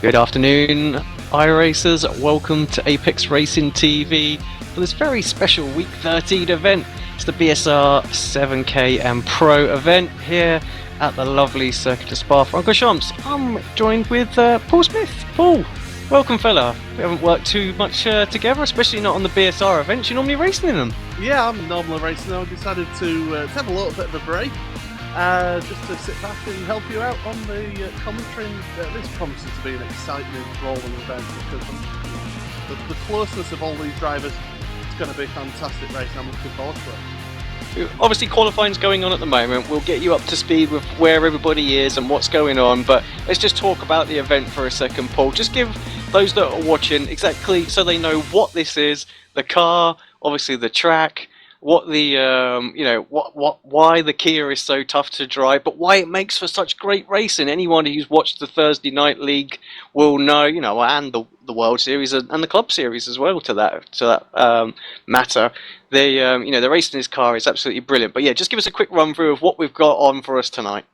Good afternoon, iRacers. Welcome to Apex Racing TV for this very special Week 13 event. It's the BSR 7K and Pro event here at the lovely Circuit de Spa-Francorchamps. I'm joined with Paul Smith. Paul, welcome fella. We haven't worked too much together, especially not on the BSR events. You're normally racing in them. Yeah, I'm normally racing. I decided to have a little bit of a break. Just to sit back and help you out on the commentary. This promises to be an exciting and rolling event because the closeness of all these drivers, it's going to be a fantastic race. I'm looking forward to it. Obviously qualifying's going on at the moment. We'll get you up to speed with where everybody is and what's going on, but let's just talk about the event for a second, Paul. Just give those that are watching exactly so they know what this is, the car, obviously the track, what the why the Kia is so tough to drive, but why it makes for such great racing. Anyone who's watched the Thursday Night League will know, and the World Series and the Club Series as well. To that matter, the racing in this car is absolutely brilliant. But yeah, just give us a quick run through of what we've got on for us tonight.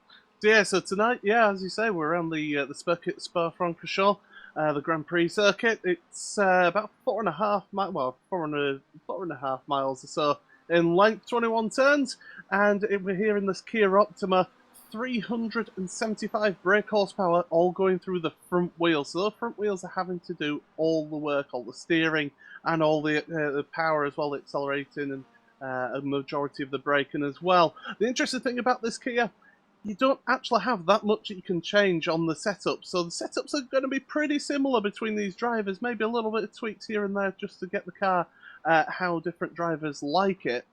Yeah, so tonight, as you say, we're around the Circuit Spa-Francorchamps. The Grand Prix circuit. It's about 4.5 miles or so in length, 21 turns, and we're here in this Kia Optima, 375 brake horsepower, all going through the front wheels. So those front wheels are having to do all the work, all the steering, and all the power as well, the accelerating, and a majority of the braking as well. The interesting thing about this Kia, you don't actually have that much that you can change on the setup. So the setups are going to be pretty similar between these drivers, maybe a little bit of tweaks here and there just to get the car how different drivers like it.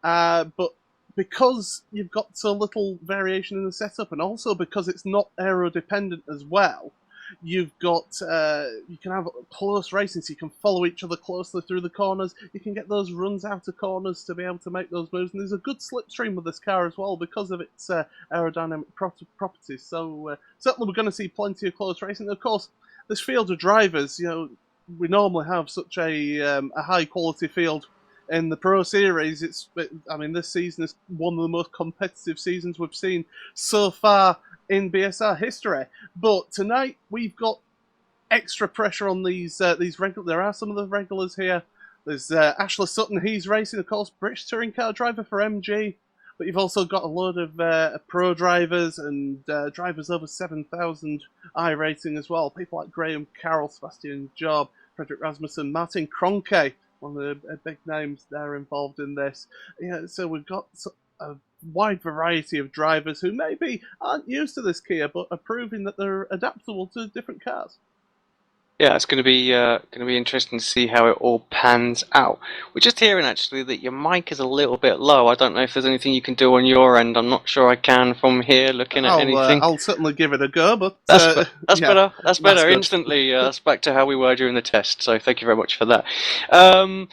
But because you've got so little variation in the setup, and also because it's not aero dependent as well, you've got you can have close racing, so you can follow each other closely through the corners. You can get those runs out of corners to be able to make those moves, and there's a good slipstream with this car as well because of its aerodynamic properties. So certainly we're going to see plenty of close racing. Of course, this field of drivers, we normally have such a high quality field in the Pro Series. This season is one of the most competitive seasons we've seen so far in BSR history. But tonight we've got extra pressure on these regulars. There are some of the regulars here. There's Ashley Sutton. He's racing, of course, British touring car driver for MG. But you've also got a load of pro drivers and drivers over 7,000 iRacing as well. People like Graham Carroll, Sebastian Job, Frederick Rasmussen, Martin Kroenke, one of the big names there involved in this. So we've got a wide variety of drivers who maybe aren't used to this Kia, but are proving that they're adaptable to different cars. Yeah, it's going to be interesting to see how it all pans out. We're just hearing actually that your mic is a little bit low. I don't know if there's anything you can do on your end. I'm not sure I can from here looking at anything. I'll certainly give it a go, but that's yeah, better. That's better. good. Instantly, that's back to how we were during the test. So thank you very much for that. From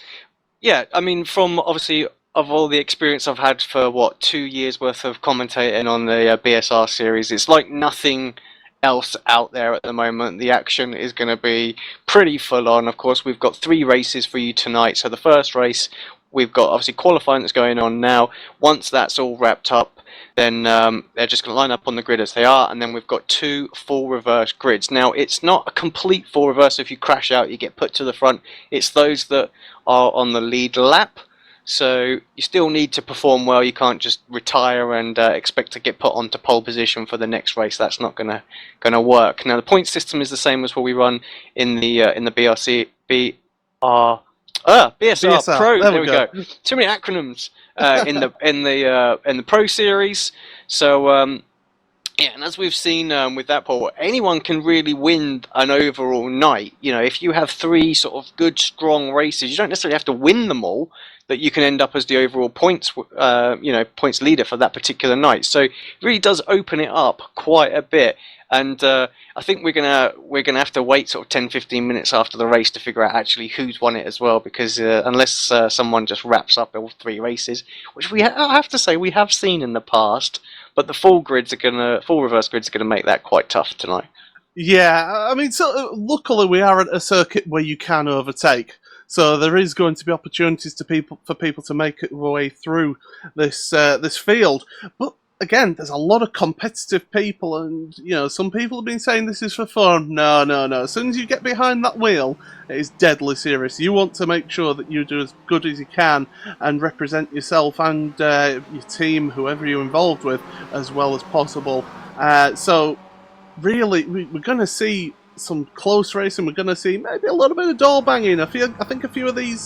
obviously of all the experience I've had for 2 years worth of commentating on the BSR series, it's like nothing else out there at the moment. The action is going to be pretty full on. Of course, we've got 3 races for you tonight. So the first race, we've got obviously qualifying that's going on now. Once that's all wrapped up, then they're just going to line up on the grid as they are, and then we've got 2 full reverse grids. Now, it's not a complete full reverse. If you crash out, you get put to the front. It's those that are on the lead lap. So you still need to perform well. You can't just retire and expect to get put onto pole position for the next race. That's not gonna work. Now the point system is the same as what we run in the BSR Pro. There we go. Too many acronyms in the Pro Series. So and as we've seen with that poll, anyone can really win an overall night. If you have 3 sort of good, strong races, you don't necessarily have to win them all, but you can end up as the overall points leader for that particular night. So it really does open it up quite a bit. And I think we're gonna have to wait sort of 10-15 minutes after the race to figure out actually who's won it as well, because unless someone just wraps up all 3 races, which I have to say we have seen in the past, but the full reverse grids are gonna make that quite tough tonight. Yeah, so luckily we are at a circuit where you can overtake. So there is going to be opportunities for people to make their way through this field. But again, there's a lot of competitive people, and some people have been saying this is for fun. No, no, no. As soon as you get behind that wheel, it is deadly serious. You want to make sure that you do as good as you can and represent yourself and your team, whoever you're involved with, as well as possible. So really, we're going to see some close racing. We're going to see maybe a little bit of door banging. I think a few of these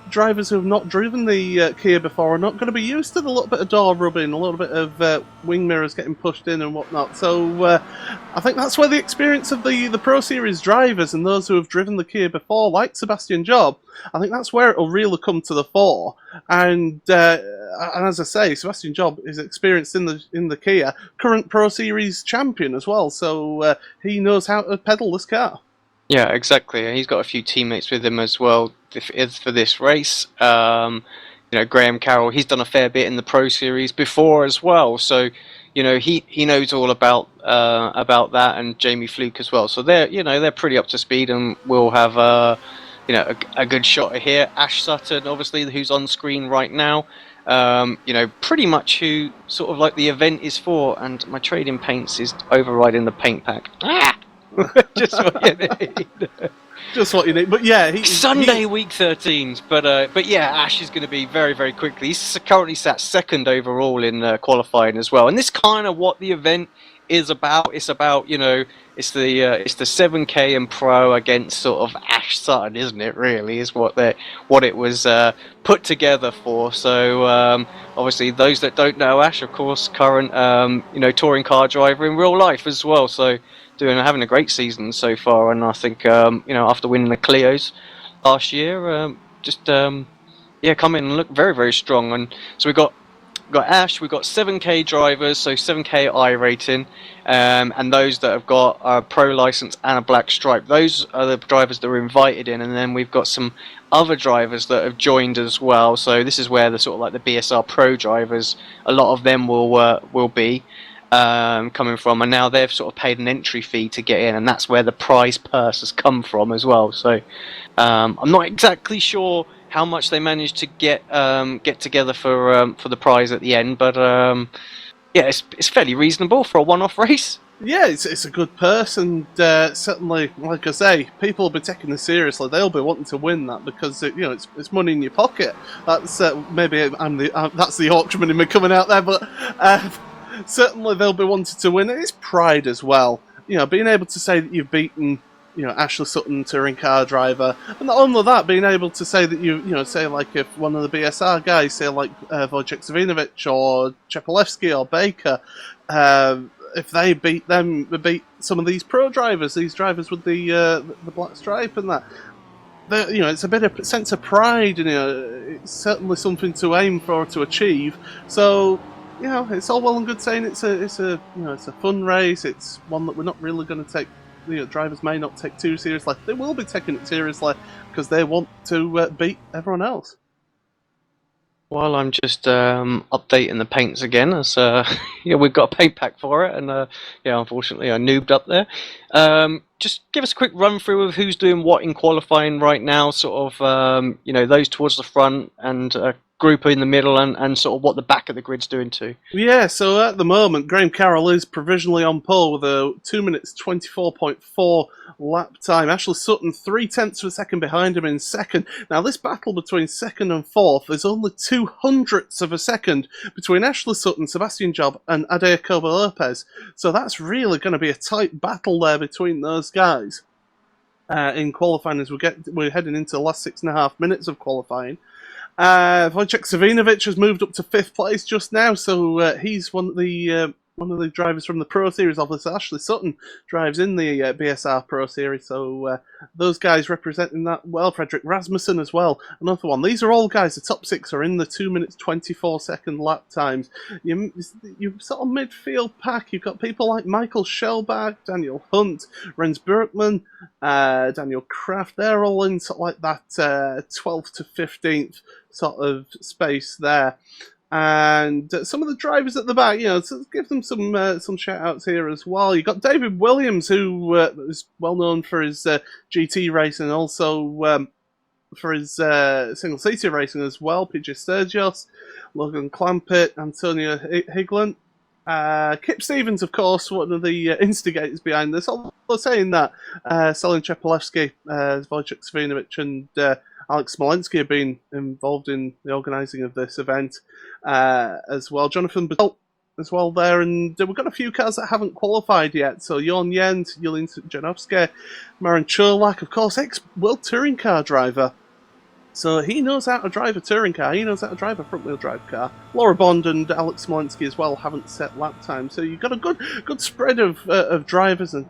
drivers who have not driven the Kia before are not going to be used to the little bit of door rubbing, a little bit of wing mirrors getting pushed in and whatnot. So I think that's where the experience of the Pro Series drivers and those who have driven the Kia before, like Sebastian Job, I think that's where it'll really come to the fore. And as I say, Sebastian Job is experienced in the Kia, current Pro Series champion as well. So he knows how to pedal this car. Yeah, exactly. He's got a few teammates with him as well for this race. Graham Carroll, he's done a fair bit in the Pro Series before as well. So, he knows all about that, and Jamie Fluke as well. So they're pretty up to speed, and we'll have a good shot here. Ash Sutton, obviously, who's on screen right now. Pretty much who sort of like the event is for, and my trading paints is overriding the paint pack. Just what you need. Just what you need. But yeah, Sunday week 13s. But yeah, Ash is going to be very, very quickly. He's currently sat second overall in qualifying as well. And this kind of what the event is about. It's about it's the 7K and Pro against sort of Ash Sutton, isn't it? Really, is what it was put together for. So obviously, those that don't know Ash, of course, current touring car driver in real life as well. So having a great season so far, and I think after winning the Clios last year, come in and look very, very strong. And so we've got Ash, we've got 7K drivers, so 7K iRacing, and those that have got a pro license and a black stripe. Those are the drivers that are invited in, and then we've got some other drivers that have joined as well. So this is where the sort of like the BSR Pro drivers, a lot of them will be coming from, and now they've sort of paid an entry fee to get in, and that's where the prize purse has come from as well. So I'm not exactly sure how much they managed to get together for the prize at the end, but it's fairly reasonable for a one-off race. Yeah, it's a good purse, and certainly, like I say, people will be taking this seriously. They'll be wanting to win that because it's money in your pocket. That's maybe that's the auctionman in me coming out there, but certainly they'll be wanting to win. It's pride as well. Being able to say that you've beaten Ashley Sutton, touring car driver, and not only that, being able to say that say like if one of the BSR guys, say like Wojciech Savinovic or Chepolewski or Baker, if they beat some of these pro drivers, these drivers with the black stripe and that, it's a bit of sense of pride, and it's certainly something to aim for, to achieve. So it's all well and good saying it's a fun race. It's one that we're not really going to take. Drivers may not take too seriously. They will be taking it seriously because they want to beat everyone else. While I'm just updating the paints again, as we've got a paint pack for it, and unfortunately I noobed up there. Just give us a quick run through of who's doing what in qualifying right now, sort of those towards the front and group in the middle, and sort of what the back of the grid's doing too. Yeah, so at the moment, Graham Carroll is provisionally on pole with a 2 minutes 24.4 lap time. Ashley Sutton 0.3 of a second behind him in second. Now, this battle between second and fourth, there's only 0.02 of a second between Ashley Sutton, Sebastian Job, and Adair Koba Lopez. So that's really going to be a tight battle there between those guys in qualifying as we're heading into the last 6.5 minutes of qualifying. Wojciech Savinovic has moved up to 5th place just now, so he's one of the drivers from the Pro Series. Obviously, Ashley Sutton drives in the BSR Pro Series, so those guys representing that well. Frederick Rasmussen as well, another one. These are all guys, the top 6 are in the 2 minutes 24 second lap times. You sort of midfield pack, you've got people like Michael Schellbach, Daniel Hunt, Renz Berkman, Daniel Kraft. They're all in sort of like that 12th to 15th sort of space there. And some of the drivers at the back, so give them some shout outs here as well. You've got David Williams, who is well known for his GT racing, and also for his single-seater racing as well. PJ Sturgis, Logan Clampett, Antonio Higland. Kip Stevens, of course, one of the instigators behind this. Although saying that, Selin Chepolevsky, Wojciech Svinovic, and Alex Smolensky have been involved in the organising of this event as well. Jonathan Bedell as well there, and we've got a few cars that haven't qualified yet. So Jorn Jens, Julien Janowski, Marin Churlak, of course, ex-World Touring Car driver. So he knows how to drive a touring car. He knows how to drive a front-wheel drive car. Laura Bond and Alex Smolensky as well haven't set lap time. So you've got a good spread of drivers and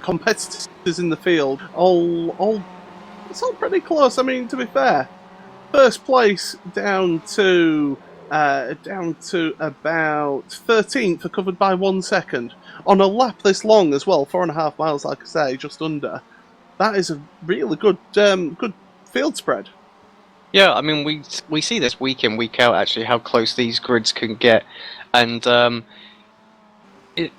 competitors in the field. It's all pretty close. I mean, to be fair, first place down to about 13th are covered by 1 second on a lap this long as well, 4.5 miles, like I say, just under. That is a really good field spread. Yeah, I mean we see this week in, week out actually how close these grids can get, and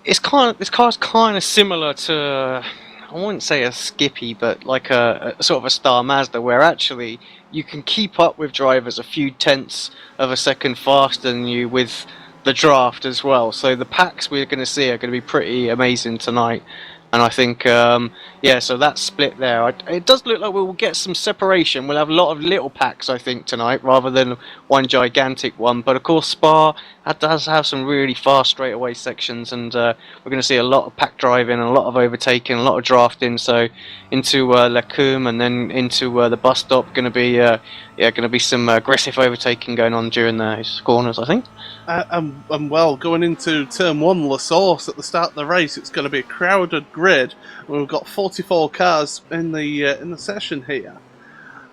this car's kind of similar to, I wouldn't say a Skippy, but like a sort of a Star Mazda, where actually you can keep up with drivers a few tenths of a second faster than you with the draft as well. So the packs we're going to see are going to be pretty amazing tonight. And I think, so that split there, it does look like we'll get some separation. We'll have a lot of little packs, I think, tonight, rather than one gigantic one. But of course, Spa does have some really fast straightaway sections, and we're going to see a lot of pack driving, a lot of overtaking, a lot of drafting. So into Lacombe and then into the bus stop, going to be some aggressive overtaking going on during those corners, I think. And well, going into turn 1, La Source at the start of the race, it's going to be a crowded grid. We've got 44 cars in the session here.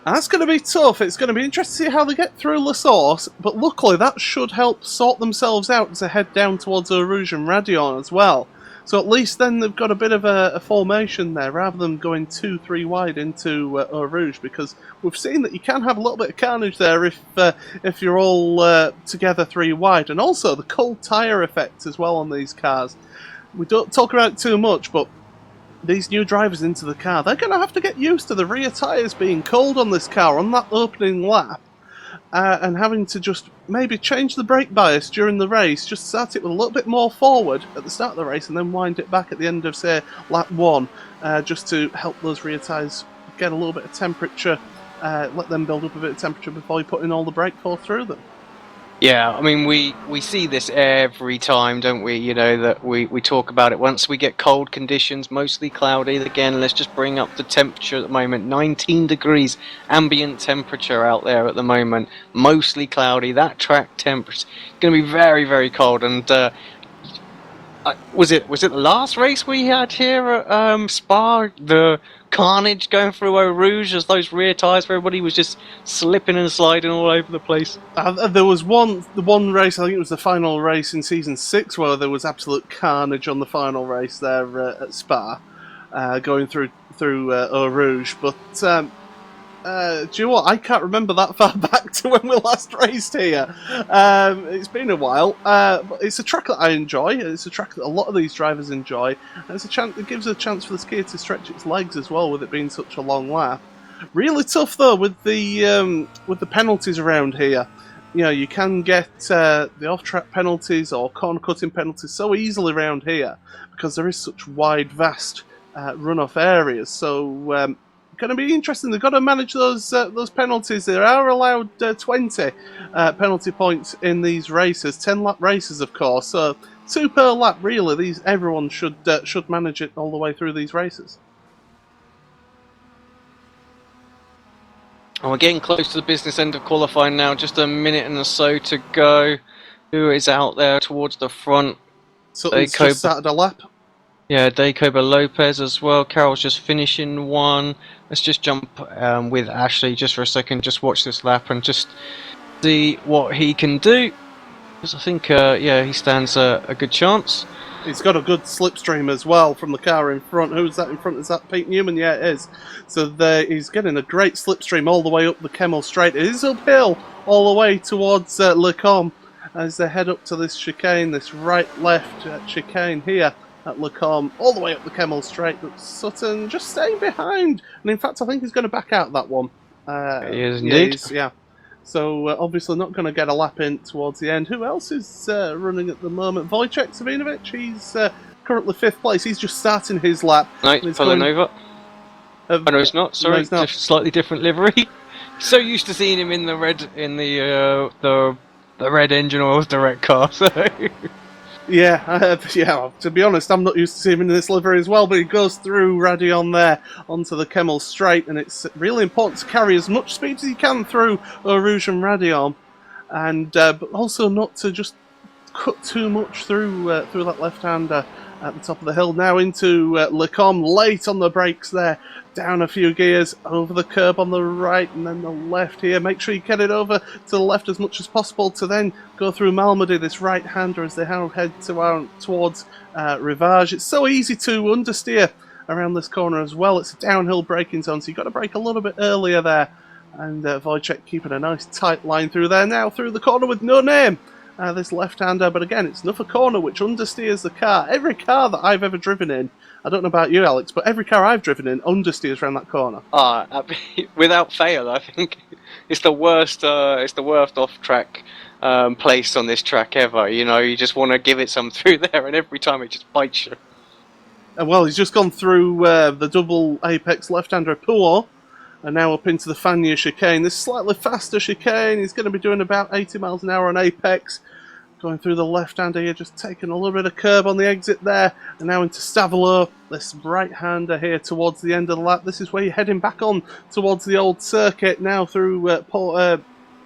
And that's going to be tough. It's going to be interesting to see how they get through La Source, but luckily that should help sort themselves out as they head down towards Eau Rouge and Radion as well. So at least then they've got a bit of a formation there, rather than going 2-3 wide into Eau Rouge, because we've seen that you can have a little bit of carnage there if you're all together 3 wide. And also the cold tyre effect as well on these cars. We don't talk about it too much, but these new drivers into the car, they're going to have to get used to the rear tyres being cold on this car on that opening lap. And having to just maybe change the brake bias during the race, just start it with a little bit more forward at the start of the race and then wind it back at the end of, say, lap 1, just to help those rear tyres get a little bit of temperature, let them build up a bit of temperature before you put in all the brake force through them. Yeah, I mean, we see this every time, don't we? You know, that we talk about it. Once we get cold conditions, mostly cloudy, again, let's just bring up the temperature at the moment. 19 degrees ambient temperature out there at the moment. Mostly cloudy. That track temperature is going to be very, very cold. And was it the last race we had here at Spa? The carnage going through Eau Rouge as those rear tyres, where everybody was just slipping and sliding all over the place. There was one race, I think it was the final race in season 6, where there was absolute carnage on the final race there at Spa, going through Eau Rouge. But do you know what? I can't remember that far back to when we last raced here. It's been a while, but it's a track that I enjoy. It's a track that a lot of these drivers enjoy, and it gives a chance for the skier to stretch its legs as well, with it being such a long lap. Really tough though with the penalties around here. You know, you can get the off-track penalties or corner cutting penalties so easily around here because there is such wide, vast runoff areas. So going to be interesting. They've got to manage those penalties. They are allowed 20 penalty points in these races, 10-lap races, of course. So 2 per lap, really. Everyone should manage it all the way through these races. And we're getting close to the business end of qualifying now. Just a minute and so to go. Who is out there towards the front? Sutton's just started a lap. Yeah, Dacoba Lopez as well. Carroll's just finishing one. Let's just jump with Ashley just for a second. Just watch this lap and just see what he can do. Because I think, he stands a good chance. He's got a good slipstream as well from the car in front. Who's that in front? Is that Pete Newman? Yeah, it is. So he's getting a great slipstream all the way up the Kemmel Straight. It is uphill all the way towards Lacombe as they head up to this chicane, this right-left chicane here. at Lacombe, all the way up the Kemmel Straight, but Sutton just staying behind. And in fact, I think he's going to back out that one. He is indeed. Yeah. So obviously not going to get a lap in towards the end. Who else is running at the moment? Wojciech Savinovic, he's currently 5th place. He's just starting his lap. No, pulling over. Oh no, it's not. Sorry, no, it's not. Slightly different livery. So used to seeing him in the red, the red engine oils direct car. So yeah. To be honest, I'm not used to seeing him in this livery as well. But he goes through Radion there onto the Kemmel Straight, and it's really important to carry as much speed as you can through Eau Rouge and Radion, and but also not to just cut too much through that left-hander at the top of the hill. Now into Lacombe, late on the brakes there, down a few gears, over the curb on the right and then the left here. Make sure you get it over to the left as much as possible to then go through Malmedy, this right-hander, as they head towards Rivage. It's so easy to understeer around this corner as well. It's a downhill braking zone, so you've got to brake a little bit earlier there. And Wojciech keeping a nice tight line through there. Now through the corner with no name. This left-hander, but again, it's another corner which understeers the car. Every car that I've ever driven in, I don't know about you, Alex, but every car I've driven in understeers around that corner. Without fail, I think it's the worst. It's the worst off-track place on this track ever. You know, you just want to give it some through there, and every time it just bites you. Well, he's just gone through the double apex left-hander Puo, and now up into the Fania chicane. This slightly faster chicane. He's going to be doing about 80 miles an hour on apex. Going through the left-hander here, just taking a little bit of curb on the exit there. And now into Stavolo, this right-hander here towards the end of the lap. This is where you're heading back on towards the old circuit now through it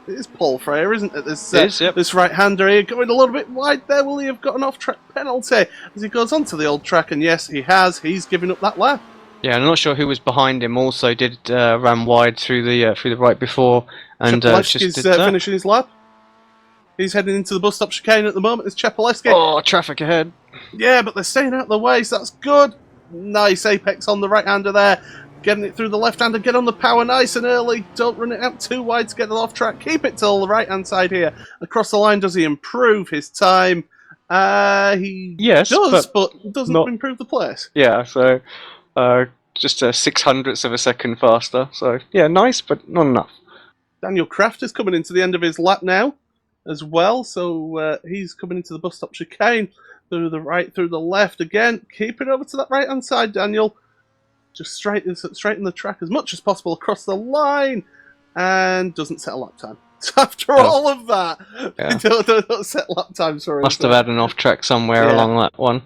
is Paul Freyer, isn't it? This right-hander here going a little bit wide there. Will he have got an off-track penalty as he goes onto the old track? And yes, he has. He's giving up that lap. Yeah, I'm not sure who was behind him. Also, did ran wide through the right before, and just finishing his lap. He's heading into the bus stop chicane at the moment. It's Chepolesky. Oh, traffic ahead. Yeah, but they're staying out of the way, so that's good. Nice apex on the right-hander there. Getting it through the left-hander. Get on the power nice and early. Don't run it out too wide to get it off track. Keep it till the right-hand side here. Across the line, does he improve his time? He does, but doesn't improve the place. Yeah, so just a 600ths of a second faster. So, yeah, nice, but not enough. Daniel Kraft is coming into the end of his lap now as well, so he's coming into the bus stop chicane through the right, through the left again. Keep it over to that right hand side, Daniel. Just straighten the track as much as possible across the line, and doesn't set a lap time. So after all of that, don't set lap times for him. Must have had an off track somewhere along that one.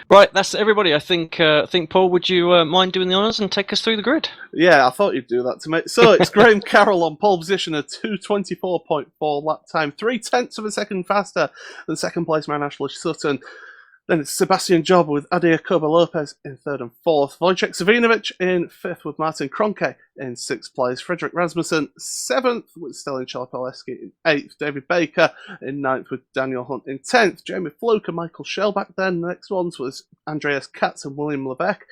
Right, that's everybody. I think Paul, would you mind doing the honours and take us through the grid? Yeah, I thought you'd do that to me. So it's Graham Carroll on pole position, a 2:24.4 lap time, 0.3 of a second faster than second place man Ashley Sutton. Then it's Sebastian Job with Adi Jacobo Lopez in third and fourth. Wojciech Savinovic in fifth with Martin Kronke in sixth place. Frederick Rasmussen seventh with Stellan Chalopoleski in eighth. David Baker in ninth with Daniel Hunt in 10th. Jamie Fluke and Michael Shellback then. The next ones was Andreas Katz and William Levesque.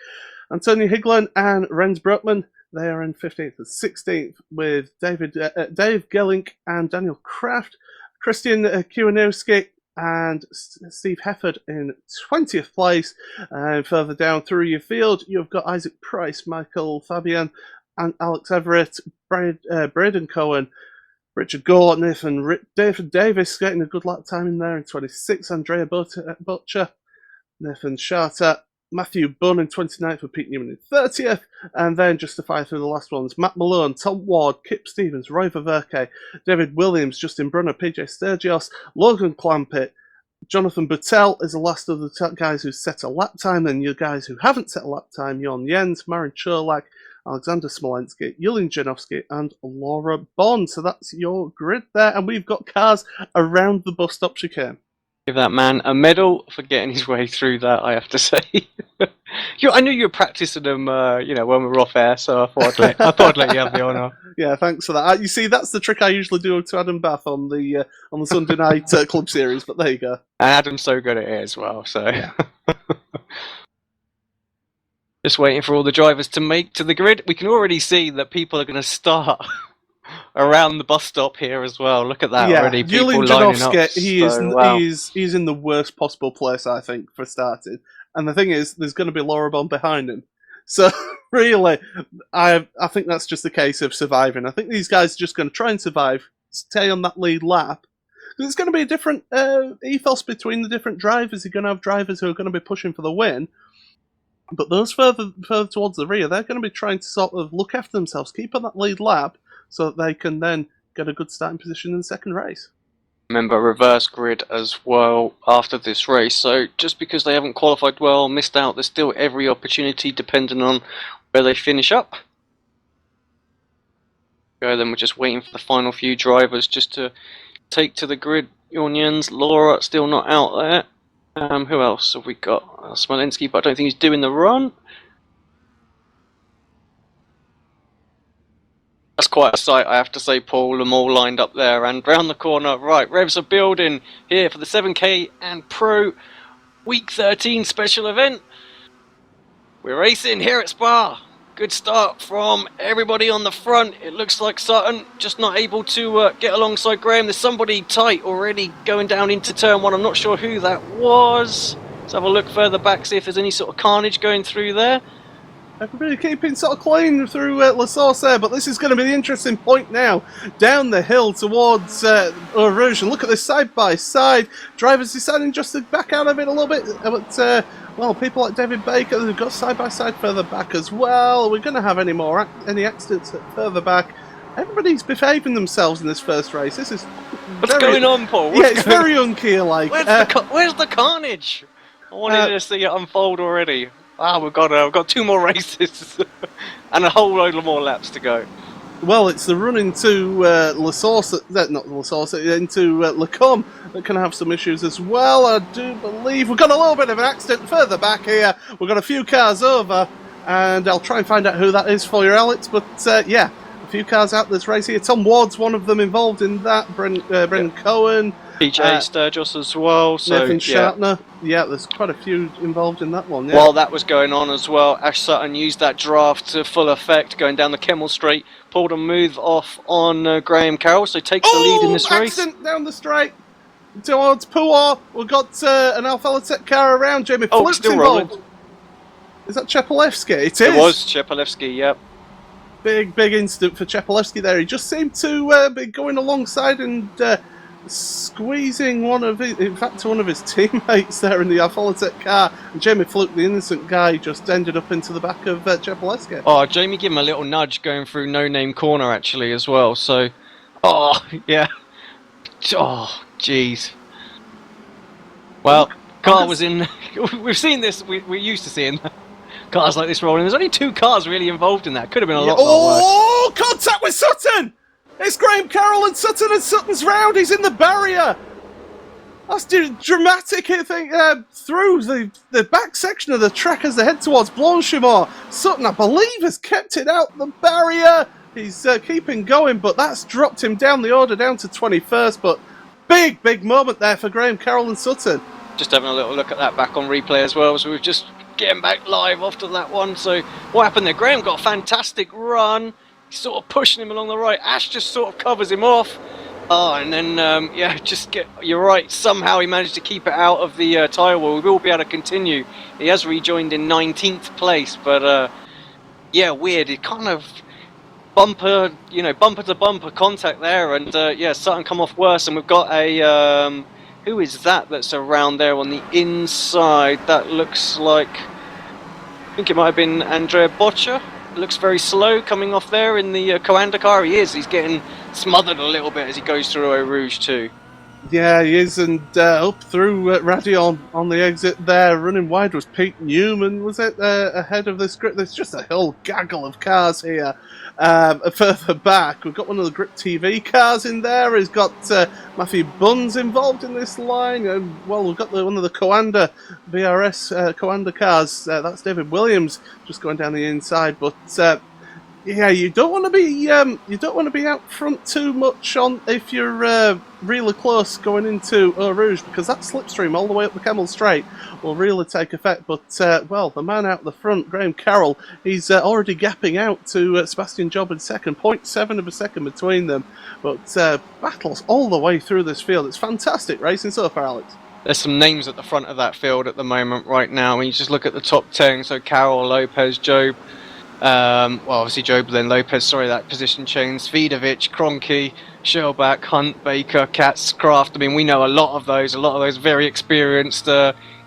Antonio Higland and Renz Brutman, they are in 15th and 16th with Dave Gelink and Daniel Kraft. Christian Kiwanowski and Steve Hefford in 20th place. And further down through your field, you've got Isaac Price, Michael Fabian, and Alex Everett, Braden Cohen, Richard Gordon, and David Davis getting a good lap time in there in 26th. Andrea Butcher, Nathan Charter, Matthew Bunn in 29th with Pete Newman in 30th, and then just to fire through the last ones, Matt Malone, Tom Ward, Kip Stevens, Roy Ververke, David Williams, Justin Brunner, PJ Sturgios, Logan Clampett, Jonathan Buttel is the last of the guys who set a lap time. Then your guys who haven't set a lap time, Jon Jens, Marin Cholak, Alexander Smolensky, Yulian Janowski, and Laura Bond. So that's your grid there, and we've got cars around the bus stop chicane. Give that man a medal for getting his way through that, I have to say. I knew you were practicing them, when we were off air, so I thought I'd let you have the honour. Yeah, thanks for that. You see, that's the trick I usually do to Adam Bath on the Sunday night club series, but there you go. And Adam's so good at it as well, so... Yeah. Just waiting for all the drivers to make to the grid. We can already see that people are going to start around the bus stop here as well. Look at that already. People lining up. He's in the worst possible place, I think, for starting. And the thing is, there's going to be Laurabon behind him. So really, I think that's just a case of surviving. I think these guys are just going to try and survive, stay on that lead lap. It's going to be a different ethos between the different drivers. You're going to have drivers who are going to be pushing for the win, but those further towards the rear, they're going to be trying to sort of look after themselves, keep on that lead lap, so that they can then get a good starting position in the second race. Remember, reverse grid as well after this race, so just because they haven't qualified well, missed out, there's still every opportunity depending on where they finish up. Then we're just waiting for the final few drivers just to take to the grid. Unions, Laura still not out there. Who else have we got? Smolenski, but I don't think he's doing the run. That's quite a sight, I have to say, Paul. Them all lined up there and round the corner. Right, revs are building here for the 7K and Pro Week 13 special event. We're racing here at Spa. Good start from everybody on the front. It looks like Sutton just not able to get alongside Graham. There's somebody tight already going down into turn one. I'm not sure who that was. Let's have a look further back, see if there's any sort of carnage going through there. Everybody keeping sort of clean through La Source there, but this is going to be the interesting point now. Down the hill towards Eau Rouge, and look at this side-by-side. Drivers deciding just to back out of it a little bit, but well, people like David Baker, they've got side-by-side further back as well. Are we going to have any accidents further back? Everybody's behaving themselves in this first race. This is What's going on, Paul? Yeah, it's very Unkier-like. Where's the carnage? I wanted to see it unfold already. We've got 2 more races and a whole load of more laps to go. Well, it's the run into La Source, not La Source, into Lacombe that can have some issues as well. I do believe we've got a little bit of an accident further back here. We've got a few cars over, and I'll try and find out who that is for you, Alex. But yeah, a few cars out this race here. Tom Ward's one of them involved in that. Brendan Cohen. PJ Sturgis as well. So, Nathan Shartner. Yeah, there's quite a few involved in that one. Yeah. While that was going on as well, Ash Sutton used that draft to full effect, going down the Kemmel Straight, pulled a move off on Graham Carroll, so takes the lead in this race. Accident down the straight towards Puar. We've got an Alfa Latex car around. Jamie Fluke's still involved. rolling. Is that Chepalevsky? It is. It was Chepalevsky, yep. Big incident for Chepalevsky there. He just seemed to be going alongside and squeezing one of his teammates there in the Alfa Latex car, and Jamie Fluke, the innocent guy, just ended up into the back of Chepalevsky. Oh, Jamie gave him a little nudge going through No Name Corner actually as well, so yeah. Oh, jeez. Well, car was in. We've seen this. We're used to seeing cars like this rolling. There's only 2 cars really involved in that. Could have been a lot more worse. Contact with Sutton! It's Graham Carroll and Sutton's round. He's in the barrier. That's dramatic, I think, through the back section of the track as they head towards Blanchimont. Sutton, I believe, has kept it out the barrier. He's keeping going, but that's dropped him down the order, down to 21st. But big moment there for Graham Carroll and Sutton. Just having a little look at that back on replay as well. So we've just getting back live after that one. So what happened there? Graham got a fantastic run. Sort of pushing him along the right. Ash just sort of covers him off. And then, you're right, somehow he managed to keep it out of the tyre wall. We will be able to continue. He has rejoined in 19th place, but yeah, weird. It kind of bumper to bumper contact there, and Sutton come off worse, and we've got a, who is that's around there on the inside? That looks like, I think it might have been Andrea Boccia. Looks very slow coming off there in the Coanda car. He's getting smothered a little bit as he goes through Eau Rouge too. Yeah, he is, and up through Radion on the exit there. Running wide was Pete Newman, was it, ahead of this grip? There's just a whole gaggle of cars here. Further back, we've got one of the Grip TV cars in there. He's got Matthew Buns involved in this line. Well, we've got one of the Coanda BRS Coanda cars. That's David Williams just going down the inside. But yeah, you don't want to be out front too much on if you're really close going into Eau Rouge, because that slipstream all the way up the Kemmel Straight will really take effect. But well, the man out the front, Graham Carroll, he's already gapping out to Sebastian Job in second, 0.7 of a second between them. But battles all the way through this field. It's fantastic racing so far, Alex. there's some names at the front of that field at the moment right now. When you just look at the top 10, so Carroll, Lopez, Job, well, obviously Job, then Lopez, sorry, that position change, Svidovic, Kroenke, Shellback, Hunt, Baker, Katz, Kraft. I mean, we know a lot of those very experienced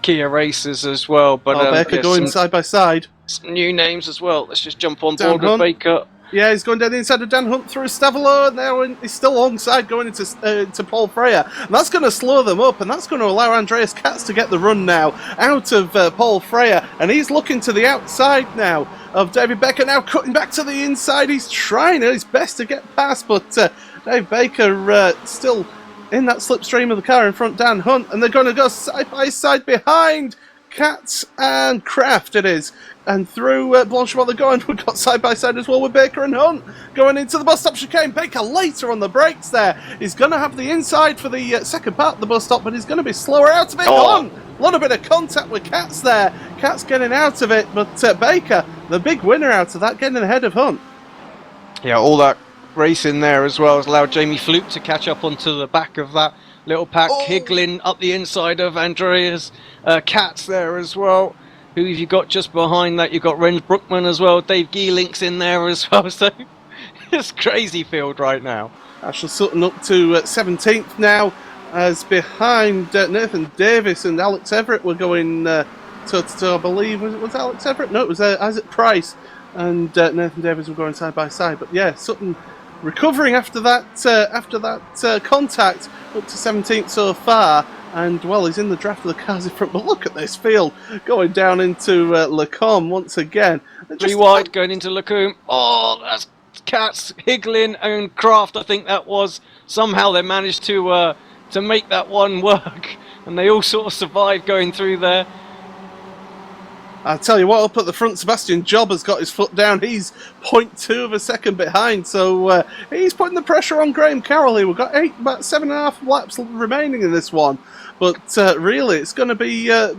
Kia racers as well. But Baker going side by side. Some new names as well. Let's just jump on Dan board with Hunt. Baker. Yeah, he's going down the inside of Dan Hunt through Stavolo, and now he's still alongside going into Paul Freya. And that's going to slow them up, and that's going to allow Andreas Katz to get the run now out of Paul Freya. And he's looking to the outside now of David Baker, now cutting back to the inside. He's trying his best to get past, but Dave Baker still in that slipstream of the car in front, Dan Hunt, and they're going to go side by side behind Katz and Kraft it is. And through Blanchemont they're going. We've got side by side as well with Baker and Hunt going into the bus stop chicane. Baker later on the brakes there. He's going to have the inside for the second part of the bus stop, but he's going to be slower out of it. Hunt, a little bit of contact with Katz there. Katz getting out of it, but Baker, the big winner out of that, getting ahead of Hunt. Yeah, all that racing there as well has allowed Jamie Fluke to catch up onto the back of that little pack. Higlin up the inside of Andreas Katz there as well. Who have you got just behind that? You've got Renz Brookman as well. Dave Geelink's in there as well. So it's crazy field right now. Ashley Sutton up to 17th now, as behind Nathan Davis and Alex Everett were going to I believe, was Alex Everett? No, it was Isaac Price and Nathan Davis were going side by side. But yeah, Sutton recovering after that contact, up to 17th so far. And, well, he's in the draft of the cars in front. But look at this field going down into Lacombe once again. Three wide going into Lacombe. Oh, that's Katz, Higlin and Kraft, I think that was. Somehow they managed to make that one work. And they all sort of survived going through there. I'll tell you what, up at the front, Sebastian Job has got his foot down. He's 0.2 of a second behind, so he's putting the pressure on Graham Carroll here. We've got about 7.5 laps remaining in this one, but really it's going to be a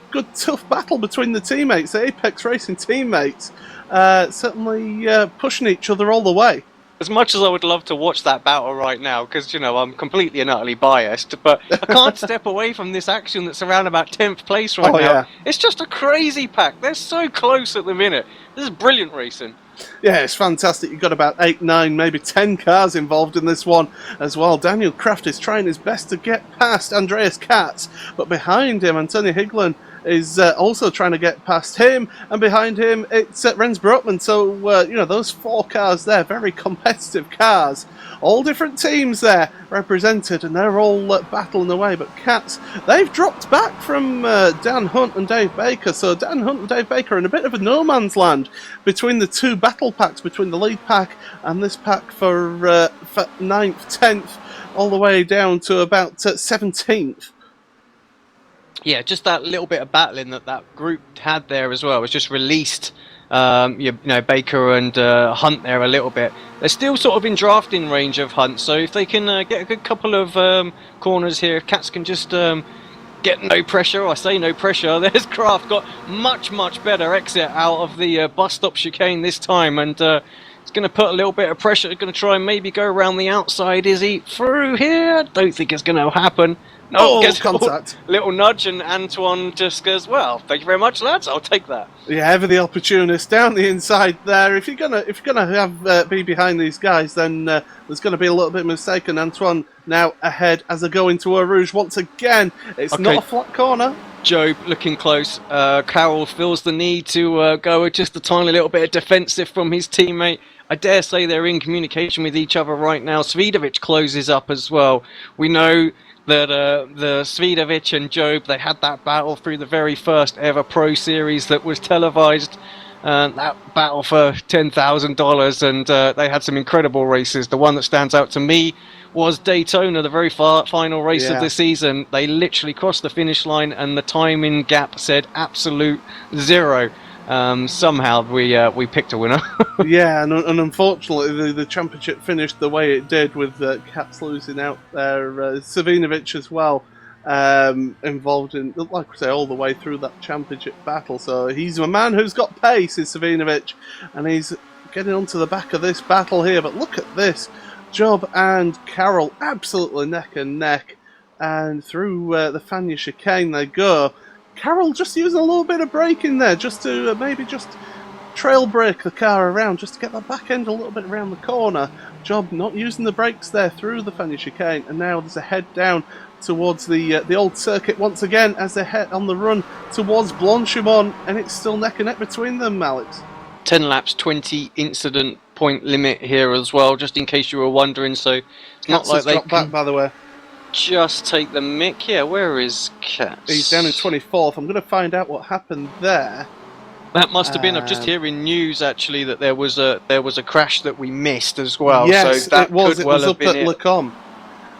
good, tough battle between the teammates, the Apex Racing teammates, certainly pushing each other all the way. As much as I would love to watch that battle right now, because, you know, I'm completely and utterly biased, but I can't step away from this action that's around about 10th place right now. Yeah. It's just a crazy pack. They're so close at the minute. This is brilliant racing. Yeah, it's fantastic. You've got about 8, 9, maybe 10 cars involved in this one as well. Daniel Kraft is trying his best to get past Andreas Katz, but behind him, Antonio Higlin is also trying to get past him, and behind him it's Renz Brookman. So you know, those 4 cars there, very competitive cars, all different teams there represented, and they're all battling away. But Katz, they've dropped back from Dan Hunt and Dave Baker, so Dan Hunt and Dave Baker are in a bit of a no man's land between the 2 battle packs, between the lead pack and this pack for 9th, 10th, all the way down to about 17th. Yeah, just that little bit of battling that group had there as well. It was just released, you know, Baker and Hunt there a little bit. They're still sort of in drafting range of Hunt, so if they can get a good couple of corners here, if Katz can just get no pressure, I say no pressure, there's Kraft got much better exit out of the bus stop chicane this time, and it's going to put a little bit of pressure. It's going to try and maybe go around the outside. Is he through here? Don't think it's going to happen. No, contact. Little nudge, and Antoine just goes, well, thank you very much, lads, I'll take that. Yeah, ever the opportunist down the inside there. If you're gonna have be behind these guys, then there's going to be a little bit of mistake. And Antoine now ahead as they go into Eau Rouge once again. It's not a flat corner. Job looking close. Carroll feels the need to go with just a tiny little bit of defensive from his teammate. I dare say they're in communication with each other right now. Svidovic closes up as well. We know that the Svidovic and Job, they had that battle through the very first ever Pro Series that was televised. That battle for $10,000, and they had some incredible races. The one that stands out to me was Daytona, the very final race of the season. They literally crossed the finish line, and the timing gap said absolute 0. Somehow we picked a winner. Yeah, and unfortunately the championship finished the way it did, with Katz losing out there. Savinovic as well involved in, like I say, all the way through that championship battle. So he's a man who's got pace, is Savinovic, and he's getting onto the back of this battle here. But look at this, Job and Carroll absolutely neck and neck. and through the Fania chicane they go. Carroll just using a little bit of braking there, just to maybe just trail brake the car around, just to get that back end a little bit around the corner. Job not using the brakes there through the Fania chicane, and now there's a head down towards the old circuit once again as they head on the run towards Blanchimont, and it's still neck and neck between them, Alex. 10 laps, 20 incident point limit here as well, just in case you were wondering. So it's not like they can back, by the way. Just take the mick. Yeah, where is Katz? He's down in 24th. I'm going to find out what happened there. That must have been. I'm just hearing news actually that there was a crash that we missed as well. Yes, so that it was. Could it well was have up been at it. Lecom.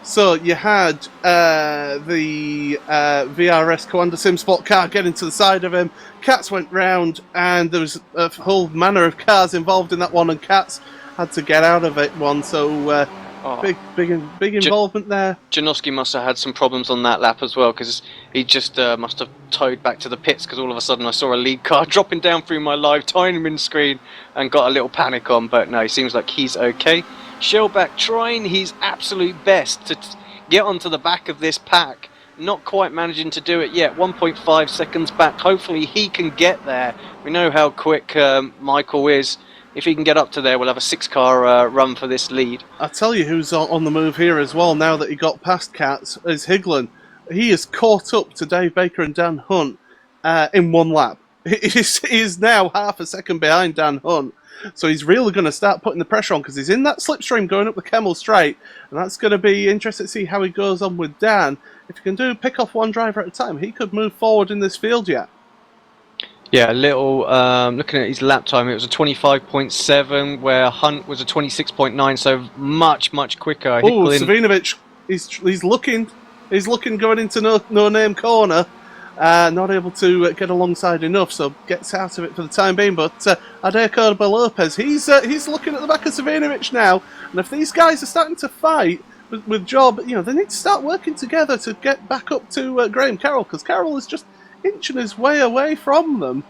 So you had the VRS Coanda SimSport car getting to the side of him. Katz went round, and there was a whole manner of cars involved in that one, and Katz had to get out of it one. So big involvement there. Janowski must have had some problems on that lap as well, because he just must have towed back to the pits, because all of a sudden I saw a lead car dropping down through my live timing screen and got a little panic on. But no, he seems like he's okay. Shellback trying his absolute best to get onto the back of this pack. Not quite managing to do it yet. 1.5 seconds back. Hopefully he can get there. We know how quick Michael is. If he can get up to there, we'll have a 6-car run for this lead. I'll tell you who's on the move here as well, now that he got past Katz, is Higglin. He is caught up to Dave Baker and Dan Hunt in one lap. He is now half a second behind Dan Hunt. So he's really going to start putting the pressure on, because he's in that slipstream going up the Kemmel Straight, and that's going to be interesting to see how he goes on with Dan. If he can pick off one driver at a time, he could move forward in this field yet. Yeah, a little, looking at his lap time, it was a 25.7, where Hunt was a 26.9, so much quicker. Oh, Savinovic, he's looking going into no name corner. Not able to get alongside enough, so gets out of it for the time being. But Adair Cordoba Lopez, he's looking at the back of Savinovic now, and if these guys are starting to fight with Job, they need to start working together to get back up to Graham Carroll, because Carroll is just inching his way away from them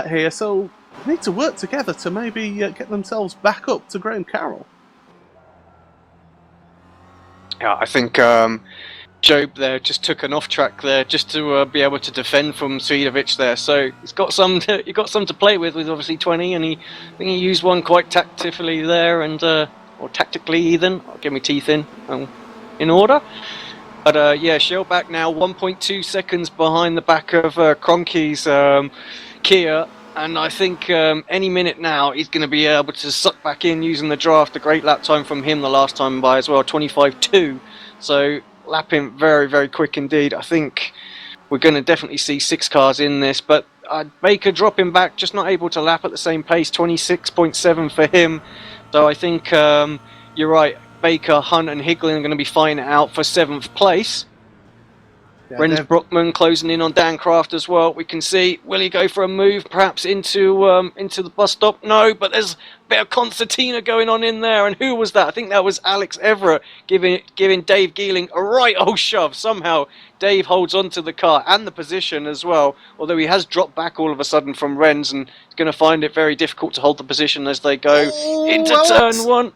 here. So they need to work together to maybe get themselves back up to Graham Carroll. Yeah, I think Job there just took an off track there just to be able to defend from Svidovic there. So he's got some to play with obviously 20, and I think he used one quite tactfully there, and or tactically even. I'll get my teeth in order. But yeah, Shellback now 1.2 seconds behind the back of Kroenke's Kia, and I think any minute now he's going to be able to suck back in using the draft. A great lap time from him the last time by as well, 25.2. So lapping very quick indeed. I think we're going to definitely see 6 cars in this, but Baker dropping back, just not able to lap at the same pace, 26.7 for him. So I think you're right. Baker, Hunt and Higglin are going to be fighting it out for 7th place. Yeah, Renz Brookman closing in on Dan Kraft as well. We can see, will he go for a move perhaps into the bus stop? No, but there's a bit of concertina going on in there. And who was that? I think that was Alex Everett giving Dave Geeling a right old shove. Somehow Dave holds on to the car and the position as well, although he has dropped back all of a sudden from Renz, and he's going to find it very difficult to hold the position as they go into turn 1.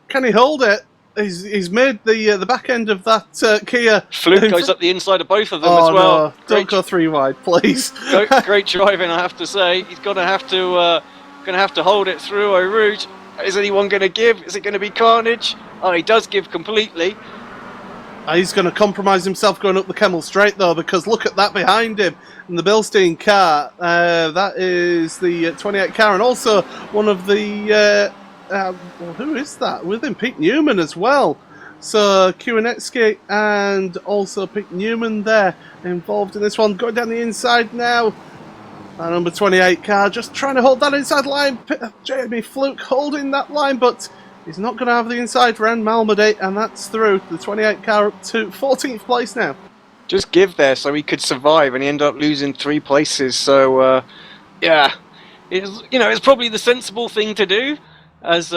Can he hold it? He's made the back end of that Kia. Fluke goes up the inside of both of them as well. No, don't go 3 wide, please. Great driving, I have to say. He's going to have to hold it through Eau Rouge. Is anyone going to give? Is it going to be carnage? Oh, he does give completely. He's going to compromise himself going up the Kemmel Straight though, because look at that behind him in the Bilstein car. That is the 28 car, and also one of the. Who is that? With him, Pete Newman as well. So Kuanetsky and also Pete Newman there involved in this one. Going down the inside now. Number 28 car just trying to hold that inside line. Jamie Fluke holding that line, but he's not going to have the inside Ren Malmedy, and that's through. The 28 car up to 14th place now. Just give there so he could survive, and he ended up losing 3 places. So yeah, it's probably the sensible thing to do. As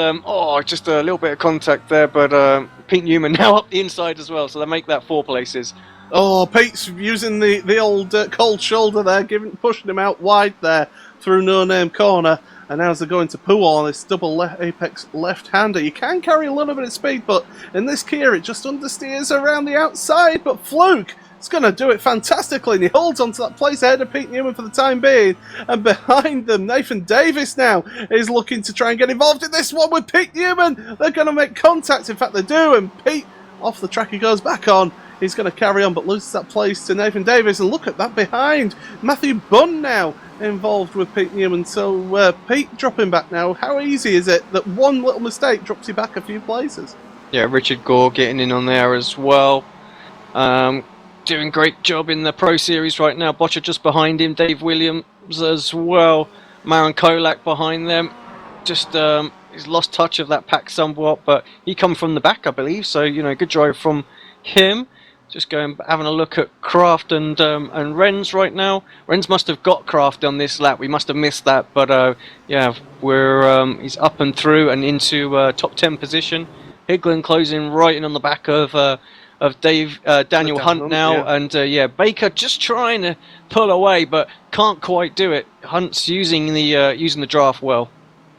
just a little bit of contact there, but Pete Newman now up the inside as well, so they make that 4 places. Oh, Pete's using the old cold shoulder there, pushing him out wide there through no name corner, And now as they go into Pool on this double apex left-hander, you can carry a little bit of speed, but in this Kia it just understeers around the outside. But Fluke is going to do it fantastically, and he holds onto that place ahead of Pete Newman for the time being. And behind them, Nathan Davis now is looking to try and get involved in this one with Pete Newman. They're going to make contact. In fact, they do, and Pete, off the track he goes back on. He's going to carry on, but loses that place to Nathan Davis. And look at that behind. Matthew Bunn now involved with Pete Newman. So Pete dropping back now. How easy is it that one little mistake drops you back a few places? Yeah, Richard Gore getting in on there as well. Doing great job in the Pro Series right now. Botcher just behind him. Dave Williams as well. Maron Kolak behind them. Just he's lost touch of that pack somewhat, but he come from the back, I believe. So, you know, good drive from him. Just having a look at Kraft and Renz right now. Renz must have got Kraft on this lap. We must have missed that, but yeah, he's up and through and into top 10 position. Higglin closing right in on the back of Daniel Hunt now, yeah. And yeah, Baker just trying to pull away, but can't quite do it. Hunt's using the draft well.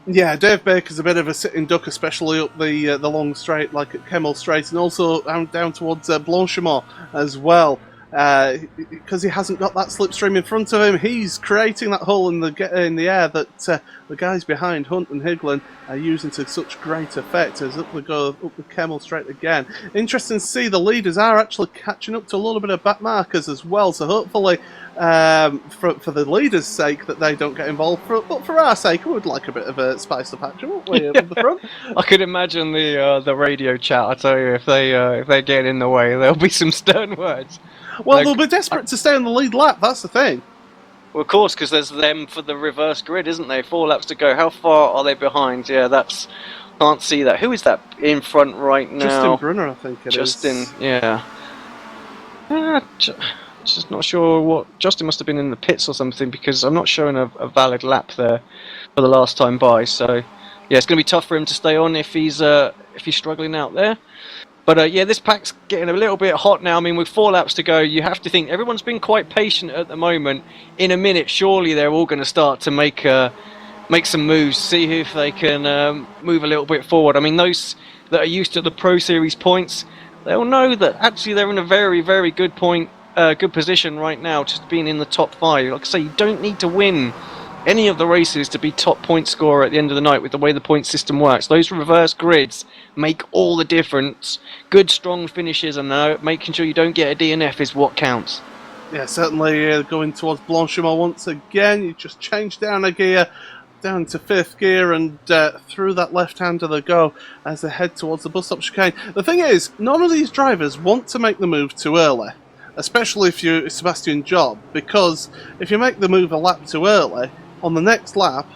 Yeah, Dave Baker's a bit of a sitting duck, especially up the long straight, like at Kemmel Straight, and also down towards Blanchimont as well. Because he hasn't got that slipstream in front of him, he's creating that hole in the air that the guys behind Hunt and Higglin are using to such great effect as up we go up the Kemmel Straight again. Interesting to see the leaders are actually catching up to a little bit of back markers as well, so hopefully for the leaders' sake that they don't get involved, but for our sake we would like a bit of a spiced up action, wouldn't we, up the front? I could imagine the radio chat. I tell you, if they get in the way, there'll be some stern words. Well, they'll be desperate to stay on the lead lap, that's the thing. Well, of course, because there's them for the reverse grid, isn't there? 4 laps to go. How far are they behind? Yeah, can't see that. Who is that in front right now? Justin Brunner, I think it is. Justin, yeah. Just not sure what... Justin must have been in the pits or something, because I'm not showing a valid lap there for the last time by. So, yeah, it's going to be tough for him to stay on if he's struggling out there. But yeah, this pack's getting a little bit hot now. I mean, with 4 laps to go, you have to think everyone's been quite patient at the moment. In a minute, surely they're all going to start to make some moves, see if they can move a little bit forward. I mean, those that are used to the Pro Series points, they'll know that actually they're in a very, very good position right now, just being in the top 5. Like I say, you don't need to win any of the races to be top point scorer at the end of the night with the way the point system works. Those reverse grids make all the difference. Good, strong finishes and making sure you don't get a DNF is what counts. Yeah, certainly going towards Blanchimont once again. You just change down a gear, down to 5th gear, and through that left-hander they go as they head towards the bus stop chicane. The thing is, none of these drivers want to make the move too early, especially if you're Sebastian Job, because if you make the move a lap too early, on the next lap,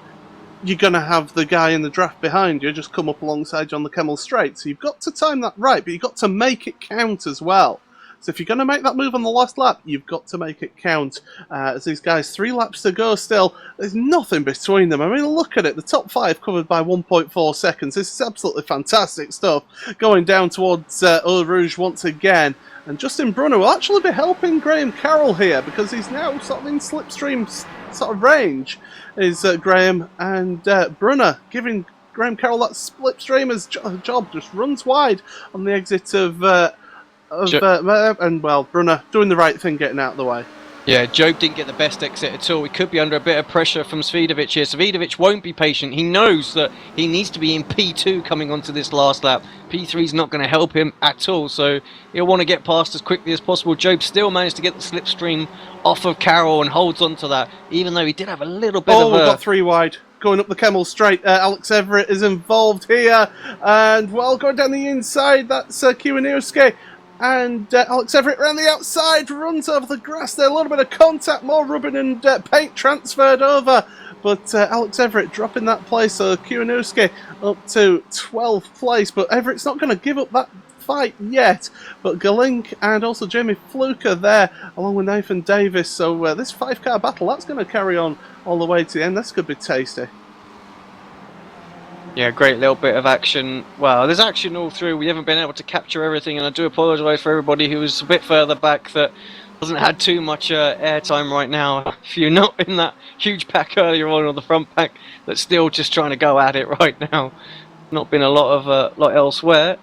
you're going to have the guy in the draft behind you just come up alongside you on the Kemmel Straight. So you've got to time that right, but you've got to make it count as well. So if you're going to make that move on the last lap, you've got to make it count. As these guys, 3 laps to go still, there's nothing between them. I mean, look at it. The top 5 covered by 1.4 seconds. This is absolutely fantastic stuff. Going down towards Eau Rouge once again. And Justin Brunner will actually be helping Graham Carroll here, because he's now sort of in slipstream sort of range, is Graham, and Brunner giving Graham Carroll that slipstream as Job just runs wide on the exit of and well, Brunner doing the right thing, getting out of the way. Yeah, Job didn't get the best exit at all. He could be under a bit of pressure from Svidovic here. Svidovic won't be patient. He knows that he needs to be in P2 coming onto this last lap. P3's not going to help him at all, so he'll want to get past as quickly as possible. Job still managed to get the slipstream off of Carroll and holds on to that, even though he did have a little bit of we've got 3 wide. Going up the Kemmel Straight, Alex Everett is involved here, and well, going down the inside, that's Kiwanuski. And Alex Everett around the outside, runs over the grass there, a little bit of contact, more rubbing and paint transferred over. But Alex Everett dropping that place, so Kiwanuski up to 12th place. But Everett's not going to give up that fight yet. But Galink and also Jamie Fluke are there, along with Nathan Davis. So this 5-car battle, that's going to carry on all the way to the end. This could be tasty. Yeah, great little bit of action. Well, there's action all through. We haven't been able to capture everything, and I do apologise for everybody who was a bit further back that Hasn't had too much airtime right now. If you're not in that huge pack earlier on, or the front pack, that's still just trying to go at it right now. Not been a lot of lot elsewhere.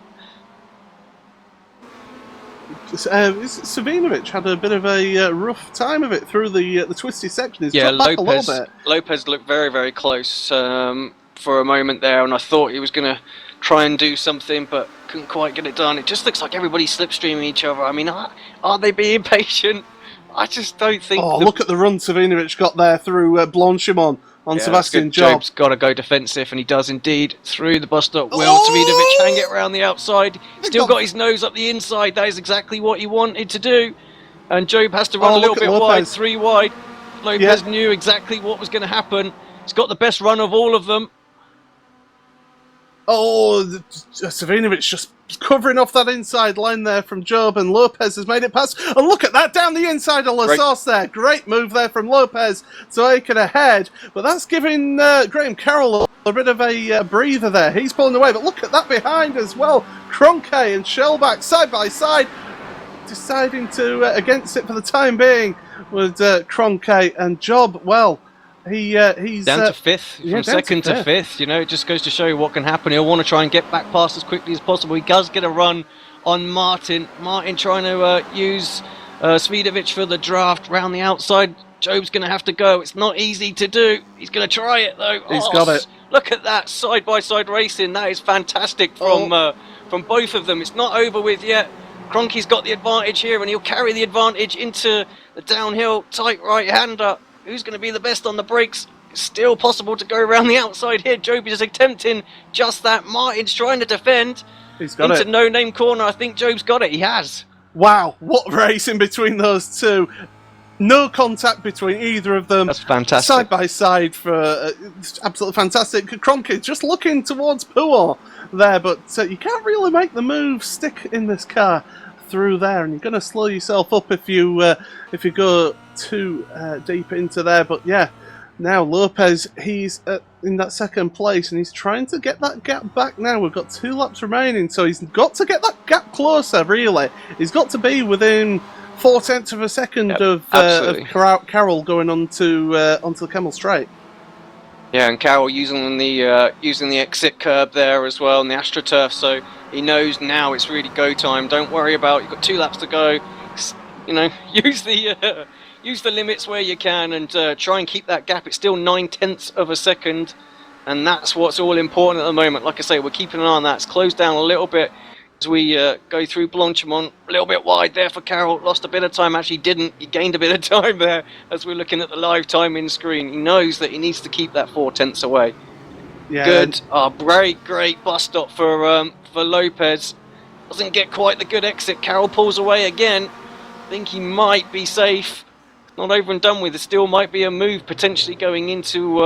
Savinovic had a bit of a rough time of it through the twisty section. He's dropped back a little bit. Lopez looked very, very close for a moment there, and I thought he was going to try and do something, but couldn't quite get it done. It just looks like everybody's slipstreaming each other. I mean, are they being patient? I just don't think... Oh, look at the run Savinovic got there through Blanchimont on Sebastian Job. Job's got to go defensive, and he does indeed. Through the bus stop, will Savinovic hang it around the outside. Still got his nose up the inside. That is exactly what he wanted to do. And Job has to run a little bit wide, 3 wide. Lopez knew exactly what was going to happen. He's got the best run of all of them. Oh, Savinovic just covering off that inside line there from Job, and Lopez has made it past. And look at that, down the inside of Lassos there. Great move there from Lopez to Aiken ahead. But that's giving Graham Carroll a bit of a breather there. He's pulling away, but look at that behind as well. Kroenke and Shellback side by side, deciding to against it for the time being with Kroenke and Job. Well, he's down to 5th, from 2nd to 5th. You know, it just goes to show you what can happen. He'll want to try and get back past as quickly as possible. He does get a run on Martin. Martin trying to use Svidovic for the draft round the outside. Job's going to have to go. It's not easy to do. He's going to try it though. He's got it. Look at that side-by-side racing. That is fantastic from both of them. It's not over with yet. Kroenke's got the advantage here, and he'll carry the advantage into the downhill. Tight right-hander. Who's going to be the best on the brakes? Still possible to go around the outside here. Job is attempting just that. Martin's trying to defend. He's got into no-name corner. I think Job's got it. He has. Wow, what racing between those two. No contact between either of them. That's fantastic. Side by side for absolutely fantastic. Kroenke just looking towards Puor there, but you can't really make the move stick in this car through there, and you're going to slow yourself up if you go too deep into there. But yeah, now Lopez, he's in that 2nd place, and he's trying to get that gap back now. We've got 2 laps remaining, so he's got to get that gap closer, really. He's got to be within 0.4 of a second of Carroll going onto the Kemmel Straight. Yeah, and Carroll using the exit curb there as well, and the AstroTurf, so he knows now it's really go time. Don't worry about, you've got 2 laps to go. You know, use the limits where you can, and try and keep that gap. It's still 0.9 of a second, and that's what's all important at the moment. Like I say, we're keeping an eye on that. It's closed down a little bit as we go through Blanchimont. A little bit wide there for Carroll. Lost a bit of time. Actually didn't. He gained a bit of time there as we're looking at the live timing screen. He knows that he needs to keep that 0.4 away. Yeah. Good. Oh, great bus stop for Lopez. Doesn't get quite the good exit. Carroll pulls away again. I think he might be safe. Not over and done with. There still might be a move potentially going into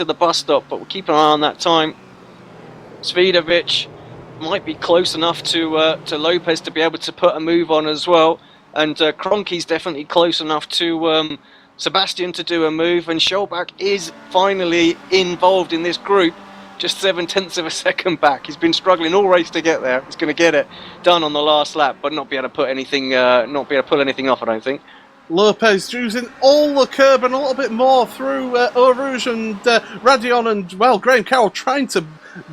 the bus stop, but we'll keep an eye on that time. Svidovic might be close enough to Lopez to be able to put a move on as well, and Kroenke's definitely close enough to Sebastian to do a move, and Shellback is finally involved in this group, just 0.7 of a second back. He's been struggling all race to get there. He's going to get it done on the last lap, but not be able to put anything, not be able to pull anything off, I don't think. Lopez using all the curb and a little bit more through Eau Rouge and Radion, and well, Graham Carroll trying to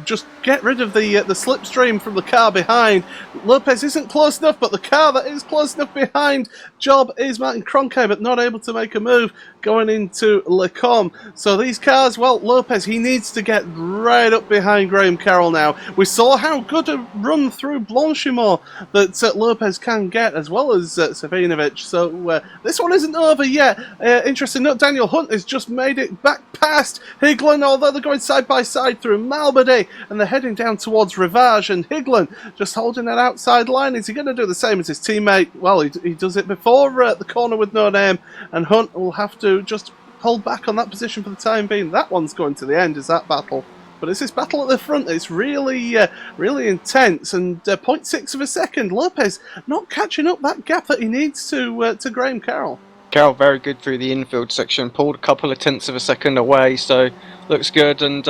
just get rid of the slipstream from the car behind. Lopez isn't close enough, but the car that is close enough behind Job is Martin Kroenke, but not able to make a move going into Le Com. So these cars, well, Lopez, he needs to get right up behind Graham Carroll now. We saw how good a run through Blanchimont that Lopez can get, as well as Savinovic. So this one isn't over yet. Interesting note, Daniel Hunt has just made it back past Higlan, although they're going side by side through Malbody, and they're heading down towards Rivage, and Higlan just holding that outside line. Is he going to do the same as his teammate? Well, he does it before the corner with no name, and Hunt will have to just hold back on that position for the time being. That one's going to the end, is that battle. But it's this battle at the front. It's really intense, and 0.6 of a second. Lopez not catching up that gap that he needs to Graham Carroll. Carroll very good through the infield section, pulled a couple of tenths of a second away, so looks good. And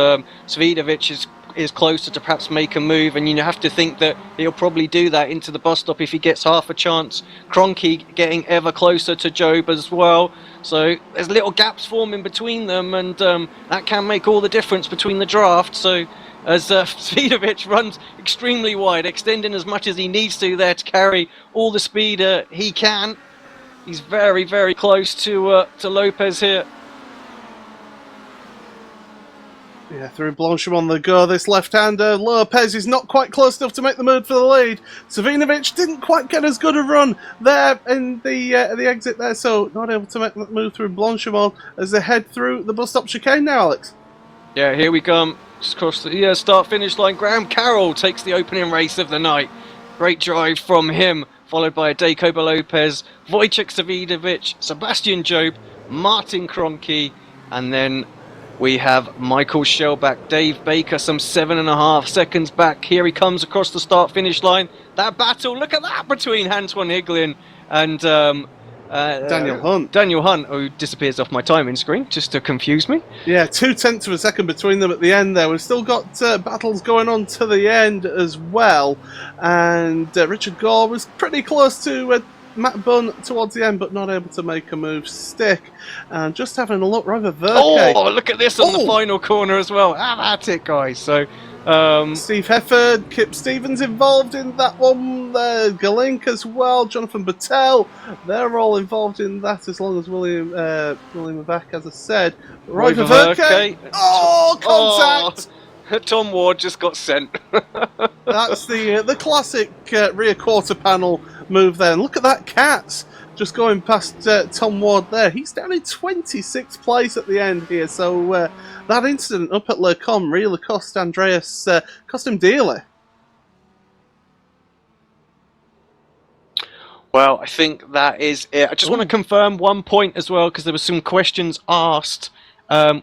Svidovic is is closer to perhaps make a move, and you have to think that he'll probably do that into the bus stop if he gets half a chance. Kroenke getting ever closer to Job as well, so there's little gaps forming between them, and that can make all the difference between the draft. So as Svidovic runs extremely wide, extending as much as he needs to there to carry all the speed he can. He's very, very close to Lopez here. Yeah, through Blanchard on the go, this left-hander. Lopez is not quite close enough to make the move for the lead. Savinovic didn't quite get as good a run there in the exit there, so not able to make that move through Blanchard as they head through the bus stop chicane now, Alex. Yeah, here we come. Just across the start-finish line. Graham Carroll takes the opening race of the night. Great drive from him, followed by Jacob Lopez, Wojciech Savinovic, Sebastian Job, Martin Kroenke, and then we have Michael Shellback, Dave Baker, some 7.5 seconds back. Here he comes across the start-finish line. That battle, look at that, between Antoine Higlin and Daniel Hunt. Daniel Hunt, who disappears off my timing screen, just to confuse me. Yeah, 0.2 of a second between them at the end there. We've still got battles going on to the end as well. And Richard Gore was pretty close to Matt Bunn towards the end, but not able to make a move stick. And just having a look, Rover Verke. Oh, look at this on the final corner as well. Have at it, guys. So, Steve Hefford, Kip Stevens involved in that one. Galink as well, Jonathan Battelle. They're all involved in that, as long as William Levesque, as I said. Rover Verke. Oh, contact! Tom Ward just got sent. That's the classic rear quarter panel move there. And look at that Katz just going past Tom Ward there. He's down in 26th place at the end here. So that incident up at Le Com really cost Andreas, cost him dearly. Well, I think that is it. I just want to confirm one point as well, because there were some questions asked.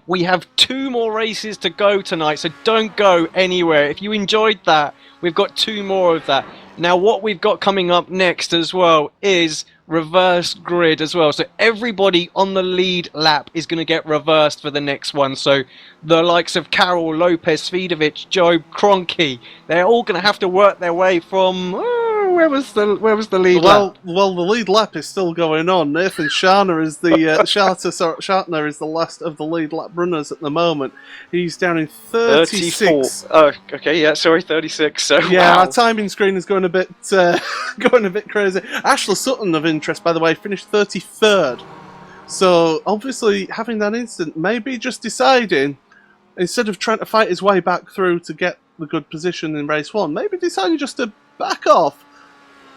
We have 2 more races to go tonight, so don't go anywhere. If you enjoyed that, we've got 2 more of that. Now, what we've got coming up next as well is reverse grid as well. So everybody on the lead lap is going to get reversed for the next one. So the likes of Carroll, Lopez, Svidovic, Job, Kroenke, they're all going to have to work their way from... where was the lead lap? Well, the lead lap is still going on. Nathan Scharner is the Schartner is the last of the lead lap runners at the moment. He's down in 36. 34. Oh, okay, yeah, sorry, 36. So yeah, wow. Our timing screen is going a bit crazy. Ashler Sutton, of interest, by the way, finished 33rd. So obviously, having that incident, maybe just deciding, instead of trying to fight his way back through to get the good position in race 1, maybe deciding just to back off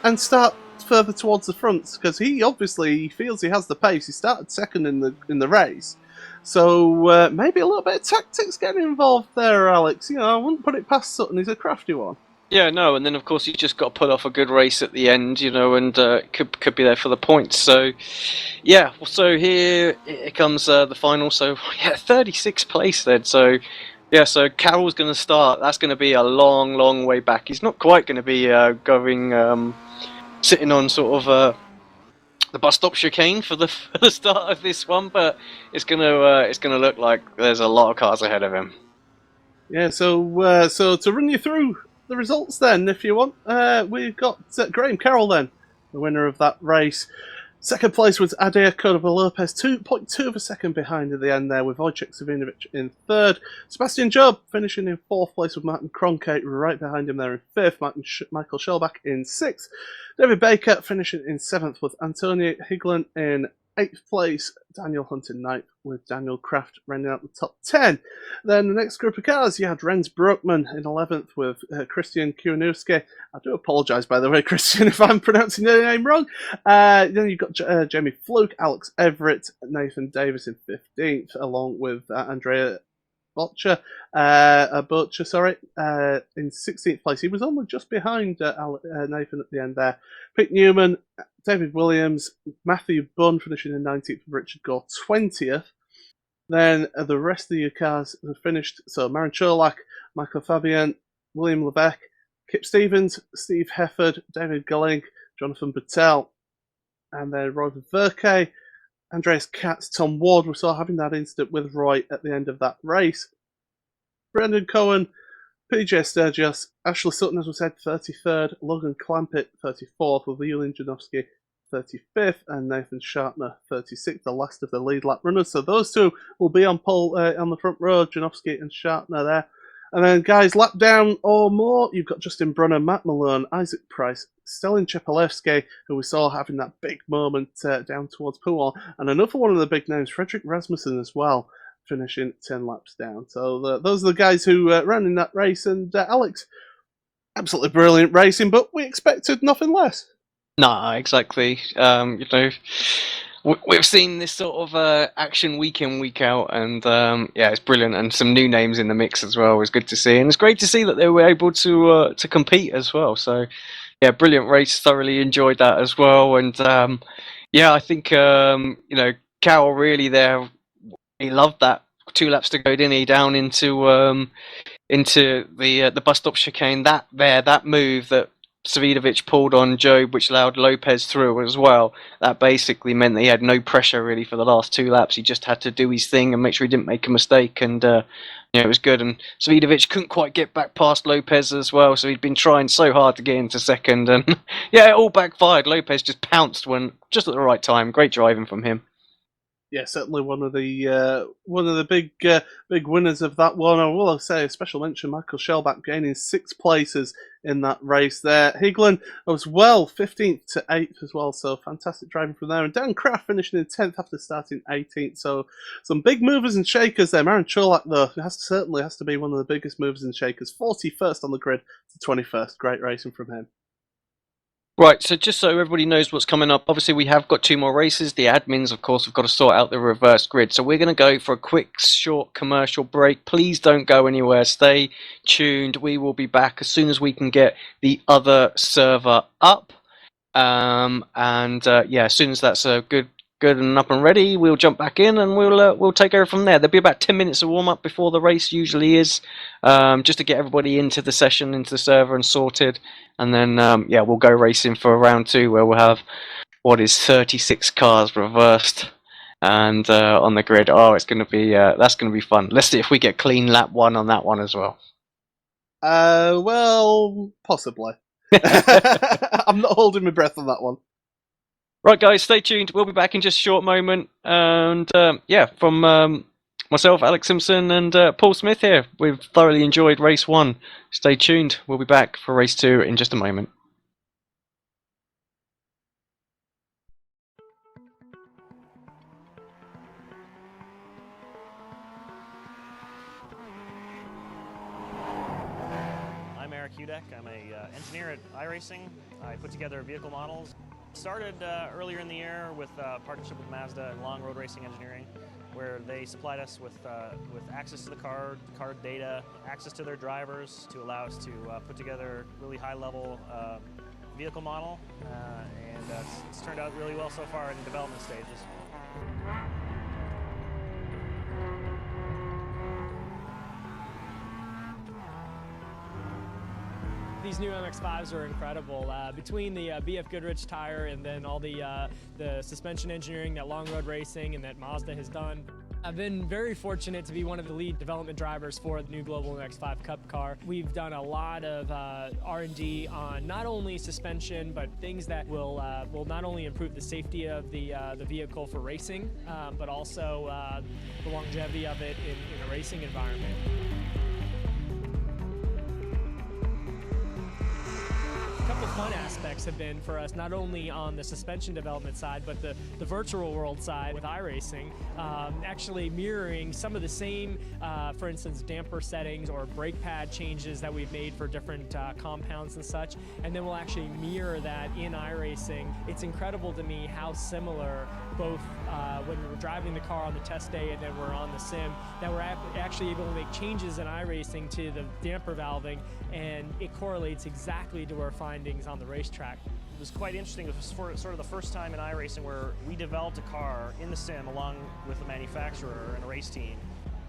and start further towards the front, because he obviously feels he has the pace. He started second in the race, so maybe a little bit of tactics getting involved there, Alex. You know, I wouldn't put it past Sutton. He's a crafty one. Yeah, no, and then of course you just got to put off a good race at the end, you know, and could be there for the points. So, yeah, so here comes the final. So, yeah, 36th place then. So, yeah, so Carroll's going to start. That's going to be a long, long way back. He's not quite going to be going sitting on sort of the bus stop chicane for the start of this one, but it's going to look like there's a lot of cars ahead of him. Yeah, so to run you through the results then, if you want, we've got Graham Carroll then, the winner of that race. Second place was Adair Cordova Lopez, 2.2 of a second behind at the end there, with Wojciech Savinovic in third. Sebastian Job finishing in fourth place with Martin Kroenke right behind him there in fifth. Michael Shellback in sixth. David Baker finishing in seventh with Antonio Higlin in eighth place. Daniel Hunt in ninth with Daniel Kraft rounding out the top 10. Then the next group of cars, you had Renz Broekman in 11th with Christian Kuanowski. I do apologise, by the way, Christian, if I'm pronouncing your name wrong. Then you've got Jamie Fluke, Alex Everett, Nathan Davis in 15th, along with Andrea Butcher, in 16th place. He was only just behind Nathan at the end there. Pete Newman, David Williams, Matthew Bunn finishing in 19th, Richard Gore 20th. Then the rest of your cars have finished. So Marin Cholak, Michael Fabian, William Levesque, Kip Stevens, Steve Hefford, David Galink, Jonathan Battelle, and then Roy Verke, Andreas Katz, Tom Ward. We saw having that incident with Roy at the end of that race. Brendan Cohen, PJ Sturgis, Ashley Sutton, as we said, 33rd, Logan Clampett, 34th, with Julian Janowski, 35th, and Nathan Shartner, 36th, the last of the lead lap runners. So those two will be on pole on the front row, Janowski and Shartner there. And then, guys, lap down or more, you've got Justin Brunner, Matt Malone, Isaac Price, Stelin Chepalevsky, who we saw having that big moment down towards Pool, and another one of the big names, Frederick Rasmussen as well, finishing 10 laps down. So those are the guys who ran in that race. And Alex, absolutely brilliant racing, but we expected nothing less. No, exactly. We've seen this sort of action week in, week out, and yeah, it's brilliant. And some new names in the mix as well. It was good to see, and it's great to see that they were able to compete as well. So, yeah, brilliant race. Thoroughly enjoyed that as well. And yeah, I think Carroll really there. He loved that 2 laps to go, didn't he? Down into the bus stop chicane. That move that Savidovic pulled on Job, which allowed Lopez through as well. That basically meant that he had no pressure really for the last 2 laps. He just had to do his thing and make sure he didn't make a mistake. And it was good. And Savidovic couldn't quite get back past Lopez as well, so he'd been trying so hard to get into second. And yeah, it all backfired. Lopez just pounced just at the right time. Great driving from him. Yeah, certainly one of the big winners of that one. I will say a special mention, Michael Shellback gaining 6 places in that race there. Higlin as well, 15th to 8th as well, so fantastic driving from there. And Dan Kraft finishing in 10th after starting 18th, so some big movers and shakers there. Marin Cholak, though, certainly has to be one of the biggest movers and shakers. 41st on the grid to 21st. Great racing from him. Right, so just so everybody knows what's coming up, obviously we have got 2 more races. The admins, of course, have got to sort out the reverse grid. So we're going to go for a quick, short commercial break. Please don't go anywhere. Stay tuned. We will be back as soon as we can get the other server up. Yeah, as soon as that's good and up and ready, we'll jump back in and we'll take over from there. There'll be about 10 minutes of warm up before the race usually is, just to get everybody into the session, into the server and sorted, and then yeah, we'll go racing for round 2 where we'll have 36 cars reversed and on the grid. Oh, it's going to be that's going to be fun. Let's see if we get clean lap 1 on that one as well. Well, possibly. I'm not holding my breath on that one. Right, guys, stay tuned. We'll be back in just a short moment. And yeah, from myself, Alex Simpson, and Paul Smith here. We've thoroughly enjoyed race 1. Stay tuned. We'll be back for race 2 in just a moment. I'm Eric Hudek. I'm an engineer at iRacing. I put together vehicle models. Started earlier in the year with a partnership with Mazda and Long Road Racing Engineering, where they supplied us with access to the car data, access to their drivers to allow us to put together really high-level vehicle model, and it's turned out really well so far in the development stages. These new MX-5s are incredible. Between the BF Goodrich tire and then all the suspension engineering that Long Road Racing and that Mazda has done, I've been very fortunate to be one of the lead development drivers for the new Global MX-5 Cup car. We've done a lot of R&D on not only suspension, but things that will not only improve the safety of the vehicle for racing, but also the longevity of it in a racing environment. A couple fun aspects have been for us, not only on the suspension development side, but the virtual world side with iRacing, actually mirroring some of the same, for instance, damper settings or brake pad changes that we've made for different compounds and such, and then we'll actually mirror that in iRacing. It's incredible to me how similar both when we're driving the car on the test day and then we're on the sim, that we're actually able to make changes in iRacing to the damper valving, and it correlates exactly to our findings on the racetrack. It was quite interesting. It was sort of the first time in iRacing where we developed a car in the sim along with the manufacturer and a race team.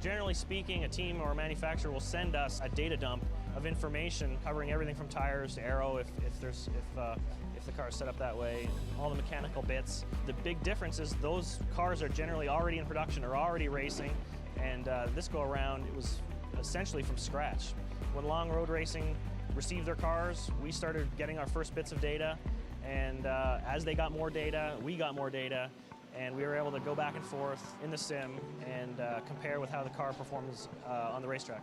Generally speaking, a team or a manufacturer will send us a data dump of information covering everything from tires to aero if the car is set up that way, all the mechanical bits. The big difference is those cars are generally already in production or already racing, and this go around it was essentially from scratch. When Long Road Racing received their cars, we started getting our first bits of data, and as they got more data, we got more data, and we were able to go back and forth in the sim and compare with how the car performs on the racetrack.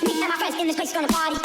Me and my friends in this place gonna party.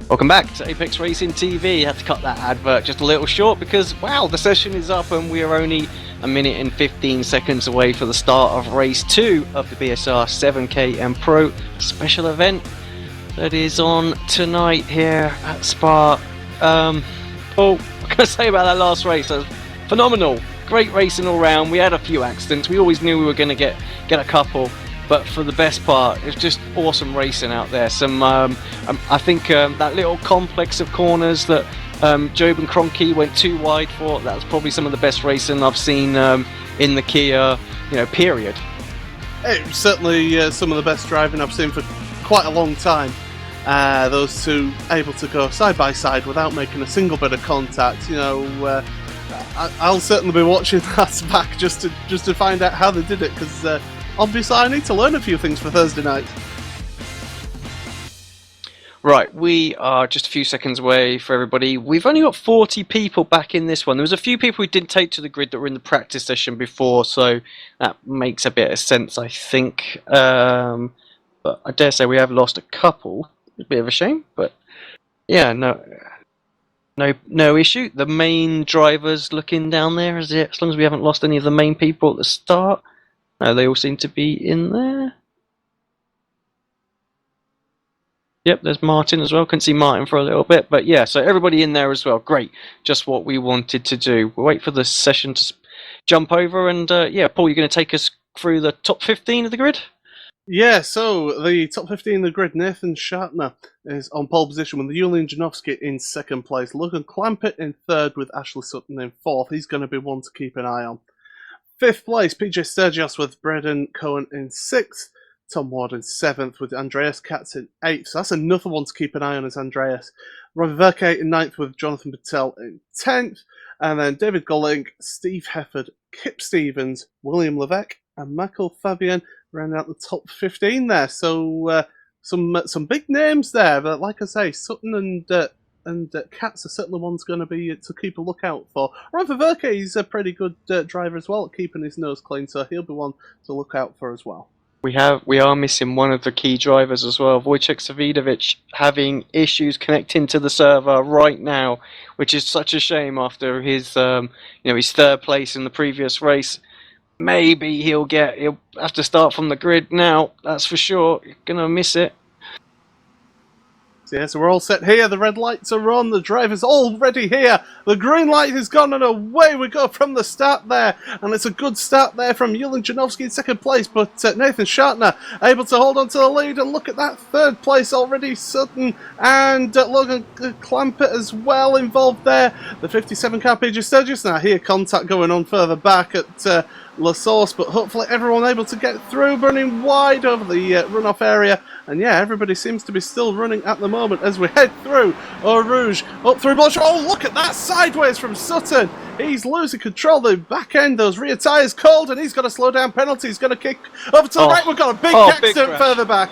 Welcome back to Apex Racing TV. Had to cut that advert just a little short because, wow, the session is up and we are only a minute and 15 seconds away for the start of race 2 of the BSR 7K and Pro special event that is on tonight here at Spa. What can I say about that last race? That was phenomenal. Great racing all round. We had a few accidents. We always knew we were going to get a couple. but for the best part, it's just awesome racing out there. I think that little complex of corners that Job and Kroenke went too wide for, that was probably some of the best racing I've seen in the Kia, period. It was certainly some of the best driving I've seen for quite a long time. Those two able to go side by side without making a single bit of contact. I'll certainly be watching that back just to find out how they did it, because obviously I need to learn a few things for Thursday night. Right, we are just a few seconds away for everybody. We've only got 40 people back in this one. There was a few people we didn't take to the grid that were in the practice session before, so that makes a bit of sense, I think. But I dare say we have lost a couple. A bit of a shame, but yeah, no issue. The main drivers looking down there, as long as we haven't lost any of the main people at the start. No, they all seem to be in there. Yep, there's Martin as well. Couldn't see Martin for a little bit, but yeah, so everybody in there as well. Great, just what we wanted to do. We'll wait for the session to jump over, and yeah, Paul, you're going to take us through the top 15 of the grid? Yeah, so the top 15 in the grid, Nathan Shartner is on pole position with Julian Janowski in second place. Logan Clampett in third with Ashley Sutton in fourth. He's going to be one to keep an eye on. Fifth place, PJ Sturgis with Braden Cohen in sixth. Tom Ward in seventh with Andreas Katz in eighth. So that's another one to keep an eye on, as Andreas. Robbie Verke in ninth with Jonathan Patel in 10th. And then David Golling, Steve Hefford, Kip Stevens, William Levesque, and Michael Fabian round out the top 15 there. So some big names there. But like I say, Sutton and Katz are certainly ones going to be to keep a lookout for. Robbie Verke is a pretty good driver as well at keeping his nose clean, so he'll be one to look out for as well. We are missing one of the key drivers as well, Wojciech Savidovic, having issues connecting to the server right now, which is such a shame after his his third place in the previous race. Maybe he'll have to start from the grid now, that's for sure. You're gonna miss it. Yeah, so we're all set here. The red lights are on. The driver's already here. The green light is gone, and away we go from the start there. And it's a good start there from Julian Janowski in second place, but Nathan Shartner able to hold on to the lead. And look at that third place already. Sutton and Logan Clampett as well involved there. The 57 car PJ Sturgis. Now here contact going on further back at La Source, but hopefully everyone able to get through, running wide over the runoff area. And yeah, everybody seems to be still running at the moment as we head through Eau Rouge, up through Blanche. Oh, look at that sideways from Sutton. He's losing control of the back end. Those rear tyres cold, and he's got a slow down penalty. He's going to kick over to the right. We've got a big accident further back.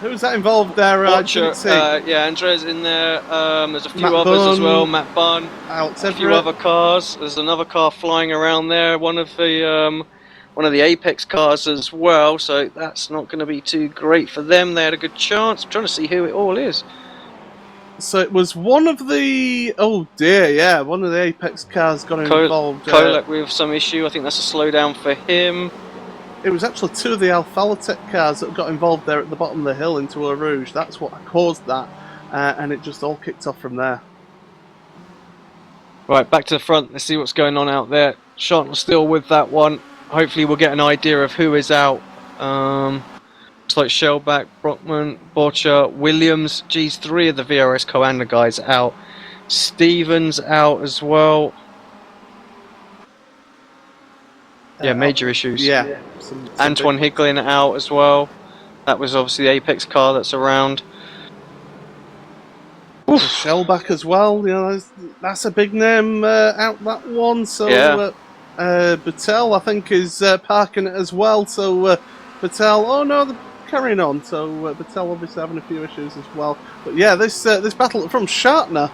Who's that involved there? I didn't see. Yeah, Andre's in there. There's a few others as well. Matt Bunn, a few other cars. There's another car flying around there. One of the Apex cars as well. So that's not going to be too great for them. They had a good chance. I'm trying to see who it all is. So it was one of the... Oh dear, yeah. One of the Apex cars got involved. Kolek with some issue. I think that's a slowdown for him. It was actually two of the Alphalatech cars that got involved there at the bottom of the hill into Eau Rouge. That's what caused that, and it just all kicked off from there. Right, back to the front. Let's see what's going on out there. Shartner's still with that one. Hopefully we'll get an idea of who is out. Looks like Shellback, Brockman, Borcher, Williams. Geez, 3 of the VRS Coanda guys out. Stevens out as well. Yeah, major issues. Yeah. Antoine Higlin out as well. That was obviously the Apex car that's around. Shellback as well. You know, that's a big name out that one. So yeah. Patel, I think, is parking it as well. So Patel. Oh no, they're carrying on. So Patel obviously having a few issues as well. But yeah, this battle from Shartner.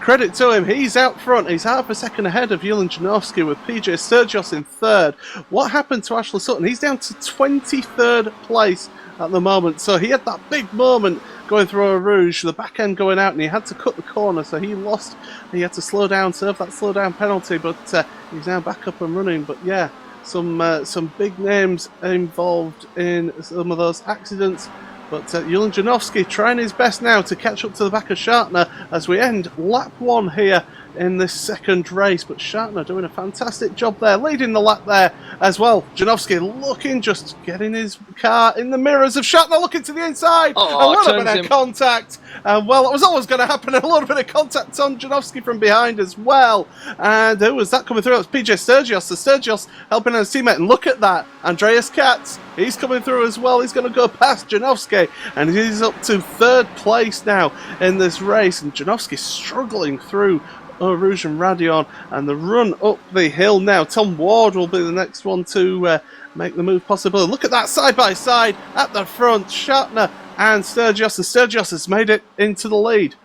Credit to him, he's out front. He's half a second ahead of Julian Janowski with PJ Sturgis in third. What happened to Ashley Sutton? He's down to 23rd place at the moment. So he had that big moment going through Eau Rouge, the back end going out, and he had to cut the corner. So he lost. He had to slow down, serve that slow down penalty, but he's now back up and running. But yeah, some big names involved in some of those accidents. But Julian Janowski trying his best now to catch up to the back of Shartner as we end lap 1 here in this second race. But Shartner doing a fantastic job there, leading the lap there as well. Janowski looking, just getting his car in the mirrors of Shatner, looking to the inside. Oh, a little bit turns of him. contact. Well, it was always going to happen. A little bit of contact on Janowski from behind as well. And who was that coming through? It was PJ Sturgios. So Sturgios helping his teammate. And look at that. Andreas Katz. He's coming through as well. He's going to go past Janowski. And he's up to 3rd place now in this race. And Janowski struggling through Rouge and Radion, and the run up the hill now. Tom Ward will be the next one to make the move possible. Look at that side by side at the front, Shatner and Sturgios, and Sturgios has made it into the lead.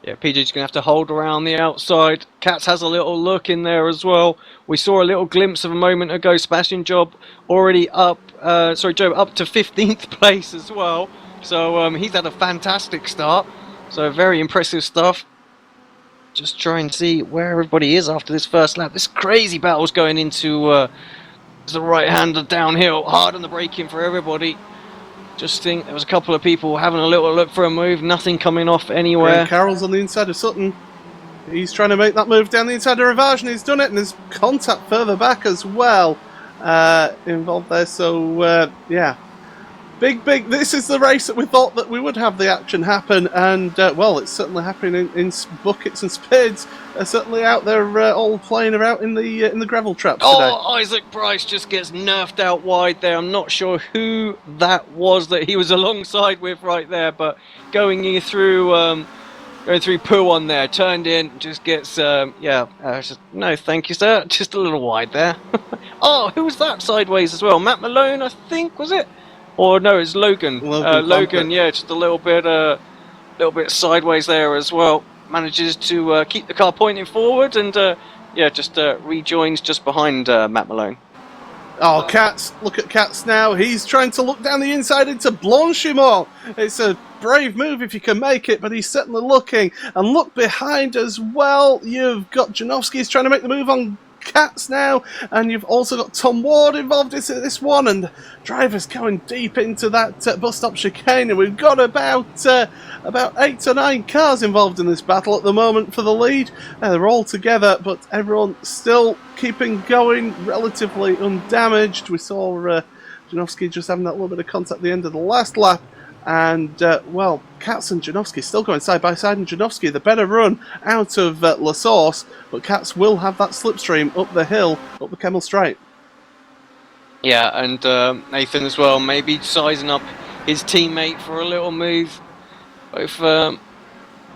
Yeah, PJ's going to have to hold around the outside. Katz has a little look in there as well. We saw a little glimpse of a moment ago. Sebastian Job already up, Job up to 15th place as well. So he's had a fantastic start. So very impressive stuff. Just try and see where everybody is after this first lap. This crazy battle's going into the right-hander downhill. Hard on the braking for everybody. Just think there was a couple of people having a little look for a move. Nothing coming off anywhere. Graham Carroll's on the inside of Sutton. He's trying to make that move down the inside of Rivage, and he's done it. And there's contact further back as well involved there. So, yeah. Big. This is the race that we thought that we would have the action happen, and well, it's certainly happening in buckets and spades. Certainly out there, all playing about in the gravel traps today. Oh, Isaac Bryce just gets nerfed out wide there. I'm not sure who that was that he was alongside with right there, but going through poo on there, turned in, just gets no, thank you, sir. Just a little wide there. Oh, who was that sideways as well? Matt Malone, I think, was it? Or no, it's Logan. Logan, yeah, just a little bit sideways there as well. Manages to keep the car pointing forward, and just rejoins just behind Matt Malone. Oh, Katz! Look at Katz now. He's trying to look down the inside into Blanchimont. It's a brave move if you can make it, but he's certainly looking. And look behind as well. You've got Janowski. He's trying to make the move on Katz now, and you've also got Tom Ward involved in this one, and drivers going deep into that bus stop chicane, and we've got about 8 or 9 cars involved in this battle at the moment for the lead. They're all together, but everyone still keeping going relatively undamaged. We saw Janowski just having that little bit of contact at the end of the last lap. And, well, Katz and Janowski still going side by side, and Janowski the better run out of La Source, but Katz will have that slipstream up the hill, up the Kemmel Straight. Yeah, and Nathan as well, maybe sizing up his teammate for a little move. Both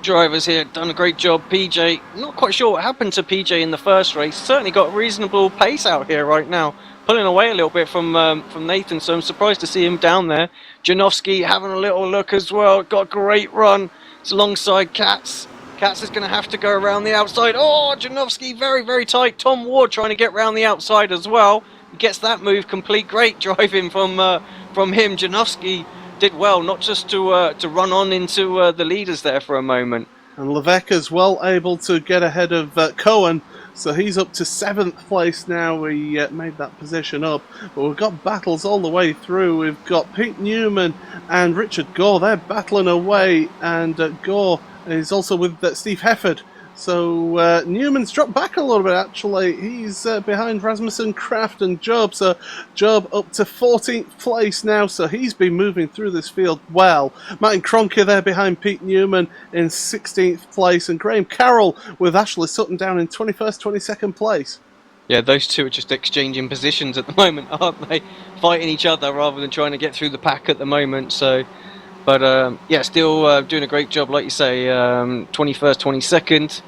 drivers here done a great job. PJ, not quite sure what happened to PJ in the first race. Certainly got reasonable pace out here right now. Pulling away a little bit from Nathan, so I'm surprised to see him down there. Janowski having a little look as well. Got a great run. It's alongside Katz. Katz is going to have to go around the outside. Oh, Janowski very, very tight. Tom Ward trying to get around the outside as well. He gets that move complete. Great driving from him. Janowski did well, not just to run on into the leaders there for a moment. And Levesque as well able to get ahead of Cohen. So he's up to 7th place now. We made that position up. But we've got battles all the way through. We've got Pete Newman and Richard Gore. They're battling away. And Gore is also with Steve Hefford. So Newman's dropped back a little bit, actually. He's behind Rasmussen, Kraft and Job. So Job up to 14th place now. So he's been moving through this field well. Martin Kroenke there behind Pete Newman in 16th place. And Graham Carroll with Ashley Sutton down in 21st, 22nd place. Yeah, those two are just exchanging positions at the moment, aren't they? Fighting each other rather than trying to get through the pack at the moment. So, but yeah, still doing a great job, like you say. 21st, 22nd.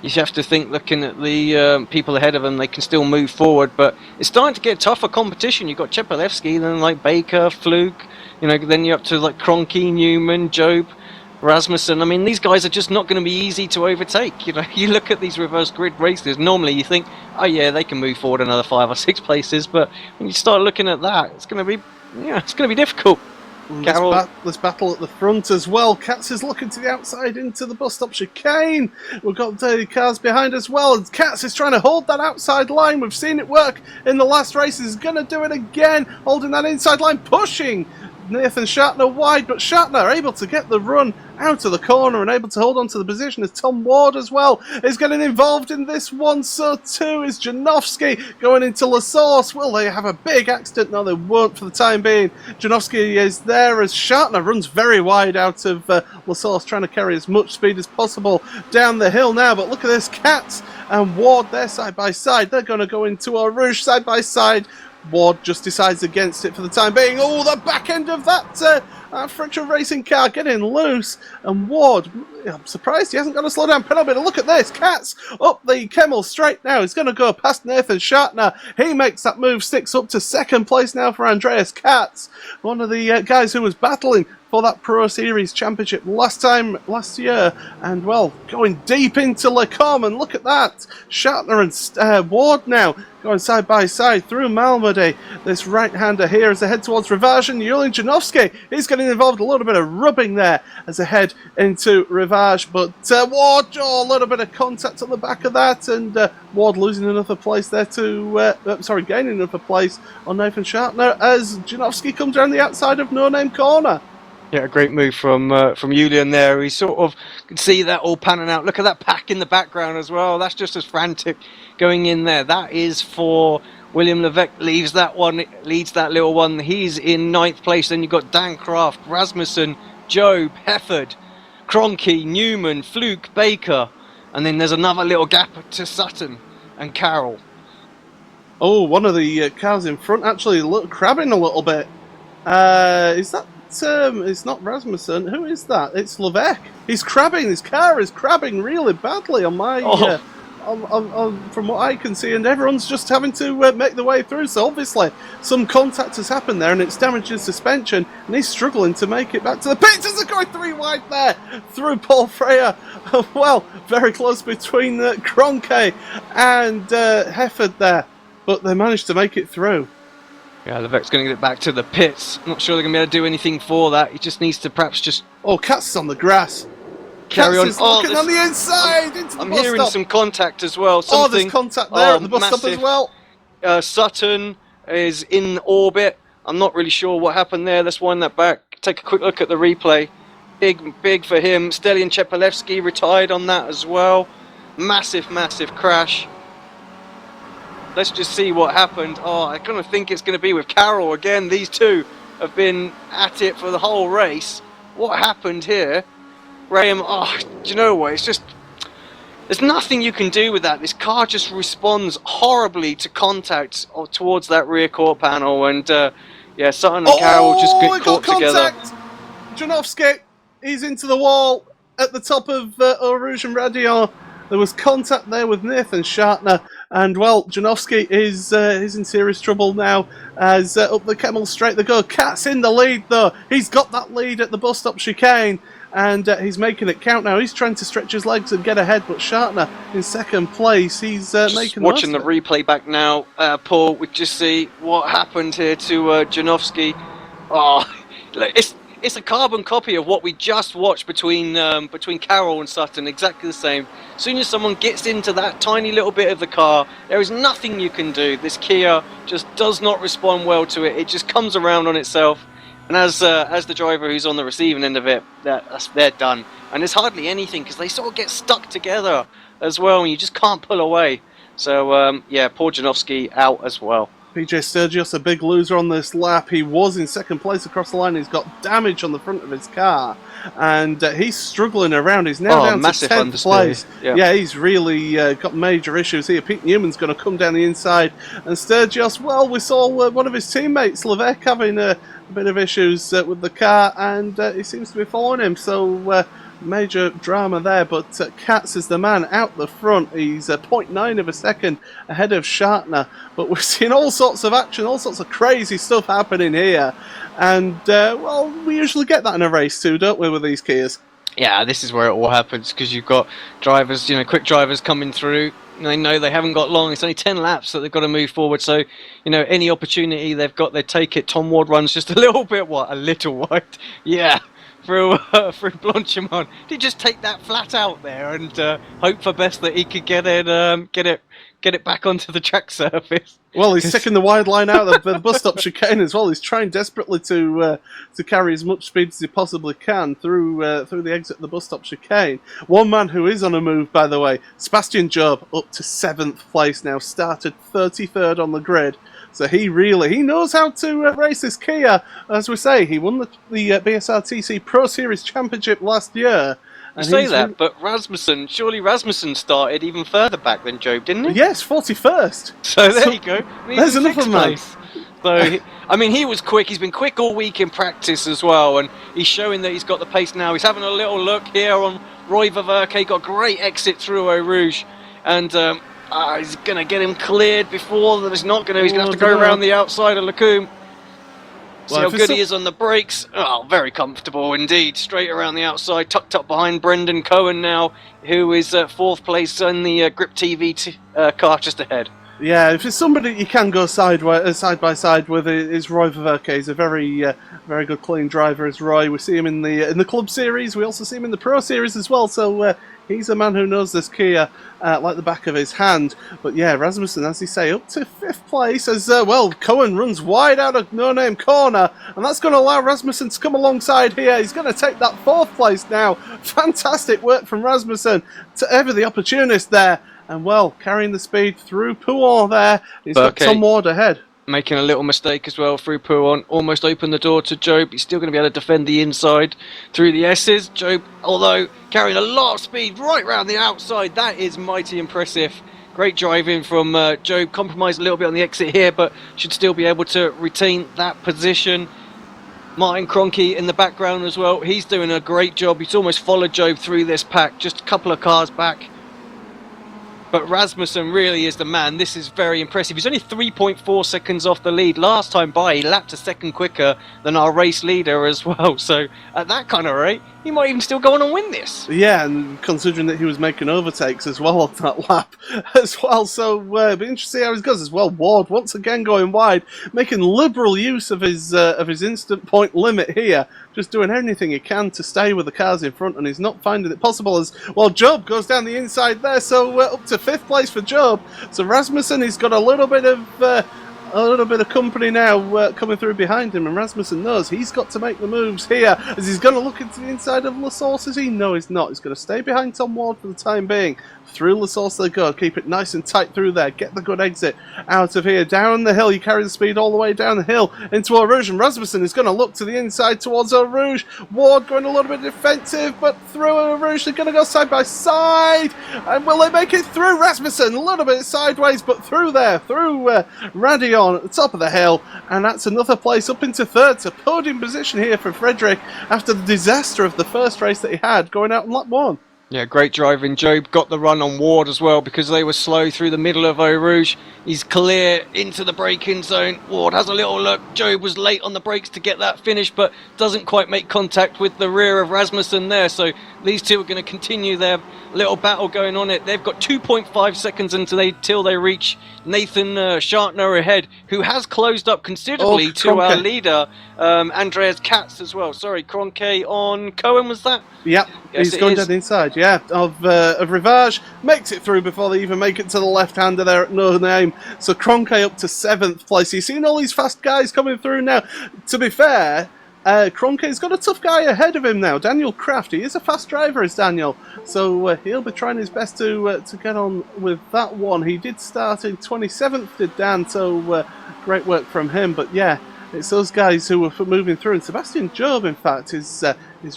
You have to think, looking at the people ahead of them, they can still move forward. But it's starting to get tougher competition. You've got Chepelevsky, then like Baker, Fluke. Then you're up to like Kroenke, Newman, Job, Rasmussen. I mean, these guys are just not going to be easy to overtake. You look at these reverse grid races. Normally, you think, oh yeah, they can move forward another 5 or 6 places. But when you start looking at that, it's going to be difficult. This battle at the front as well. Katz is looking to the outside into the bus stop chicane. We've got the cars behind as well. And Katz is trying to hold that outside line. We've seen it work in the last race. He's going to do it again. Holding that inside line, pushing Nathan Shatner wide, but Shatner able to get the run out of the corner and able to hold on to the position as Tom Ward as well is getting involved in this one. So too is Janowski going into Lasource. Will they have a big accident? No, they won't for the time being. Janowski is there as Shatner runs very wide out of Lasource, trying to carry as much speed as possible down the hill now. But look at this, Katz and Ward there side by side. They're going to go into Eau Rouge side by side. Ward just decides against it for the time being. Oh, the back end of that friction racing car getting loose. And Ward, I'm surprised he hasn't got a slow down penalty. Look at this. Katz up the Kemmel straight now. He's going to go past Nathan Shatner. He makes that move, sticks up to second place now for Andreas Katz. One of the guys who was battling for that Pro Series Championship last year, and well, going deep into Le Com, and look at that, Shatner and Ward now going side by side through Malmedy. This right-hander here as they head towards Rivage, and Julian Janowski is getting involved, a little bit of rubbing there as they head into Rivage, but Ward, a little bit of contact on the back of that, and Ward losing another place there to, gaining another place on Nathan Shatner as Janowski comes around the outside of No Name Corner. Yeah, a great move from Julian there. He sort of could see that all panning out. Look at that pack in the background as well. That's just as frantic going in there. That is for William Levesque. Leads that little one. He's in 9th place. Then you've got Dan Kraft, Rasmussen, Job, Hefford, Kroenke, Newman, Fluke, Baker. And then there's another little gap to Sutton and Carroll. Oh, one of the cars in front actually crabbing a little bit. Is that... it's not Rasmussen. Who is that? It's Levesque. He's crabbing. His car is crabbing really badly on my from what I can see, and everyone's just having to make the way through. So obviously some contact has happened there, and it's damaged his suspension, and he's struggling to make it back to the pits. As they're going 3 wide there through Paul Freyer. Well, very close between Kroenke and Hefford there, but they managed to make it through. Yeah, Levesque's going to get it back to the pits. Not sure they're going to be able to do anything for that. He just needs to perhaps just... Oh, Katz is on the grass. Carry on. Katz is looking on the inside into the I'm bus hearing stop. some contact as well. Oh, there's contact there at the bus massive. stop as well. Sutton is in orbit. I'm not really sure what happened there. Let's wind that back. Take a quick look at the replay. Big for him. Stelian Chepalevsky retired on that as well. Massive crash. Let's just see what happened. Oh, I kind of think it's going to be with Carroll again. These two have been at it for the whole race. What happened here? Graham, do you know what? It's just... There's nothing you can do with that. This car just responds horribly to contact towards that rear quarter panel. And, yeah, Sutton and Carroll just get caught together. Janowski, he's into the wall at the top of Eau Rouge and Radion. There was contact there with Nathan Shatner, and well, Janowski is in serious trouble now as up the Kemmel straight they go. Katz in the lead though. He's got that lead at the bus stop chicane, and he's making it count now. He's trying to stretch his legs and get ahead, but Shatner in second place. He's making watching the replay back now, Paul. We just see what happened here to Janowski. Oh, it's a carbon copy of what we just watched between Carroll and Sutton, exactly the same. As soon as someone gets into that tiny little bit of the car, there is nothing you can do. This Kia just does not respond well to it. It just comes around on itself. And as the driver who's on the receiving end of it, they're done. And there's hardly anything because they sort of get stuck together as well, and you just can't pull away. So yeah, poor Janowski out as well. PJ Sturgis, a big loser on this lap. He was in second place across the line. He's got damage on the front of his car, and he's struggling around. He's now down to 10th place. Yeah, he's really got major issues here. Pete Newman's going to come down the inside, and Sturgis, well, we saw one of his teammates, Levesque, having a bit of issues with the car, and he seems to be following him, so major drama there. But Katz is the man out the front. He's 0.9 of a second ahead of Shatner, but we've seen all sorts of action, all sorts of crazy stuff happening here, and well, we usually get that in a race too, don't we, with these Kias? Yeah, this is where it all happens, because you've got drivers, quick drivers coming through. They know they haven't got long. It's only 10 laps that they've got to move forward. So, any opportunity they've got, they take it. Tom Ward runs just a little bit, a little wide. Yeah, through Blanchimont. Did he just take that flat out there and hope for best that he could get it get it back onto the track surface. Well, he's taking the wide line out of the bus stop chicane as well. He's trying desperately to carry as much speed as he possibly can through the exit of the bus stop chicane. One man who is on a move, by the way, Sebastian Job, up to 7th place now, started 33rd on the grid. So he knows how to race this Kia. As we say, he won the BSR TC Pro Series Championship last year. You say that, but surely Rasmussen started even further back than Job, didn't he? Yes, 41st. So there you go. There's another man. So, he was quick. He's been quick all week in practice as well, and he's showing that he's got the pace now. He's having a little look here on Roy Vaverke. Got a great exit through Eau Rouge, and he's going to get him cleared before. He's not going to. He's going to have to go around the outside of Lacombe. See how good he is on the brakes. Oh, very comfortable indeed. Straight around the outside, tucked up behind Brendan Cohen now, who is 4th place in the Grip TV car just ahead. Yeah, if it's somebody you can go side by side with, is Roy Vaverke. He's a very good clean driver, as Roy. We see him in the Club Series. We also see him in the Pro Series as well. So he's a man who knows this Kia like the back of his hand. But yeah, Rasmussen, as you say, up to 5th place as Cohen runs wide out of No Name Corner, and that's going to allow Rasmussen to come alongside here. He's going to take that 4th place now. Fantastic work from Rasmussen to ever the opportunist there. And carrying the speed through Pouon there. He's got Tom Ward ahead. Making a little mistake as well through Pouon. Almost opened the door to Job. He's still going to be able to defend the inside through the S's. Job, although carrying a lot of speed right round the outside. That is mighty impressive. Great driving from Job. Compromised a little bit on the exit here, but should still be able to retain that position. Martin Kroenke in the background as well. He's doing a great job. He's almost followed Job through this pack. Just a couple of cars back. But Rasmussen really is the man. This is very impressive. He's only 3.4 seconds off the lead. Last time by, he lapped a second quicker than our race leader as well. So at that kind of rate, he might even still go on and win this. Yeah, and considering that he was making overtakes as well on that lap as well. So it'll be interesting to see how it goes as well. Ward once again going wide, making liberal use of his instant point limit here. Just doing anything he can to stay with the cars in front, and he's not finding it possible as Job goes down the inside there. So up to 5th place for Job. So Rasmussen, he's got a little bit of company now coming through behind him, and Rasmussen knows he's got to make the moves here as he's going to look into the inside of La Source. Is he? No, he's not. He's going to stay behind Tom Ward for the time being. Through La Source they go. Keep it nice and tight through there. Get the good exit out of here. Down the hill. You carry the speed all the way down the hill into Eau Rouge, and Rasmussen is going to look to the inside towards Eau Rouge. Ward going a little bit defensive, but through Eau Rouge they're going to go side by side. And will they make it through? Rasmussen a little bit sideways, but through there. Through Radion at the top of the hill. And that's another place up into 3rd. So podium position here for Frederick after the disaster of the first race that he had going out on lap 1. Yeah, great driving. Job got the run on Ward as well because they were slow through the middle of Eau Rouge. He's clear into the braking zone. Ward has a little look. Job was late on the brakes to get that finish, but doesn't quite make contact with the rear of Rasmussen there. So these two are going to continue their little battle going on it. They've got 2.5 seconds until they reach Nathan Shartner ahead, who has closed up considerably to our leader, Andreas Katz as well. Sorry, Kroenke on Cohen, was that? Yep, yes, he's gone dead inside, yeah, of Rivage. Makes it through before they even make it to the left-hander there at No Name. So Kroenke up to 7th place. You've seen all these fast guys coming through now. To be fair, Kroenke's got a tough guy ahead of him now, Daniel Kraft. He is a fast driver, is Daniel. So he'll be trying his best to get on with that one. He did start in 27th, did Dan, so great work from him. But yeah, it's those guys who are moving through. And Sebastian Job, in fact, is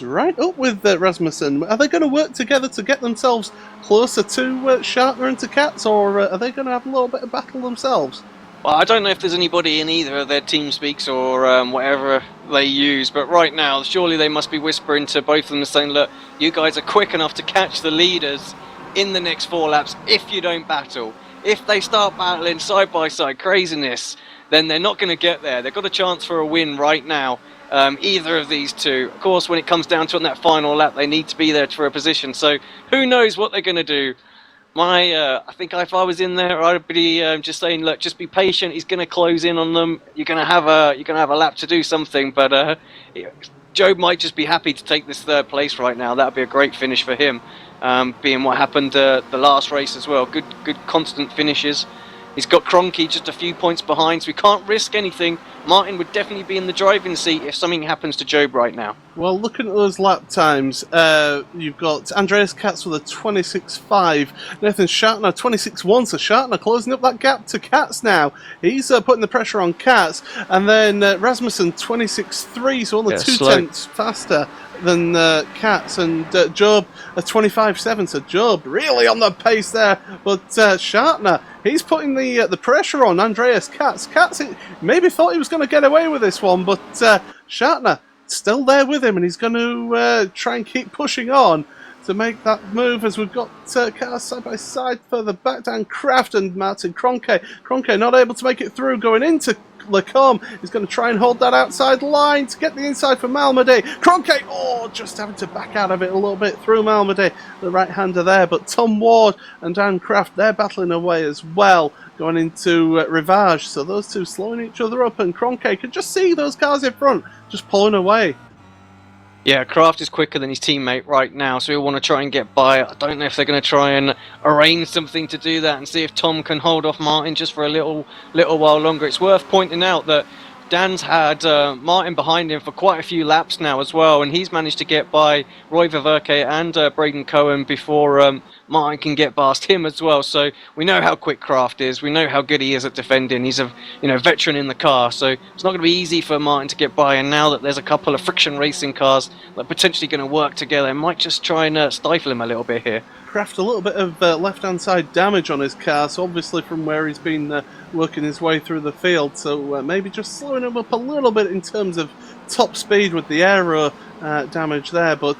right up with Rasmussen. Are they going to work together to get themselves closer to Shartner and to Katz, or are they going to have a little bit of battle themselves? Well, I don't know if there's anybody in either of their team speaks or whatever they use, but right now, surely they must be whispering to both of them saying, look, you guys are quick enough to catch the leaders in the next 4 laps if you don't battle. If they start battling side by side craziness, then they're not going to get there. They've got a chance for a win right now, either of these two. Of course, when it comes down to on that final lap, they need to be there for a position, so who knows what they're going to do. I think if I was in there, I'd be just saying, look, just be patient. He's going to close in on them. You're going to have a lap to do something. But Job might just be happy to take this 3rd place right now. That would be a great finish for him. being what happened the last race as well. Good constant finishes. He's got Kroenke just a few points behind, so we can't risk anything. Martin would definitely be in the driving seat if something happens to Job right now. Well, looking at those lap times, you've got Andreas Katz with a 26.5, Nathan Schartner 26.1, so Schartner closing up that gap to Katz now. He's putting the pressure on Katz, and then Rasmussen 26.3, so only 0.2 faster than Katz, and Job a 25.7, so Job really on the pace there, but Schartner, he's putting the pressure on Andreas Katz. Katz maybe thought he was going to get away with this one, but Schartner still there with him, and he's going to try and keep pushing on to make that move, as we've got cars side by side further back down. Kraft and Martin Kroenke. Kroenke not able to make it through, going into Lecombe. He's going to try and hold that outside line to get the inside for Malmedy. Kroenke, just having to back out of it a little bit through Malmedy, the right-hander there. But Tom Ward and Dan Kraft, they're battling away as well, going into Rivage. So those two slowing each other up, and Kroenke could just see those cars in front just pulling away. Yeah, Kraft is quicker than his teammate right now, so he'll want to try and get by. I don't know if they're going to try and arrange something to do that and see if Tom can hold off Martin just for a little while longer. It's worth pointing out that Dan's had Martin behind him for quite a few laps now as well, and he's managed to get by Roy Ververke and Braden Cohen before Martin can get past him as well. So we know how quick Kraft is, we know how good he is at defending. He's a veteran in the car, so it's not going to be easy for Martin to get by. And now that there's a couple of friction racing cars that are potentially going to work together, it might just try and stifle him a little bit here. Kraft a little bit of left-hand side damage on his car, so obviously from where he's been working his way through the field, so maybe just slowing him up a little bit in terms of top speed with the aero damage there, but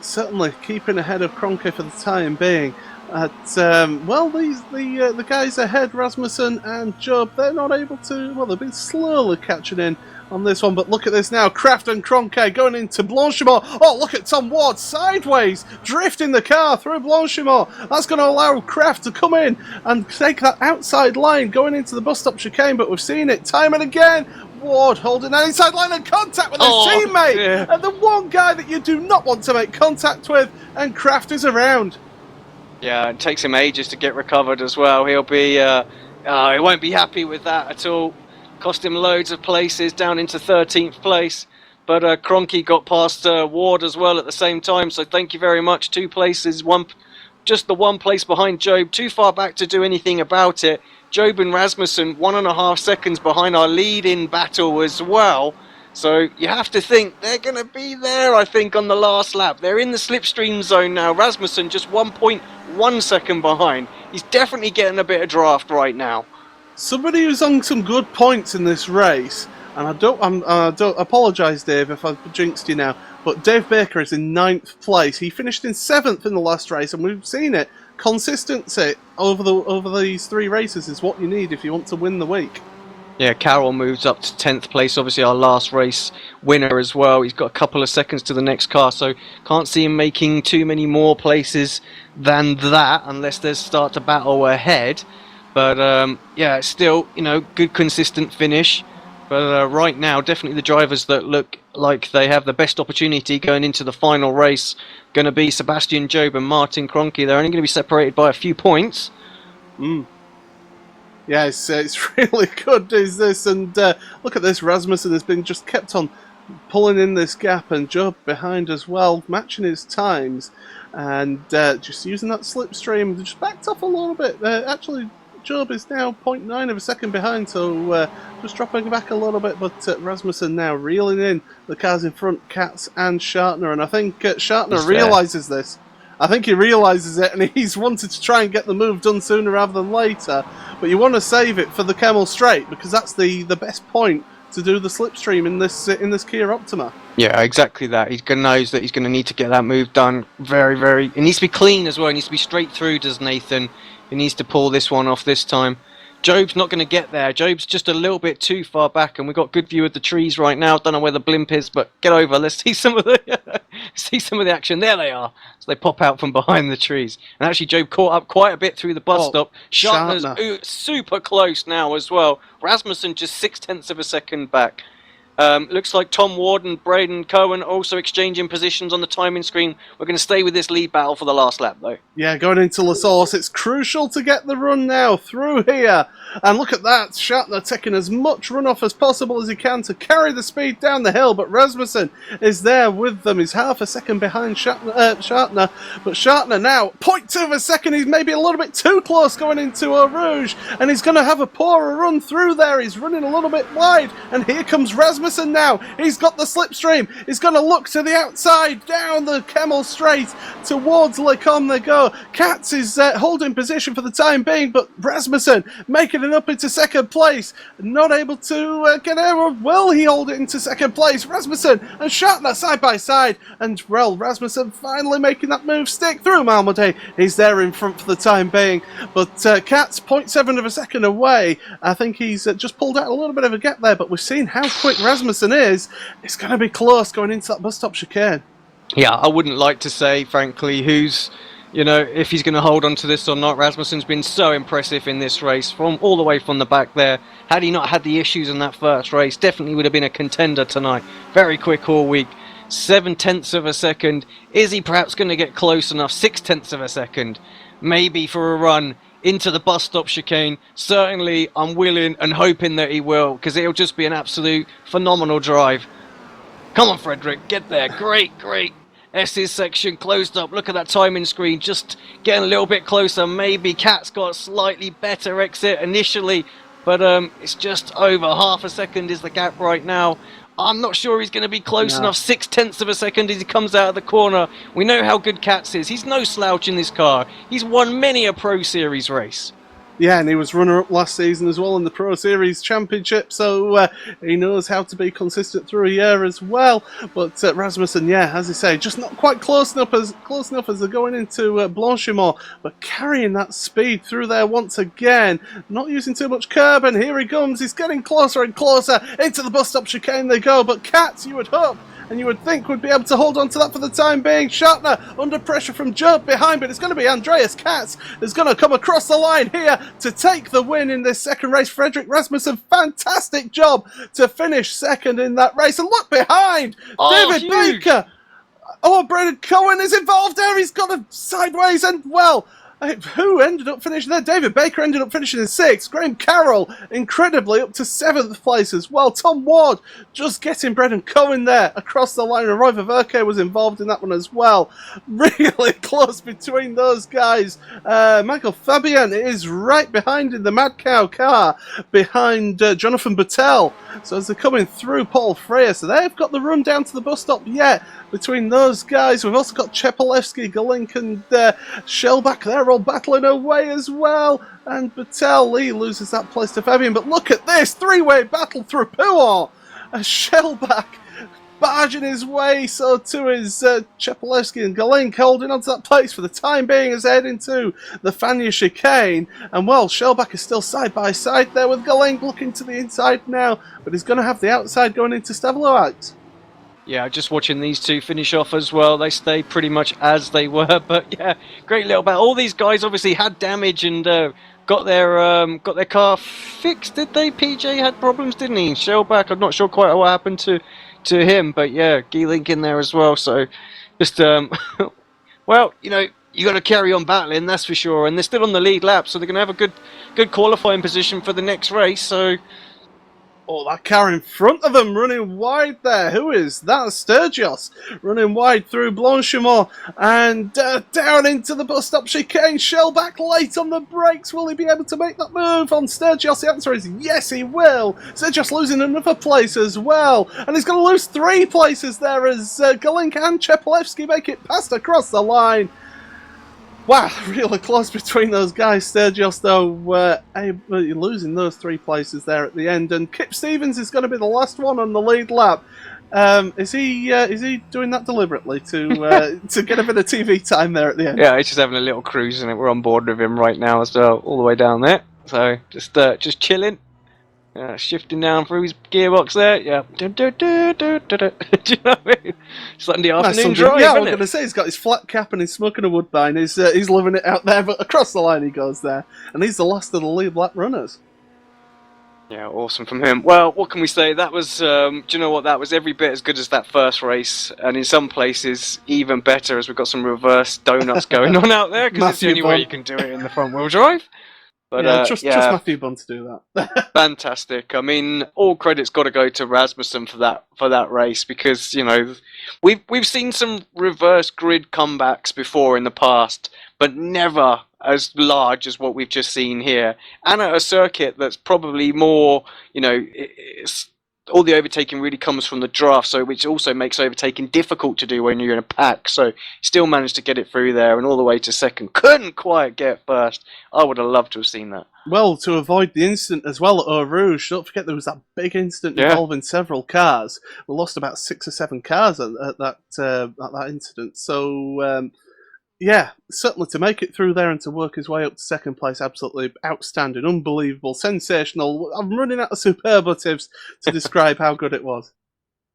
certainly keeping ahead of Kroenke for the time being. The guys ahead, Rasmussen and Job, they're not able to, they've been slowly catching in on this one, but look at this now. Kraft and Kroenke going into Blanchimont. Oh, look at Tom Ward sideways, drifting the car through Blanchimont. That's going to allow Kraft to come in and take that outside line going into the bus stop chicane, but we've seen it time and again. Ward holding that inside line and contact with his teammate. Yeah. And the one guy that you do not want to make contact with, and Kraft is around. Yeah, it takes him ages to get recovered as well. He'll be, he won't be happy with that at all. Cost him loads of places, down into 13th place. But Kroenke got past Ward as well at the same time, so thank you very much. 2 places, just the 1 place behind Job, too far back to do anything about it. Job and Rasmussen 1.5 seconds behind our lead in battle as well. So you have to think they're going to be there, I think, on the last lap. They're in the slipstream zone now. Rasmussen just 1.1 second behind. He's definitely getting a bit of draft right now. Somebody who's on some good points in this race, and I don't apologise, Dave, if I've jinxed you now, but Dave Baker is in 9th place. He finished in 7th in the last race, and we've seen it. Consistency over these 3 races is what you need if you want to win the week. Yeah, Carroll moves up to 10th place, obviously our last race winner as well. He's got a couple of seconds to the next car, so can't see him making too many more places than that unless there's start to battle ahead. But yeah, still, good consistent finish. But right now, definitely the drivers that look like they have the best opportunity going into the final race going to be Sebastian Job and Martin Kroenke. They're only going to be separated by a few points. Yeah, it's really good, is this? And look at this, Rasmussen has been just kept on pulling in this gap, and Job behind as well, matching his times, and just using that slipstream, just backed off a little bit. Actually, Job is now 0.9 of a second behind, so just dropping back a little bit, but Rasmussen now reeling in the cars in front, Katz and Schartner, and I think Schartner realises this. I think he realises it, and he's wanted to try and get the move done sooner rather than later, but you want to save it for the Kemmel Straight, because that's the best point to do the slipstream in this Kia Optima. Yeah, exactly that. He knows that he's going to need to get that move done very... It needs to be clean as well. It needs to be straight through, does Nathan. He needs to pull this one off this time. Job's not going to get there. Job's just a little bit too far back, and we've got good view of the trees right now. Don't know where the blimp is, but get over. Let's see some of the action. There they are. So they pop out from behind the trees. And actually, Job caught up quite a bit through the bus stop. Schartner's super close now as well. Rasmussen just 0.6 of a second back. Looks like Tom Ward and Braden Cohen also exchanging positions on the timing screen. We're going to stay with this lead battle for the last lap, though. Yeah, going into La Source, it's crucial to get the run now through here. And look at that, Shatner taking as much run off as possible as he can to carry the speed down the hill, but Rasmussen is there with them. He's half a second behind Shatner, but Shatner now, 0.2 of a second, he's maybe a little bit too close going into Eau Rouge, and he's going to have a poorer run through there. He's running a little bit wide, and here comes Rasmussen now. He's got the slipstream. He's going to look to the outside, down the Kemmel Straight towards Le Combe they go. Katz is holding position for the time being, but Rasmussen making it up into second place. Not able to get there, or will he hold it into second place? Rasmussen and Shatner side by side, and well, Rasmussen finally making that move stick through Malmedy. He's there in front for the time being, but Katz 0.7 of a second away. I think he's just pulled out a little bit of a gap there, but we've seen how quick Rasmussen is. It's going to be close going into that bus stop chicane. Yeah, I wouldn't like to say, frankly, who's, you know, if he's going to hold on to this or not. Rasmussen's been so impressive in this race, from all the way from the back there. Had he not had the issues in that first race, definitely would have been a contender tonight. Very quick all week. 0.7 of a second. Is he perhaps going to get close enough? 0.6 of a second. Maybe for a run into the bus stop chicane. Certainly, I'm willing and hoping that he will, because it'll just be an absolute phenomenal drive. Come on, Frederick, get there. Great, great. S's section closed up. Look at that timing screen, just getting a little bit closer. Maybe Kat's got a slightly better exit initially, but it's just over half a second is the gap right now. I'm not sure he's going to be close enough. 0.6 of a second as he comes out of the corner. We know how good Katz is. He's no slouch in this car. He's won many a Pro Series race. Yeah, and he was runner-up last season as well in the Pro Series Championship, so he knows how to be consistent through a year as well. But Rasmussen, yeah, as I say, just not quite close enough as they're going into Blanchimont, but carrying that speed through there once again, not using too much curb, and here he comes. He's getting closer and closer into the bus stop chicane they go. But Katz, you would hope and you would think would be able to hold on to that for the time being. Shatner under pressure from Job behind, but it's going to be Andreas Katz who's going to come across the line here to take the win in this second race. Frederick Rasmussen, fantastic job to finish second in that race. And look behind, David Baker. Oh, Braden Cohen is involved there. He's got a sideways, and well, who ended up finishing there? David Baker ended up finishing in 6th. Graham Carroll, incredibly, up to 7th place as well. Tom Ward just getting Braden Cohen there across the line. And Roy Verke was involved in that one as well. Really close between those guys. Michael Fabian is right behind in the Mad Cow car, behind Jonathan Battelle. So as they're coming through Paul Freyer, so they've got the run down to the bus stop yet. Between those guys, we've also got Chepelevsky, Galink and Shellback. They're all battling away as well. And Battelle Lee loses that place to Fabian. But look at this, three-way battle through Pouon. Shellback barging his way, so too is Chepelevsky and Galink holding onto that place for the time being as they head into the Fania chicane. And well, Shellback is still side by side there with Galink looking to the inside now, but he's going to have the outside going into Stavelowite. Yeah, just watching these two finish off as well. They stay pretty much as they were, but yeah, great little battle. All these guys obviously had damage and got their car fixed, did they? PJ had problems, didn't he? Shellback, I'm not sure quite what happened to him, but yeah, Geelink in there as well. So just well, you know, you got to carry on battling, that's for sure. And they're still on the lead lap, so they're going to have a good qualifying position for the next race. So. Oh, that car in front of them running wide there. Who is that? Sturgis running wide through Blanchimont and down into the bus stop chicane. Shellback late on the brakes. Will he be able to make that move on Sturgis? The answer is yes, he will. Sturgis losing another place as well. And he's going to lose 3 places there as Galink and Chepelevsky make it past across the line. Wow, really close between those guys. Sturgis, though, losing those 3 places there at the end. And Kip Stevens is going to be the last one on the lead lap. Is he doing that deliberately to get a bit of TV time there at the end? Yeah, he's just having a little cruise, and we're on board with him right now as well, all the way down there. So just chilling. Shifting down through his gearbox there, yeah. Do you know what I mean? Sunday afternoon drive, yeah, I isn't was it? going to say, he's got his flat cap and he's smoking a woodbine. He's living it out there, but across the line he goes there. And he's the last of the lead lap runners. Yeah, awesome from him. Well, what can we say? That was, do you know what? That was every bit as good as that first race, and in some places even better, as we've got some reverse donuts going on out there, because it's the Matthew only way you Bond. can do it in the front wheel drive. But Yeah, trust yeah, Matthew Bond to do that. fantastic. I mean, all credit's got to go to Rasmussen for that race, because we've seen some reverse grid comebacks before in the past, but never as large as what we've just seen here, and at a circuit that's probably more, it's all the overtaking really comes from the draft, so which also makes overtaking difficult to do when you're in a pack. So still managed to get it through there and all the way to second. Couldn't quite get first. I would have loved to have seen that. Well, to avoid the incident as well at Eau Rouge, don't forget there was that big incident Yeah. involving several cars. We lost about 6 or 7 cars at that incident. So, yeah, certainly to make it through there and to work his way up to second place, absolutely outstanding, unbelievable, sensational. I'm running out of superlatives to describe how good it was.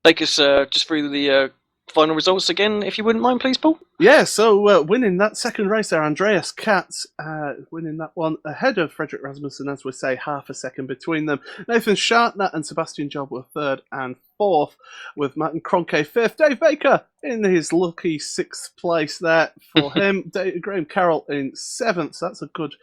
Take us just through the final results again, if you wouldn't mind, please, Paul. Yeah, so winning that second race there, Andreas Katz winning that one ahead of Frederick Rasmussen, as we say, half a second between them. Nathan Shartner and Sebastian Job were third and fourth, with Martin Kroenke fifth. Dave Baker in his lucky sixth place there for him. Graham Carroll in seventh, so that's a good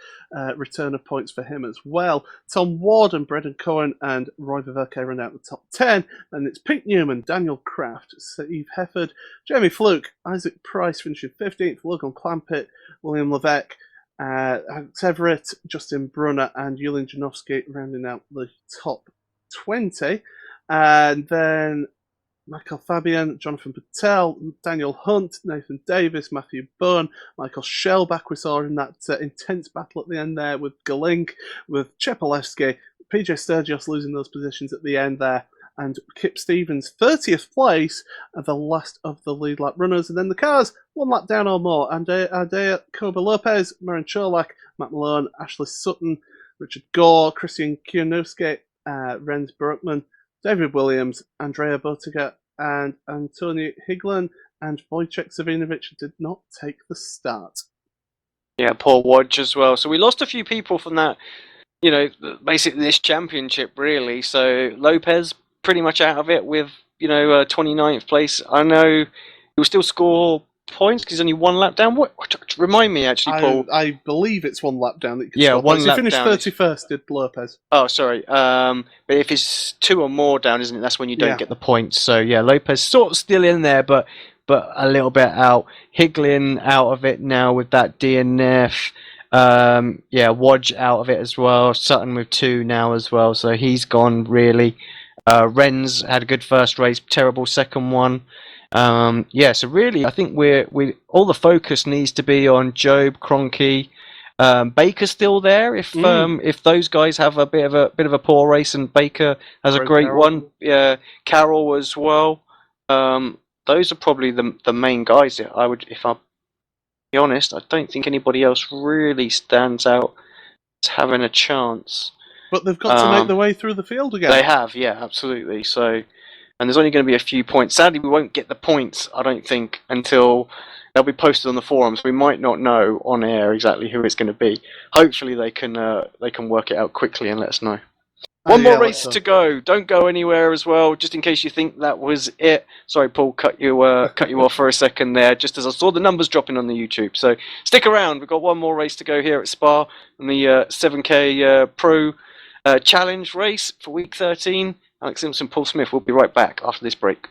return of points for him as well. Tom Ward and Brendan Cohen and Roy Viverke run out the top 10. And it's Pete Newman, Daniel Kraft, Steve Hefford, Jamie Fluke, Isaac Price finishing 15th, Logan Clampett, William Levesque, Alex Everett, Justin Brunner, and Julian Janowski rounding out the top 20. And then Michael Fabian, Jonathan Patel, Daniel Hunt, Nathan Davis, Matthew Bunn, Michael Shellback we saw in that intense battle at the end there with Galink, with Chepolewski, PJ Sturgis losing those positions at the end there, and Kip Stevens 30th place, the last of the lead lap runners. And then the cars, one lap down or more. Ardea Koba Lopez, Marin Cholak, Matt Malone, Ashley Sutton, Richard Gore, Christian Kianowski, Renz Brookman, David Williams, Andrea Botiga, and Antonio Higlan, and Wojciech Savinovic did not take the start. Yeah, Paul Wodge as well. So we lost a few people from that, basically this championship, really. So Lopez pretty much out of it with, 29th place. I know he'll still score points because he's only one lap down. What? Remind me, actually, Paul. I believe it's one lap down that you can Yeah, score one points. lap He finished down. 31st, did Lopez. Oh, sorry. But if it's 2 or more down, isn't it? That's when you don't get the points. So yeah, Lopez sort of still in there, but a little bit out. Higlin out of it now with that DNF. Wodge out of it as well. Sutton with 2 now as well, so he's gone really. Renz had a good first race, terrible second one. So really, I think we all the focus needs to be on Job, Kroenke. Baker's still there if those guys have a bit of a poor race, and Baker has a great Carroll. one. Yeah, Carroll as well. Those are probably the main guys. I would, if I'm be honest, I don't think anybody else really stands out as having a chance. But they've got to make their way through the field again. They have, yeah, absolutely. So, and there's only going to be a few points. Sadly, we won't get the points, I don't think, until they'll be posted on the forums. We might not know on air exactly who it's going to be. Hopefully, they can work it out quickly and let us know. One more race to go. Don't go anywhere as well, just in case you think that was it. Sorry, Paul, cut you off for a second there, just as I saw the numbers dropping on the YouTube. So stick around. We've got one more race to go here at Spa, and the 7K Pro Challenge race for week 13. Alex Simpson, Paul Smith. We'll be right back after this break.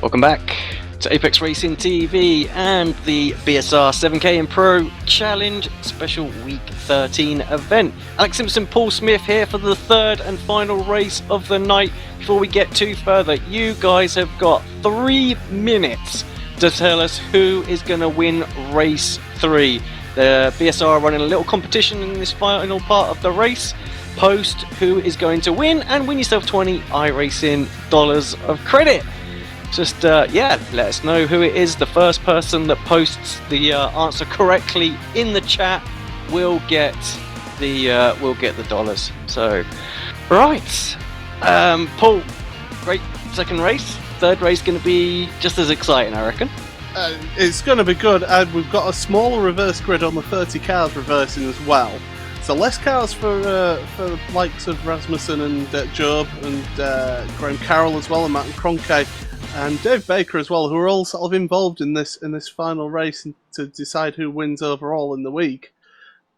Welcome back to Apex Racing TV and the BSR 7K and Pro Challenge Special Week 13 event. Alex Simpson, Paul Smith here for the third and final race of the night. Before we get too further, you guys have got 3 minutes to tell us who is going to win race 3. The BSR are running a little competition in this final part of the race. Post who is going to win and win yourself 20 iRacing dollars of credit. Just yeah, let us know who it is. The first person that posts the answer correctly in the chat will get the dollars. So, right, Paul, great second race. Third race going to be just as exciting, I reckon. It's going to be good. We've got a smaller reverse grid on the 30 cars reversing as well. So less cars for the likes of Rasmussen and Job and Graham Carroll as well, and Martin Kroenke and Dave Baker as well, who are all sort of involved in this final race to decide who wins overall in the week.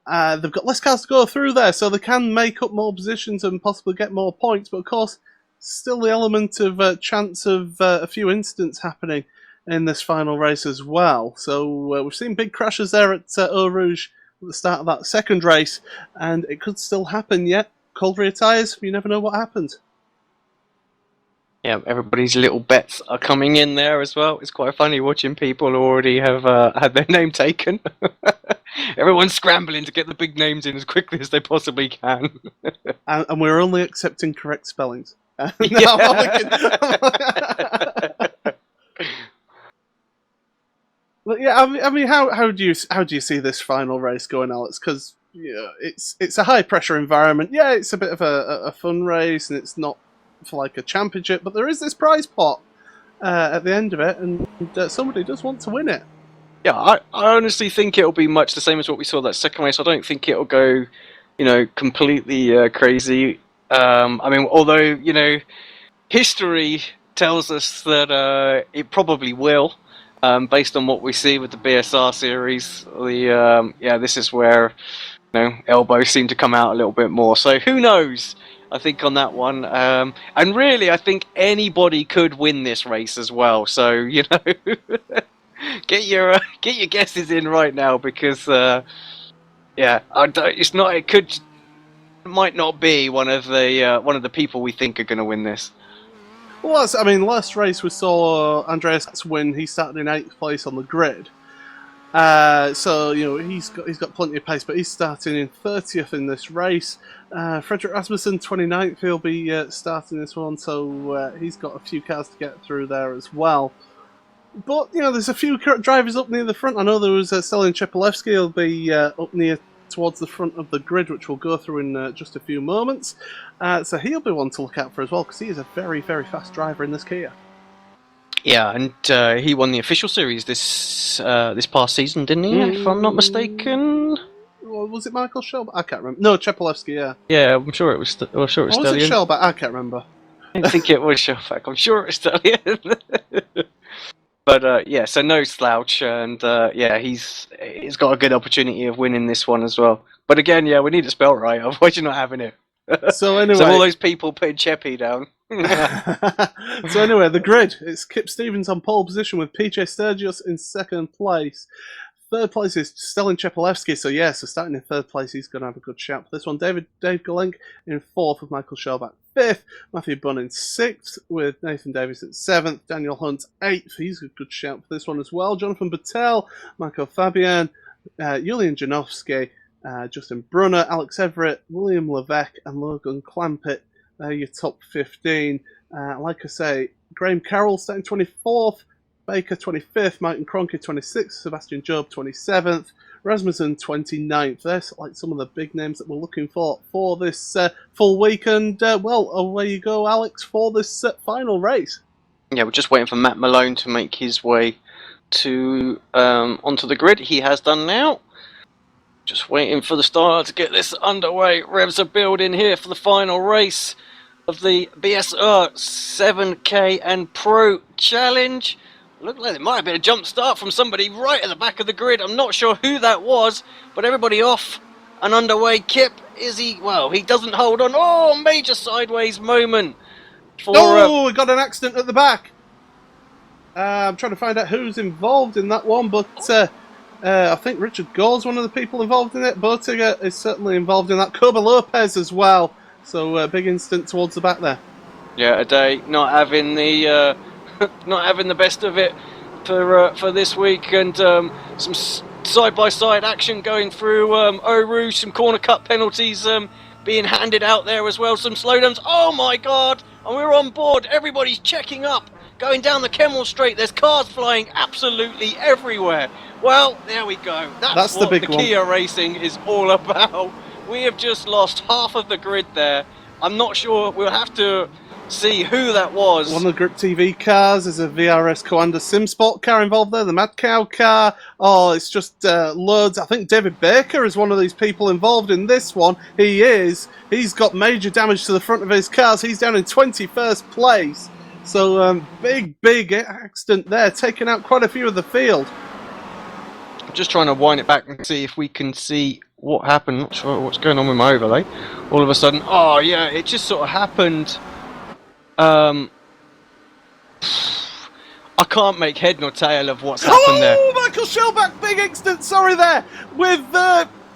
They've got less cars to go through there, so they can make up more positions and possibly get more points. But of course, still the element of chance of a few incidents happening in this final race as well. So we've seen big crashes there at Eau Rouge at the start of that second race, and it could still happen yet. Cold rear tyres, you never know what happens. Yeah, everybody's little bets are coming in there as well. It's quite funny watching people who already have had their name taken. Everyone's scrambling to get the big names in as quickly as they possibly can. And we're only accepting correct spellings. But yeah, I mean, how do you see this final race going, Alex? Because it's a high pressure environment. Yeah, it's a bit of a fun race, and it's not for like a championship, but there is this prize pot at the end of it, and somebody does want to win it. Yeah, I honestly think it'll be much the same as what we saw that second race. I don't think it'll go, completely crazy. I mean, although history tells us that it probably will. Based on what we see with the BSR series, this is where elbows seem to come out a little bit more. So who knows? I think on that one, and really, I think anybody could win this race as well. So get your guesses in right now because it might not be one of the people we think are going to win this. Well, last race we saw Andreas win. He started in 8th place on the grid. So he's got plenty of pace, but he's starting in 30th in this race. Frederick Rasmussen 29th. He'll be starting this one, so he's got a few cars to get through there as well. But there's a few drivers up near the front. I know there was Stelin Chepelevsky. He'll be up near towards the front of the grid, which we'll go through in just a few moments. So he'll be one to look out for as well, because he is a very, very fast driver in this Kia. Yeah, and he won the official series this past season, didn't he? If I'm not mistaken. Was it Michael Shelback? I can't remember. No, Chepelevsky, yeah. Yeah, I'm sure it was. Was it Shelback? I can't remember. I think it was Shelback. I'm sure it was Stallion. But so no slouch, and he's got a good opportunity of winning this one as well. But again, we need it spelled right, otherwise you're not having it. So anyway, so all those people putting Cheppy down. So anyway, the grid. It's Kip Stevens on pole position with PJ Sturgis in 2nd place. 3rd place is Stelin Chepelevsky, so starting in 3rd place, he's going to have a good shout for this one. Dave Galenk in 4th with Michael Shelback 5th. Matthew Bunn in 6th with Nathan Davis at 7th. Daniel Hunt 8th, he's a good shout for this one as well. Jonathan Battelle, Michael Fabian, Julian Janowski, Justin Brunner, Alex Everett, William Levesque, and Logan Clampett. They're your top 15. Like I say, Graham Carroll starting 24th. Baker 25th, Martin Kroenke 26th, Sebastian Job 27th, Rasmussen 29th. There's like some of the big names that we're looking for this full weekend. Away you go, Alex, for this final race. Yeah, we're just waiting for Matt Malone to make his way to onto the grid. He has done now. Just waiting for the starter to get this underway. Revs are building here for the final race of the BSR 7K and Pro Challenge. Looked like it might have been a jump start from somebody right at the back of the grid. I'm not sure who that was, but everybody off and underway. Kip, he doesn't hold on. Oh, major sideways moment. We got an accident at the back. I'm trying to find out who's involved in that one, but I think Richard Gore's one of the people involved in it. Botiga is certainly involved in that. Coba Lopez as well. So big incident towards the back there. Yeah, a day not having the not having the best of it for this week, and some side-by-side action going through Eau Rouge, some corner cut penalties being handed out there as well, some slowdowns. Oh my god! And we're on board. Everybody's checking up, going down the Kemmel Straight. There's cars flying absolutely everywhere. Well, there we go. That's what the Kia Racing is all about. We have just lost half of the grid there. I'm not sure. We'll have to see who that was. One of the Grip TV cars. There's a VRS Coanda SimSport car involved there, the Mad Cow car. Oh, it's just loads. I think David Baker is one of these people involved in this one. He is. He's got major damage to the front of his cars. He's down in 21st place. So big accident there, taking out quite a few of the field. I'm just trying to wind it back and see if we can see what happened. Not sure what's going on with my overlay. All of a sudden, oh yeah, it just sort of happened. I can't make head nor tail of what's happened there. Oh, Michael Shellback, big accident, sorry there, with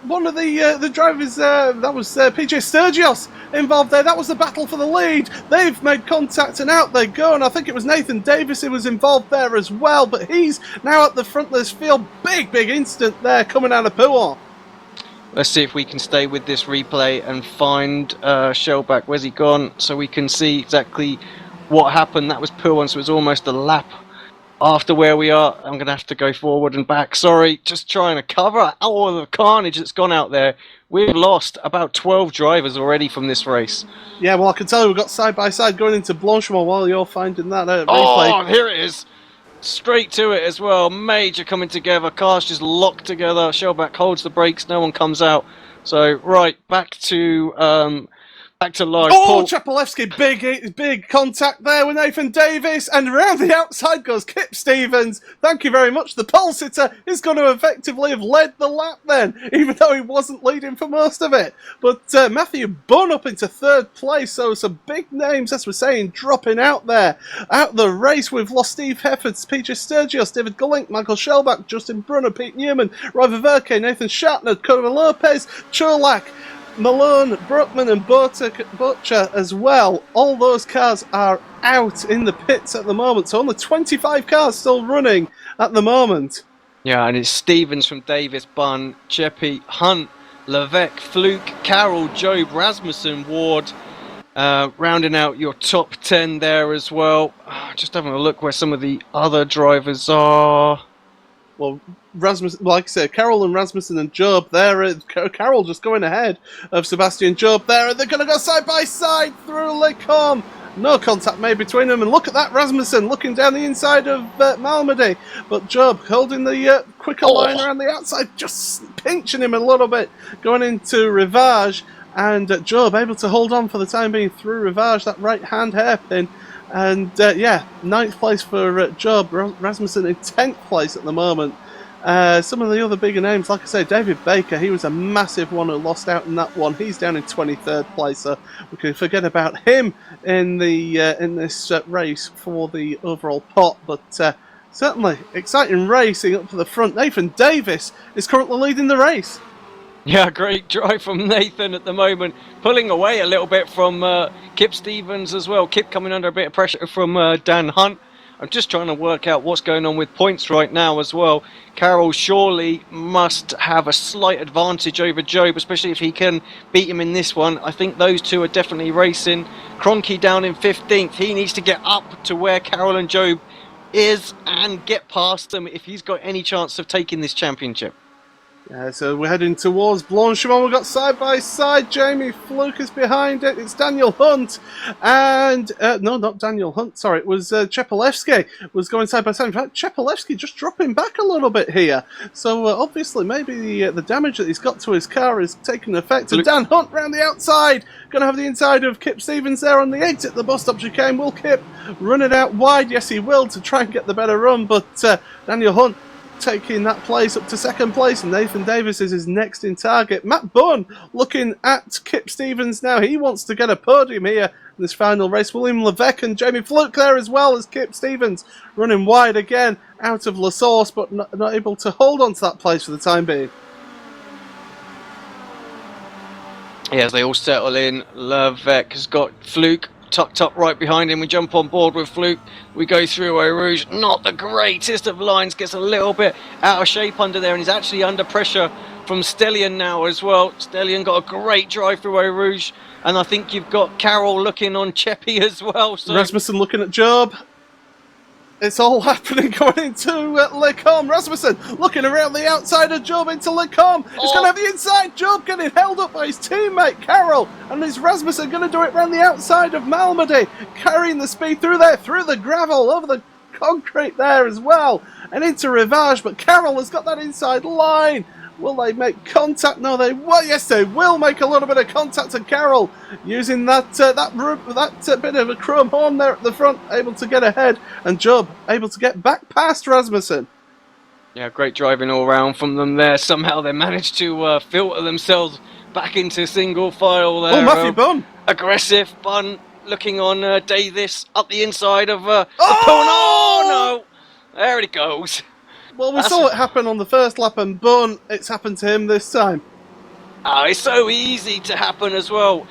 one of the drivers, that was PJ Sturgios involved there. That was the battle for the lead. They've made contact and out they go, and I think it was Nathan Davis who was involved there as well, but he's now at the front of this field. Big incident there coming out of Pouan. Let's see if we can stay with this replay and find Shellback. Where's he gone? So we can see exactly what happened. That was Pouan, so it was almost a lap after where we are. I'm going to have to go forward and back. Sorry, just trying to cover all of the carnage that's gone out there. We've lost about 12 drivers already from this race. Yeah, well, I can tell you we've got side-by-side going into Blanchimont while you're finding that replay. Oh, here it is. Straight to it as well. Major coming together. Cars just locked together. Shellback holds the brakes. No one comes out. So, right, back to live. Oh, Chapelewski, big contact there with Nathan Davis, and around the outside goes Kip Stevens. Thank you very much. The pole sitter is going to effectively have led the lap then, even though he wasn't leading for most of it. But Matthew Bunn up into third place, so some big names, as we're saying, dropping out there. Out the race, we've lost Steve Heffords, PJ Sturgios, David Gullink, Michael Shellback, Justin Brunner, Pete Newman, Roy Verke, Nathan Shatner, Coda Lopez, Churlak, Malone, Brookman and Butcher as well. All those cars are out in the pits at the moment, so only 25 cars still running at the moment. Yeah, and it's Stevens from Davis, Bunn, Cheppy, Hunt, Levesque, Fluke, Carroll, Job, Rasmussen, Ward, rounding out your top 10 there as well. Just having a look where some of the other drivers are. Well, Rasmussen, like I said, Carroll and Rasmussen and Job there. Carroll just going ahead of Sebastian Job there, and they're going to go side by side through Lecombe. No contact made between them, and look at that, Rasmussen looking down the inside of Malmedy, but Job holding the quicker line around the outside, just pinching him a little bit, going into Rivage, and Job able to hold on for the time being through Rivage, that right-hand hairpin. And yeah, 9th place for Job, Rasmussen in 10th place at the moment. Some of the other bigger names, like I say, David Baker, he was a massive one who lost out in that one. He's down in 23rd place, so we can forget about him in this race for the overall pot. But certainly, exciting racing up to the front. Nathan Davis is currently leading the race. Yeah, great drive from Nathan at the moment, pulling away a little bit from Kip Stevens as well. Kip coming under a bit of pressure from Dan Hunt. I'm just trying to work out what's going on with points right now as well. Carroll surely must have a slight advantage over Job, especially if he can beat him in this one. I think those two are definitely racing. Kroenke down in 15th. He needs to get up to where Carroll and Job is and get past them if he's got any chance of taking this championship. Yeah, so we're heading towards Blanchimont. We've got side by side. Jamie Fluke is behind it. It's Daniel Hunt. And, no, not Daniel Hunt. Sorry, it was Chepelewski was going side by side. In fact, Chepelewski just dropping back a little bit here. So, obviously, maybe the damage that he's got to his car is taking effect. And Dan Hunt round the outside. Going to have the inside of Kip Stevens there on the exit. The bus stop chicane. Will Kip run it out wide? Yes, he will, to try and get the better run. But Daniel Hunt taking that place up to second place, and Nathan Davis is his next in target. Matt Bunn looking at Kip Stevens now. He wants to get a podium here in this final race. William Levesque and Jamie Fluke there as well as Kip Stevens running wide again out of La Source, but not able to hold on to that place for the time being. Yeah, as they all settle in, Levesque has got Fluke tucked up right behind him. We jump on board with Fluke. We go through Eau Rouge. Not the greatest of lines. Gets a little bit out of shape under there, and he's actually under pressure from Stellion now as well. Stellion got a great drive through Eau Rouge, and I think you've got Carroll looking on Cheppy as well. So Rasmussen looking at Job. It's all happening going into Lecombe. Rasmussen looking around the outside of Job into Lecombe. He's going to have the inside. Job getting held up by his teammate Carroll. And is Rasmussen going to do it around the outside of Malmedy? Carrying the speed through there, through the gravel, over the concrete there as well. And into Rivage. But Carroll has got that inside line. Will they make contact? No, they will. Yes, they will make a little bit of contact. And Carroll using that bit of a chrome horn there at the front, able to get ahead, and Job able to get back past Rasmussen. yeah, great driving all round from them there. Somehow they managed to filter themselves back into single file there. Oh, Matthew Bunn. Aggressive Bunn looking on Davis up the inside of the Oh! oh no! There it goes. Well, we saw it happen on the first lap, and Bunn, it's happened to him this time. Oh, it's so easy to happen as well.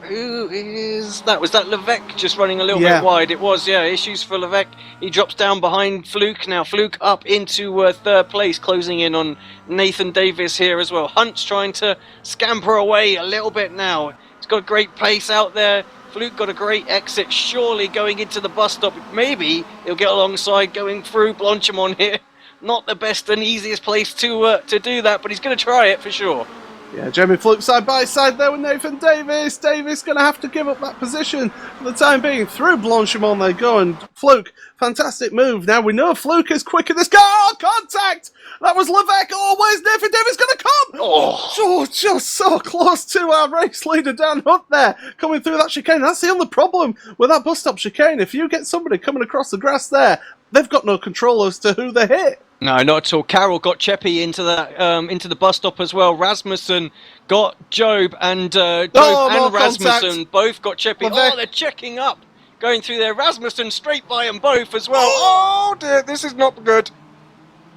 Who is that? Was that Levesque just running a little bit wide? It was, yeah. Issues for Levesque. He drops down behind Fluke now. Fluke up into third place, closing in on Nathan Davis here as well. Hunt's trying to scamper away a little bit now. He's got great pace out there. Fluke got a great exit, surely going into the bus stop. Maybe he'll get alongside going through Blanchimont here. Not the best and easiest place to do that, but he's going to try it for sure. Yeah, Jamie Fluke side by side there with Nathan Davis. Davis going to have to give up that position for the time being. Through Blanchimont they go, and Fluke, fantastic move. Now we know Fluke is quicker. This guy, oh, contact! That was Levesque. Oh, where's Nathan Davis going to come? Oh, just so close to our race leader Dan Hunt there, coming through that chicane. That's the only problem with that bus stop chicane. If you get somebody coming across the grass there, they've got no control as to who they hit. No, not at all. Carroll got Cheppy into the bus stop as well. Rasmussen got Job, and Rasmussen both got Cheppy. Oh, they're checking up, going through there. Rasmussen straight by them both as well. Oh dear, this is not good.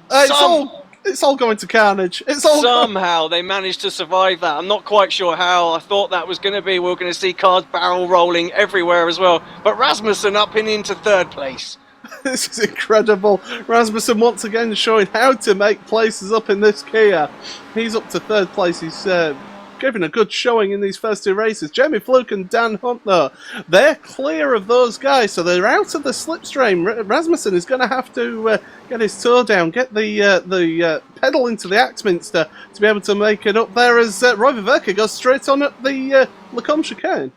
It's all going to carnage. Somehow they managed to survive that. I'm not quite sure how. I thought that was going to be. We were going to see cars barrel rolling everywhere as well. But Rasmussen up and into third place. This is incredible. Rasmussen once again showing how to make places up in this Kia. He's up to third place. He's giving a good showing in these first two races. Jamie Fluke and Dan Hunt, though, they're clear of those guys, so they're out of the slipstream. Rasmussen is going to have to get his toe down, get the pedal into the Axminster to be able to make it up there as Roy Viverka goes straight on at the Lecombe chicane.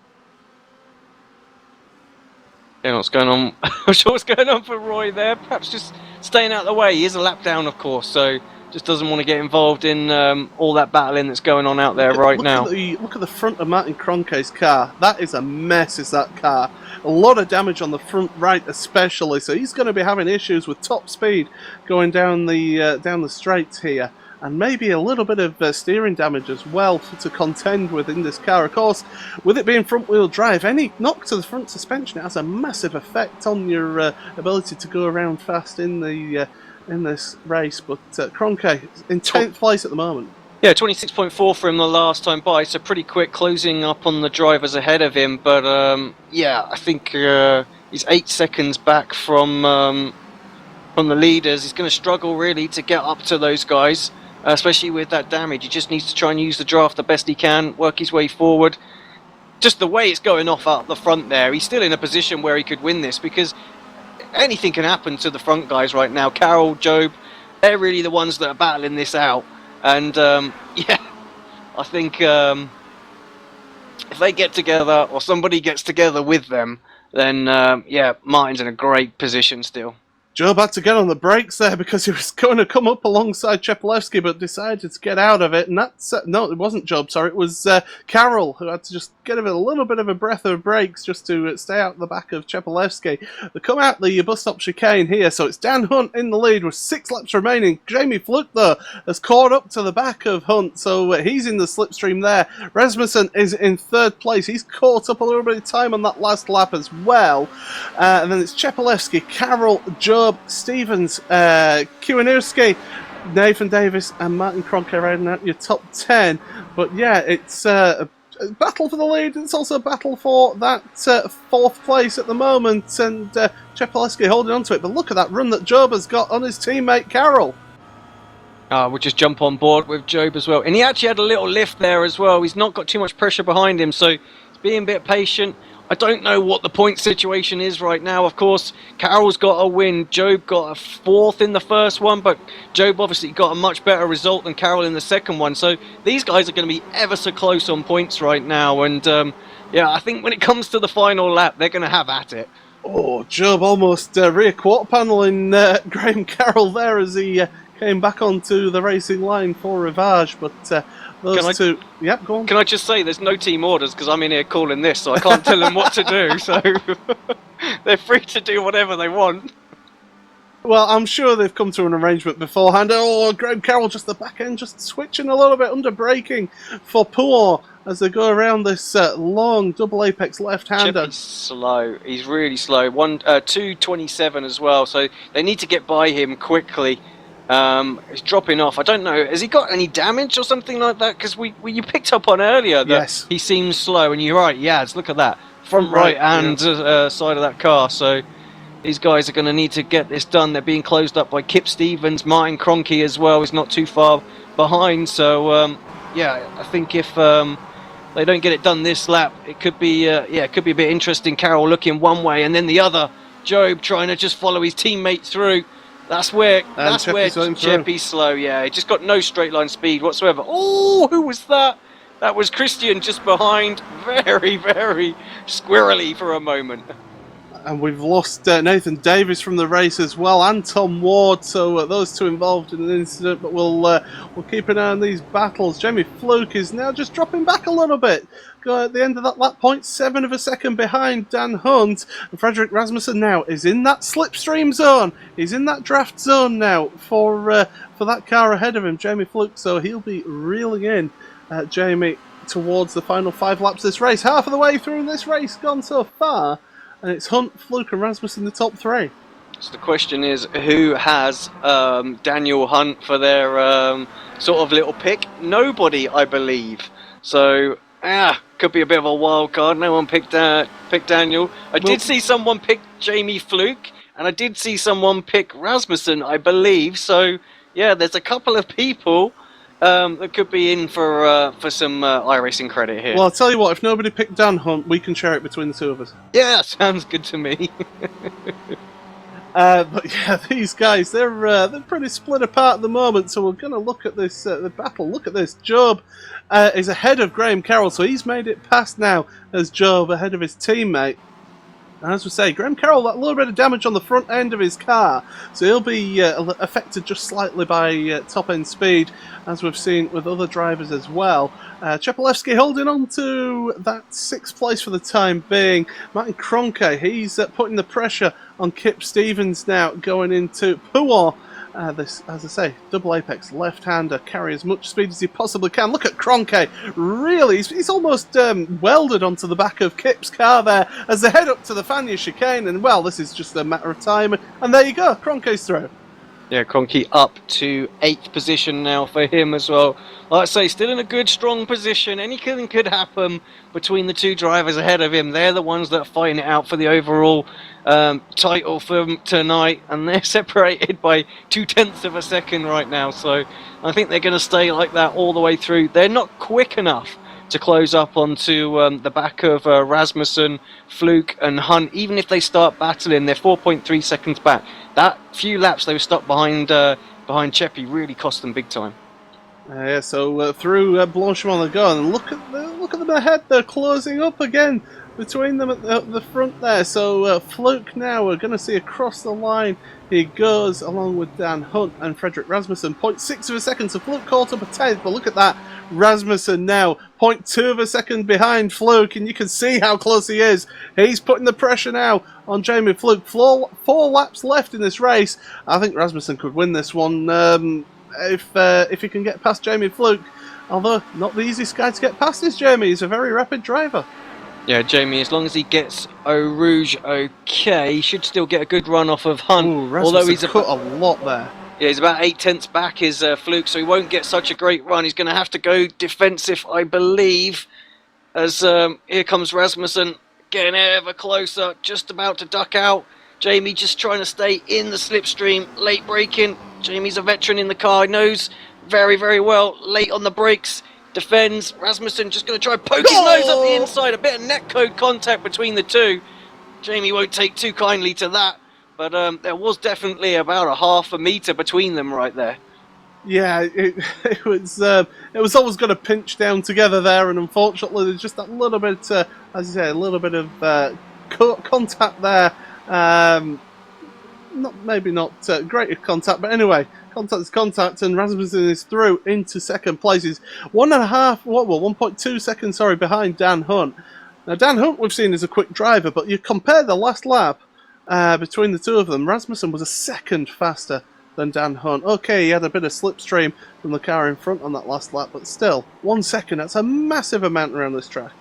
Yeah, what's going on? I'm not sure what's going on for Roy there. Perhaps just staying out of the way. He is a lap down, of course, so just doesn't want to get involved in all that battling that's going on out there now. Look at the front of Martin Cronke's car. That is a mess, is that car. A lot of damage on the front right especially, so he's going to be having issues with top speed going down the straights here. And maybe a little bit of steering damage as well to contend with in this car. Of course, with it being front-wheel drive, any knock to the front suspension has a massive effect on your ability to go around fast in this race. But Cronke in 10th place at the moment. Yeah, 26.4 for him the last time by, so pretty quick, closing up on the drivers ahead of him. But yeah, I think he's 8 seconds back from the leaders. He's going to struggle really to get up to those guys. Especially with that damage, he just needs to try and use the draft the best he can, work his way forward. Just the way it's going off up the front there, he's still in a position where he could win this, because anything can happen to the front guys right now. Carroll, Job, they're really the ones that are battling this out. And yeah, I think if they get together, or somebody gets together with them, then yeah, Martin's in a great position still. Job had to get on the brakes there because he was going to come up alongside Chepelevsky, but decided to get out of it. And that's no, it wasn't Job. Sorry, it was Carroll who had to just get a little bit of a breath of brakes just to stay out the back of Chepelevsky. They come out the bus stop chicane here, so it's Dan Hunt in the lead with 6 laps remaining. Jamie Fluke though has caught up to the back of Hunt, so he's in the slipstream there. Rasmussen is in 3rd place. He's caught up a little bit of time on that last lap as well. And then it's Chepelevsky, Carroll, Job, Stevens, Kiwanowski, Nathan Davis and Martin Kroenke riding out your top 10. But yeah, it's a battle for the lead. It's also a battle for that 4th place at the moment, and Chepelevsky holding on to it. But look at that run that Job has got on his teammate Carroll. We'll just jump on board with Job as well. And he actually had a little lift there as well. He's not got too much pressure behind him, so he's being a bit patient. I don't know what the point situation is right now. Of course, Carroll's got a win. Job got a 4th in the first one, but Job obviously got a much better result than Carroll in the second one. So these guys are going to be ever so close on points right now. And yeah, I think when it comes to the final lap, they're going to have at it. Oh, Job almost rear quarter paneling Graham Carroll there as he came back onto the racing line for Rivage, but those two... Yep, go on. Can I just say there's no team orders because I'm in here calling this, so I can't tell them what to do, so they're free to do whatever they want. Well, I'm sure they've come to an arrangement beforehand. Oh, Graham Carroll just the back end, just switching a little bit, under braking for Puon as they go around this long double apex left-hander. He's slow. He's really slow. 2:27 as well, so they need to get by him quickly. He's dropping off. I don't know. Has he got any damage or something like that? Because you picked up on earlier that he seems slow, and you're right. Yeah, look at that front right hand side of that car. So these guys are going to need to get this done. They're being closed up by Kip Stevens, Martin Kroenke as well. He's not too far behind. So yeah, I think if they don't get it done this lap, it could be it could be a bit interesting. Carroll looking one way and then the other. Job trying to just follow his teammate through. That's where Cheppy's slow. Yeah, he just got no straight line speed whatsoever. Oh, who was that? That was Christian just behind, very, very squirrely for a moment. And we've lost Nathan Davis from the race as well, and Tom Ward. So those two involved in an incident. But we'll keep an eye on these battles. Jamie Fluke is now just dropping back a little bit. Go at the end of that lap, 0.7 of a second behind Dan Hunt. And Frederick Rasmussen now is in that slipstream zone. He's in that draft zone now for that car ahead of him, Jamie Fluke. So he'll be reeling in Jamie towards the final 5 laps of this race. Half of the way through this race gone so far. And it's Hunt, Fluke and Rasmussen in the top 3. So the question is, who has Daniel Hunt for their sort of little pick? Nobody, I believe. So, could be a bit of a wild card. No one picked Daniel. I did see someone pick Jamie Fluke, and I did see someone pick Rasmussen, I believe. So, yeah, there's a couple of people that could be in for some iRacing credit here. Well, I'll tell you what, if nobody picked Dan Hunt, we can share it between the two of us. Yeah, sounds good to me. But yeah, these guys, they're pretty split apart at the moment, so we're going to look at this the battle. Look at this. Job is ahead of Graham Carroll, so he's made it past now as Job ahead of his teammate. And as we say, Graham Carroll, that little bit of damage on the front end of his car, so he'll be affected just slightly by top-end speed, as we've seen with other drivers as well. Chepelevsky holding on to that 6th place for the time being. Martin Kroenke, he's putting the pressure on Kip Stevens now, going into Puon. This, as I say, double apex left-hander, carry as much speed as he possibly can. Look at Kroenke, really, he's almost welded onto the back of Kip's car there as they head up to the Fania chicane, and well, this is just a matter of time, and there you go, Kroenke's through. Yeah, Kroenke up to 8th position now for him as well. Like I say, still in a good, strong position. Anything could happen between the two drivers ahead of him. They're the ones that are fighting it out for the overall title for tonight, and they're separated by 0.2 of a second right now. So I think they're going to stay like that all the way through. They're not quick enough to close up onto the back of Rasmussen, Fluke and Hunt. Even if they start battling, they're 4.3 seconds back. That few laps they were stuck behind Cheppy really cost them big time. So through Blanchimont they go, and look look at them ahead. They're closing up again between them at the front there. So Fluke now, we're going to see across the line. He goes along with Dan Hunt and Frederick Rasmussen. 0.6 of a second, so Fluke caught up a 10th. But look at that. Rasmussen now 0.2 of a second behind Fluke, and you can see how close he is. He's putting the pressure now on Jamie Fluke. Four laps left in this race. I think Rasmussen could win this one if he can get past Jamie Fluke. Although, not the easiest guy to get past is Jamie. He's a very rapid driver. Yeah, Jamie, as long as he gets Eau Rouge okay, he should still get a good run off of Hunt. Ooh, although he's cut a lot there. Yeah, he's about 8 tenths back is Fluke, so he won't get such a great run. He's going to have to go defensive, I believe, as here comes Rasmussen, getting ever closer, just about to duck out. Jamie just trying to stay in the slipstream, late braking. Jamie's a veteran in the car, knows very, very well, late on the brakes, defends. Rasmussen just going to try and poke his nose up the inside, a bit of netcode contact between the two. Jamie won't take too kindly to that, but there was definitely about a half a metre between them right there. Yeah, it was always going to pinch down together there, and unfortunately there's just that little bit, as you say, a little bit of contact there. Maybe not great contact, but anyway, contact is contact, and Rasmussen is through into second place. He's 1.2 seconds, behind Dan Hunt. Now, Dan Hunt we've seen as a quick driver, but you compare the last lap between the two of them, Rasmussen was a second faster than Dan Hunt. Okay, he had a bit of slipstream from the car in front on that last lap, but still, 1 second, that's a massive amount around this track.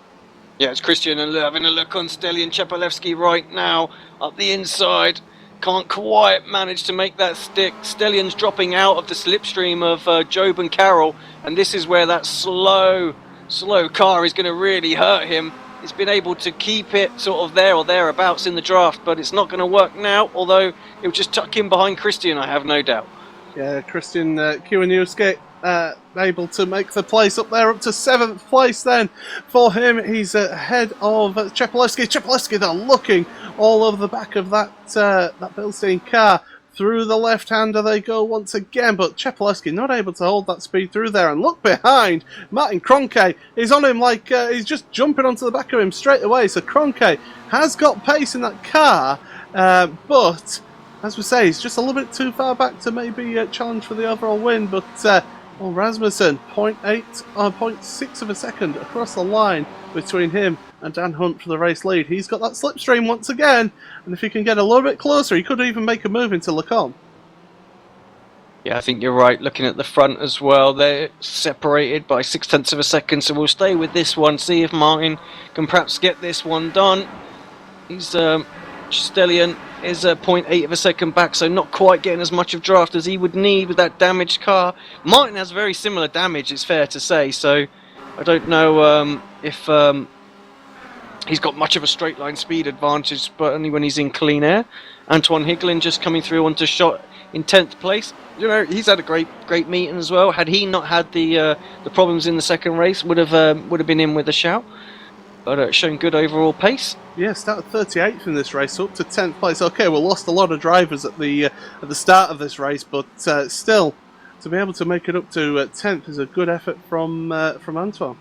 Yeah, it's Christian and having a look on Stelian Chepalevsky right now, up the inside. Can't quite manage to make that stick. Stellion's dropping out of the slipstream of Job and Carroll, and this is where that slow car is going to really hurt him. He's been able to keep it sort of there or thereabouts in the draft, but it's not going to work now, although he'll just tuck in behind Christian, I have no doubt. Yeah, Christian Kiwanuski able to make the place up there, up to 7th place then for him. He's ahead of Chepalevsky. Chepalevsky, they're looking all over the back of that Bilstein car. Through the left-hander they go once again, but Chepalevsky not able to hold that speed through there. And look behind, Martin Kroenke is on him like he's just jumping onto the back of him straight away. So Kroenke has got pace in that car, but as we say, he's just a little bit too far back to maybe challenge for the overall win. But Rasmussen, 0.6 of a second across the line between him and Dan Hunt for the race lead. He's got that slipstream once again, and if he can get a little bit closer, he could even make a move into Lecombe. Yeah, I think you're right. Looking at the front as well, they're separated by 6 tenths of a second, so we'll stay with this one, see if Martin can perhaps get this one done. He's Stellion is 0.8 of a second back, so not quite getting as much of draft as he would need with that damaged car. Martin has very similar damage, it's fair to say, so I don't know if he's got much of a straight line speed advantage, but only when he's in clean air. Antoine Higlin just coming through onto shot in 10th place. You know, he's had a great meeting as well. Had he not had the problems in the second race, would have been in with a shout. But shown good overall pace. Yeah, started 38th in this race, up to 10th place. Okay, we lost a lot of drivers at the start of this race, but still, to be able to make it up to 10th is a good effort from Antoine.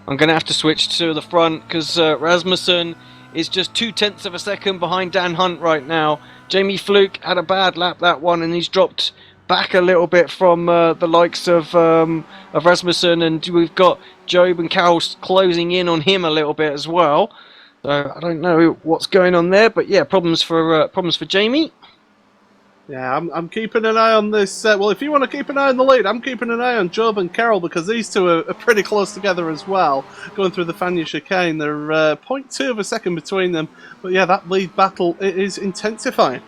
I'm going to have to switch to the front because Rasmussen is just 2 tenths of a second behind Dan Hunt right now. Jamie Fluke had a bad lap that one, and he's dropped back a little bit from the likes of Rasmussen, and we've got Job and Carroll closing in on him a little bit as well. So I don't know what's going on there, but yeah, problems for Jamie. Yeah, I'm keeping an eye on this. Well, if you want to keep an eye on the lead, I'm keeping an eye on Job and Carroll because these two are pretty close together as well. Going through the Fania chicane, they're 0.2 of a second between them. But yeah, that lead battle is intensifying.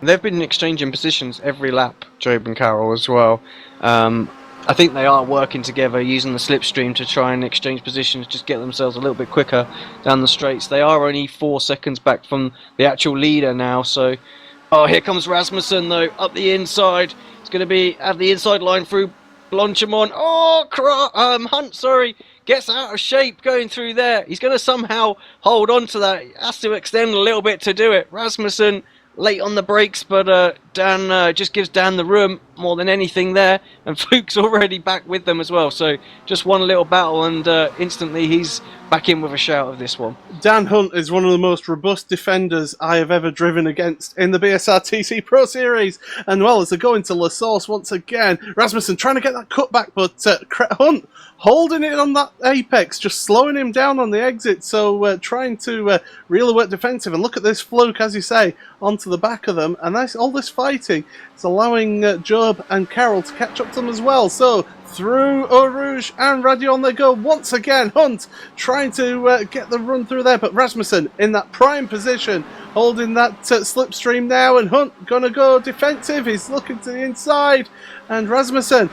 They've been exchanging positions every lap, Job and Carroll as well. I think they are working together using the slipstream to try and exchange positions, just get themselves a little bit quicker down the straights. They are only 4 seconds back from the actual leader now, so... Oh, here comes Rasmussen though, up the inside. It's going to have the inside line through Blanchimont. Oh, Hunt, gets out of shape going through there. He's going to somehow hold on to that. He has to extend a little bit to do it. Rasmussen late on the brakes, but Dan just gives Dan the room more than anything there, and Fluke's already back with them as well. So just one little battle, and instantly he's back in with a shout of this one. Dan Hunt is one of the most robust defenders I have ever driven against in the BSR TC Pro Series. And well, as they go into La Source once again, Rasmussen trying to get that cutback, but Hunt holding it on that apex, just slowing him down on the exit. So trying to really work defensive. And look at this Fluke, as you say, onto the back of them. And all this fighting is allowing Job and Carroll to catch up to them as well. So through Eau Rouge and Radion they go once again. Hunt trying to get the run through there, but Rasmussen in that prime position, holding that slipstream now, and Hunt gonna go defensive. He's looking to the inside, and Rasmussen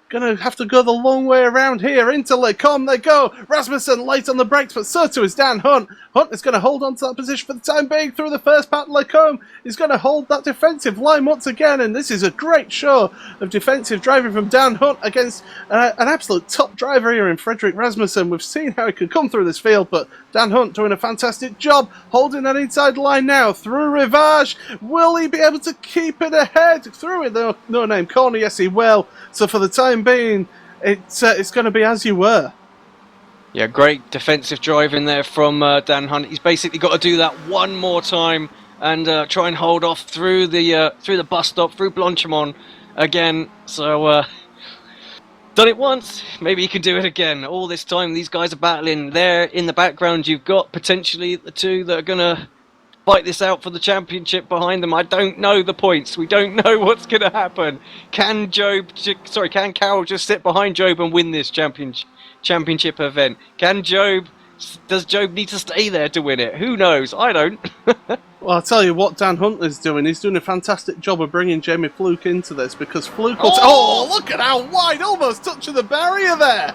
gonna have to go the long way around here into Lecombe. They go. Rasmussen late on the brakes, but so too is Dan Hunt. Hunt is going to hold on to that position for the time being through the first part. Lecombe is going to hold that defensive line once again, and this is a great show of defensive driving from Dan Hunt against an absolute top driver here in Frederick Rasmussen. We've seen how he can come through this field, but Dan Hunt doing a fantastic job holding that inside line now through Rivage. Will he be able to keep it ahead through it? No name corner. Yes, he will. So for the time being, it's going to be as you were. Yeah, great defensive driving there from Dan Hunt. He's basically got to do that one more time and try and hold off through the bus stop, through Blanchimont again. So done it once, maybe he can do it again. All this time these guys are battling. There in the background you've got potentially the two that are going to fight this out for the championship behind them. I don't know the points. We don't know what's going to happen. Can Carroll just sit behind Job and win this championship event? Does Job need to stay there to win it? Who knows? I don't. Well, I'll tell you what Dan Hunt is doing. He's doing a fantastic job of bringing Jamie Fluke into this, because Fluke will... Oh, look at how wide, almost touching the barrier there.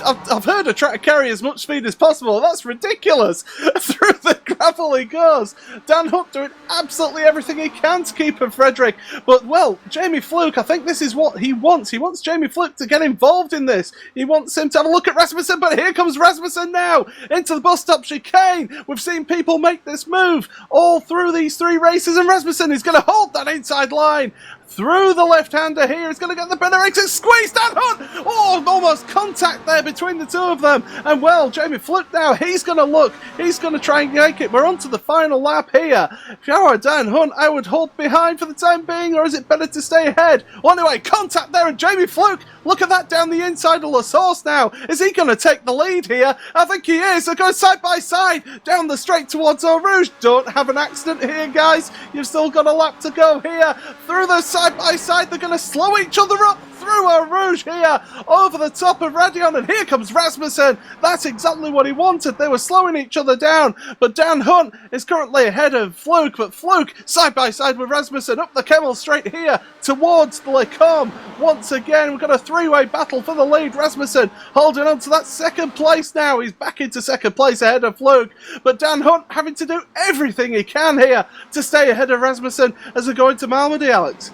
I've heard her try to carry as much speed as possible. That's ridiculous. Through the gravel he goes. Dan Hunt doing absolutely everything he can to keep him Frederick. But, well, Jamie Fluke, I think this is what he wants. He wants Jamie Fluke to get involved in this. He wants him to have a look at Rasmussen, but here comes Rasmussen now into the bus stop chicane. We've seen people make this move all through these three races, and Rasmussen is going to hold that inside line. Through the left-hander here, he's going to get the better exit. Squeeze Dan Hunt! Oh, almost contact there between the two of them. And well, Jamie Fluke now, he's going to look. He's going to try and yank it. We're on to the final lap here. If you are Dan Hunt, I would hold behind for the time being, or is it better to stay ahead? Well, anyway, contact there, and Jamie Fluke, look at that down the inside of La Source now. Is he going to take the lead here? I think he is. They're going side by side down the straight towards Eau Rouge. Don't have an accident here, guys. You've still got a lap to go here. Through the side by side, they're going to slow each other up through Eau Rouge here, over the top of Radion, and here comes Rasmussen. That's exactly what he wanted. They were slowing each other down, but Dan Hunt is currently ahead of Fluke, but Fluke side by side with Rasmussen up the Kemmel straight here towards the Lecombe. Once again, we've got a three-way battle for the lead. Rasmussen holding on to that second place now. He's back into second place ahead of Fluke, but Dan Hunt having to do everything he can here to stay ahead of Rasmussen as they go into Malmedy, Alex.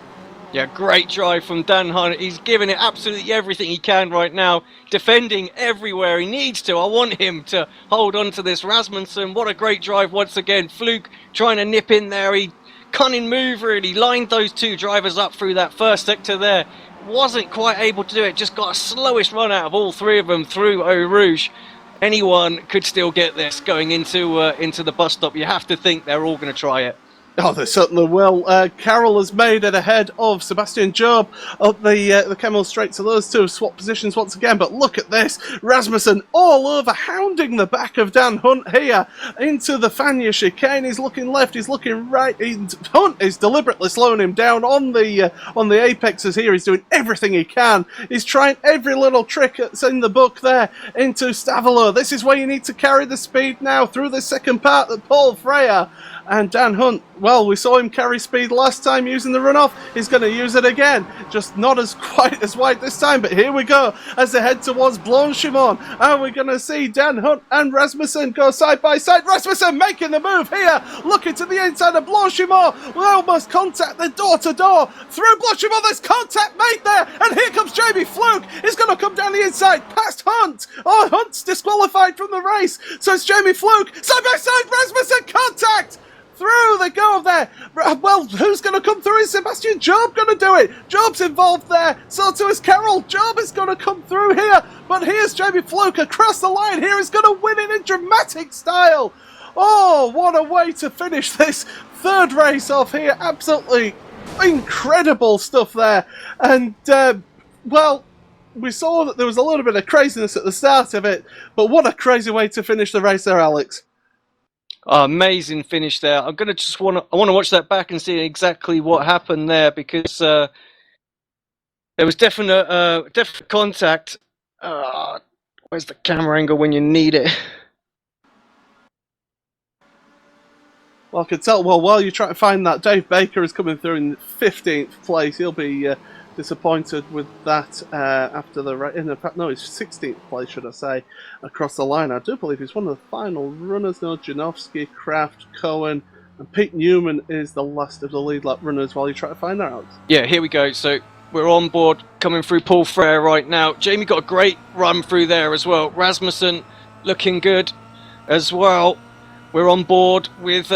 Yeah, great drive from Dan Hunt. He's giving it absolutely everything he can right now, defending everywhere he needs to. I want him to hold on to this. Rasmussen, what a great drive once again. Fluke trying to nip in there. He cunning move really, lined those two drivers up through that first sector there. Wasn't quite able to do it, just got a slowest run out of all three of them through Eau Rouge. Anyone could still get this going into the bus stop. You have to think they're all going to try it. Oh, they certainly will. Carroll has made it ahead of Sebastian Job up the Kemmel straight, so those two have swapped positions once again. But look at this. Rasmussen all over, hounding the back of Dan Hunt here into the Fania chicane. He's looking left, he's looking right. Hunt is deliberately slowing him down on the apexes here. He's doing everything he can. He's trying every little trick that's in the book there into Stavelo. This is where you need to carry the speed now through the second part that Paul Freyer. And Dan Hunt, well, we saw him carry speed last time using the runoff. He's going to use it again. Just not as quite as wide this time, but here we go as they head towards Blanchimont. And we're going to see Dan Hunt and Rasmussen go side by side. Rasmussen making the move here, looking to the inside of Blanchimont. We almost contact the door-to-door. Through Blanchimont, there's contact made there. And here comes Jamie Fluke. He's going to come down the inside past Hunt. Oh, Hunt's disqualified from the race. So it's Jamie Fluke. Side by side, Rasmussen, contact. Through they go there. Well, who's going to come through his Sebastian Job going to do it? Job's involved there. So too is Carroll. Job is going to come through here. But here's Jamie Fluke across the line. Here he's going to win it in dramatic style. Oh, what a way to finish this third race off here. Absolutely incredible stuff there. And, well, we saw that there was a little bit of craziness at the start of it. But what a crazy way to finish the race there, Alex. Oh, amazing finish there. I want to watch that back and see exactly what happened there, because there was definite contact. Where's the camera angle when you need it? Well, I can tell. Well, while you're trying to find that, Dave Baker is coming through in 15th place. He'll be disappointed with that after the race. In fact, no, he's 16th place, should I say, across the line. I do believe he's one of the final runners. No, Janowski, Kraft, Cohen, and Pete Newman is the last of the lead lap runners. While you try to find that out. Yeah, here we go. So we're on board, coming through Paul Frere right now. Jamie got a great run through there as well. Rasmussen looking good as well. We're on board with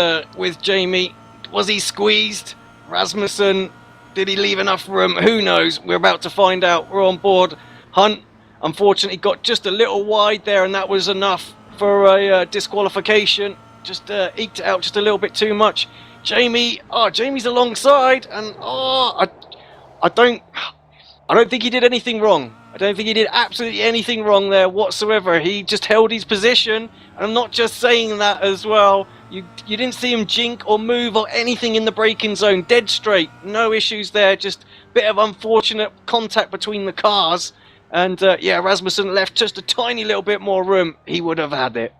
Jamie. Was he squeezed? Rasmussen, did he leave enough room? Who knows? We're about to find out. We're on board. Hunt, unfortunately, got just a little wide there, and that was enough for a disqualification. Just eked it out just a little bit too much. Jamie's alongside, and I don't think he did anything wrong. I don't think he did absolutely anything wrong there whatsoever. He just held his position, and I'm not just saying that as well. You didn't see him jink or move or anything in the braking zone. Dead straight, no issues there. Just a bit of unfortunate contact between the cars, and Rasmussen left just a tiny little bit more room. He would have had it.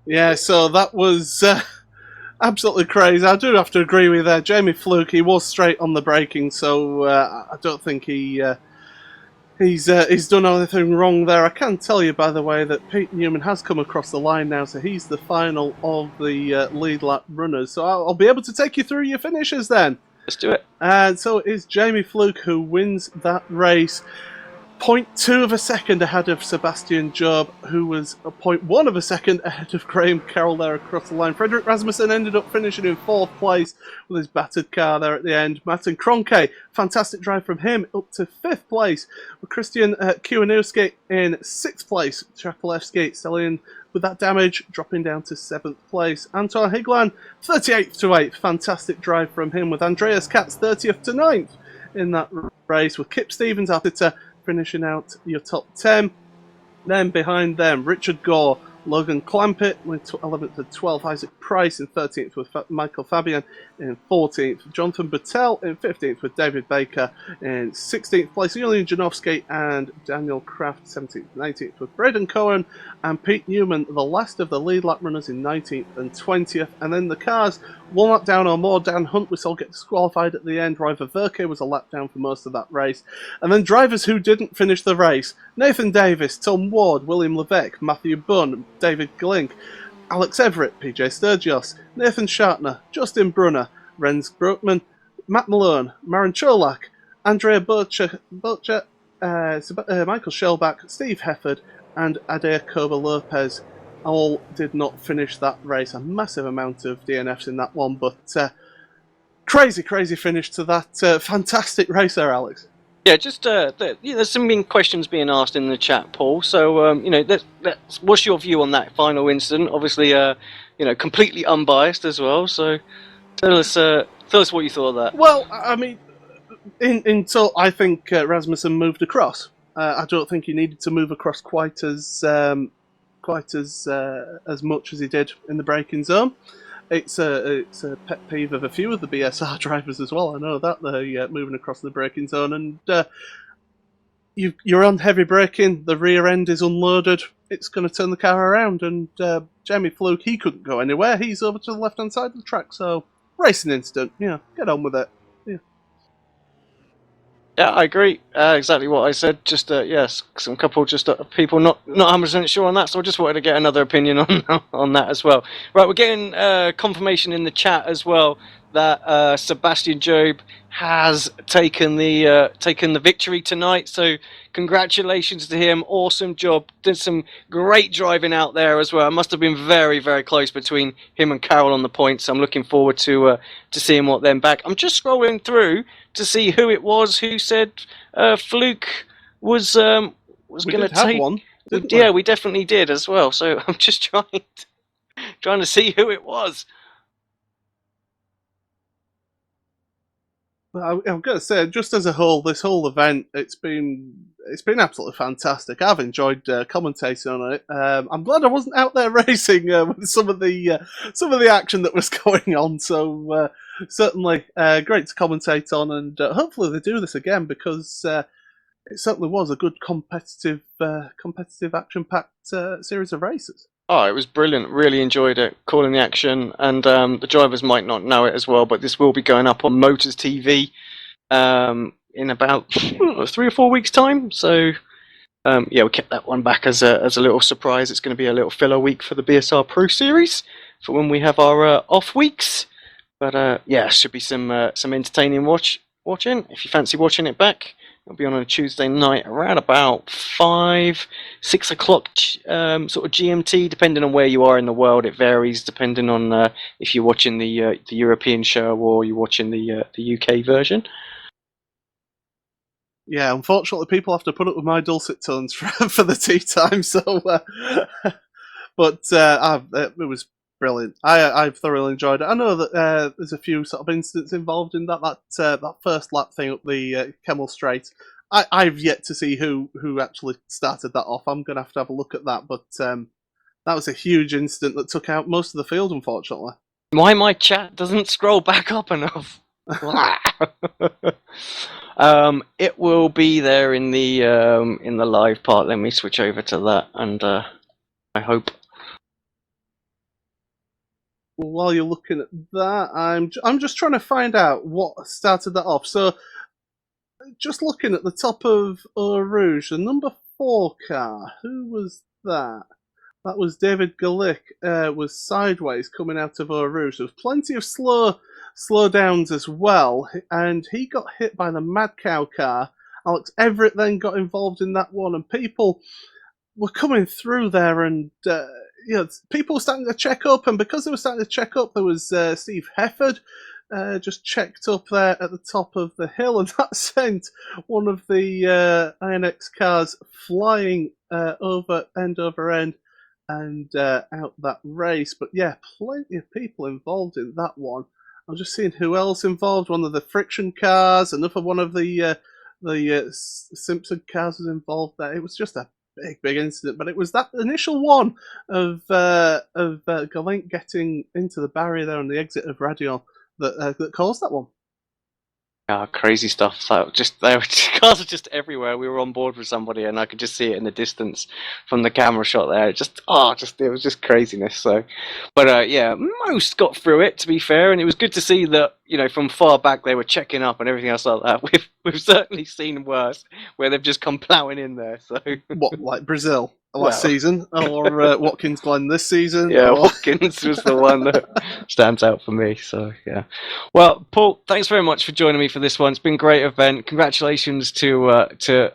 Yeah, so that was absolutely crazy. I do have to agree with that. Jamie Fluke, he was straight on the braking, so I don't think he's done anything wrong there. I can tell you, by the way, that Pete Newman has come across the line now, so he's the final of the lead lap runners. So I'll be able to take you through your finishes then. Let's do it. And so it is Jamie Fluke who wins that race. 0.2 of a second ahead of Sebastian Job, who was a 0.1 of a second ahead of Graham Carroll there across the line. Frederick Rasmussen ended up finishing in 4th place with his battered car there at the end. Martin Kroenke, fantastic drive from him, up to 5th place. With Christian Kiwanuski in 6th place. Shakalevsky still in with that damage, dropping down to 7th place. Anton Higlan, 38th to 8th. Fantastic drive from him, with Andreas Katz 30th to 9th in that race, with Kip Stevens after finishing out your top 10. Then behind them, Richard Gore, Logan Clampett with 11th to 12th, Isaac Price in 13th with Michael Fabian in 14th, Jonathan Battelle in 15th with David Baker in 16th place, Julian Janowski and Daniel Kraft 17th and 18th with Braden Cohen and Pete Newman, the last of the lead lap runners, in 19th and 20th. And then the cars, one lap down or more. Dan Hunt, we saw, get disqualified at the end. River Verke was a lap down for most of that race. And then drivers who didn't finish the race: Nathan Davis, Tom Ward, William Levesque, Matthew Bunn, David Glink, Alex Everett, PJ Sturgios, Nathan Shartner, Justin Brunner, Renz Brookman, Matt Malone, Marin Cholak, Andrea Butcher, Michael Shellback, Steve Hefford, and Adair Koba Lopez all did not finish that race. A massive amount of DNFs in that one, but crazy finish to that fantastic race there, Alex. Yeah, just there's some questions being asked in the chat, Paul. So what's your view on that final incident? Obviously, completely unbiased as well. So tell us what you thought of that. Well, I mean, until I think Rasmussen moved across. I don't think he needed to move across quite as much as he did in the braking zone. It's a pet peeve of a few of the BSR drivers as well. I know that they're moving across the braking zone, and you're on heavy braking. The rear end is unloaded. It's going to turn the car around, and Jamie Fluke, he couldn't go anywhere. He's over to the left hand side of the track. So racing incident. Yeah, get on with it. Yeah, I agree. Exactly what I said. Just yes, some couple people not 100% sure on that. So I just wanted to get another opinion on that as well. Right, we're getting confirmation in the chat as well that Sebastian Job has taken the victory tonight. So congratulations to him. Awesome job. Did some great driving out there as well. It must have been very, very close between him and Carroll on the points. I'm looking forward to seeing what them back. I'm just scrolling through to see who it was who said Fluke was going to take one. Yeah, we definitely did as well. So I'm just trying to see who it was. I've got to say, just as a whole, this whole event, it's been absolutely fantastic. I've enjoyed commentating on it. I'm glad I wasn't out there racing with some of the action that was going on. So certainly great to commentate on, and hopefully they do this again, because it certainly was a good competitive, action-packed series of races. Oh, it was brilliant. Really enjoyed it, calling the action. And the drivers might not know it as well, but this will be going up on Motors TV in about 3 or 4 weeks' time. So, yeah, we kept that one back as a little surprise. It's going to be a little filler week for the BSR Pro Series for when we have our off weeks. But, yeah, should be some entertaining watching. If you fancy watching it back, it'll be on a Tuesday night around about 5, 6 o'clock sort of GMT, depending on where you are in the world. It varies depending on if you're watching the European show or you're watching the UK version. Yeah, unfortunately, people have to put up with my dulcet tones for the tea time. So, but it was brilliant. I've thoroughly enjoyed it. I know that there's a few sort of incidents involved in that first lap thing up the Kemmel Straight. I've yet to see who actually started that off. I'm going to have a look at that. But that was a huge incident that took out most of the field, unfortunately. Why my chat doesn't scroll back up enough? It will be there in the live part. Let me switch over to that, and I hope. While you're looking at that, I'm just trying to find out what started that off. So, just looking at the top of Eau Rouge, the number 4 car. Who was that? That was David Galick. Was sideways coming out of Eau Rouge. There was plenty of slow downs as well, and he got hit by the Mad Cow car. Alex Everett then got involved in that one, and people were coming through there, and people were starting to check up, and because they were starting to check up, there was Steve Hefford just checked up there at the top of the hill, and that sent one of the INX cars flying end over end and out that race. But yeah, plenty of people involved in that one. I was just seeing who else involved. One of the friction cars, another one of the Simpson cars was involved there. It was just a big incident, but it was that initial one of Galink getting into the barrier there on the exit of Radion that caused that one. Crazy stuff. Cars are just everywhere. We were on board with somebody, and I could just see it in the distance from the camera shot there. It was just craziness. So, but yeah, most got through it, to be fair, and it was good to see that from far back they were checking up and everything else like that. We've certainly seen worse where they've just come ploughing in there. So what, like Brazil last season, or Watkins Glen this season? Yeah, Watkins was the one that stands out for me. So yeah. Well, Paul, thanks very much for joining me for this one. It's been a great event. Congratulations to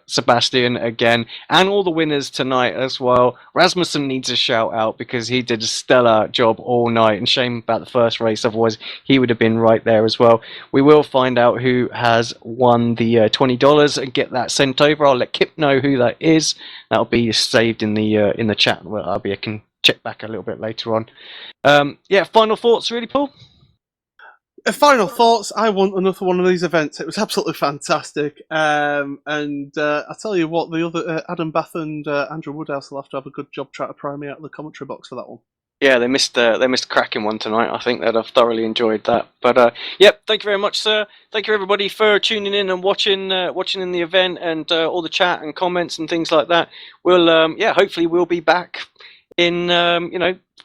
Sebastian again, and all the winners tonight as well. Rasmussen needs a shout out because he did a stellar job all night, and shame about the first race. Otherwise, he would have been right there as well. We will find out who has won the $20 and get that sent over. I'll let Kip know who that is. That'll be saved in the chat. Well, I can check back a little bit later on. Yeah, final thoughts, really, Paul? Final thoughts. I want another one of these events. It was absolutely fantastic. And I tell you what, the other Adam Bath and Andrew Woodhouse will have to have a good job trying to pry me out of the commentary box for that one. Yeah, they missed a cracking one tonight. I think they'd have thoroughly enjoyed that. But yep, thank you very much, sir. Thank you everybody for tuning in and watching in the event and all the chat and comments and things like that. We'll hopefully we'll be back in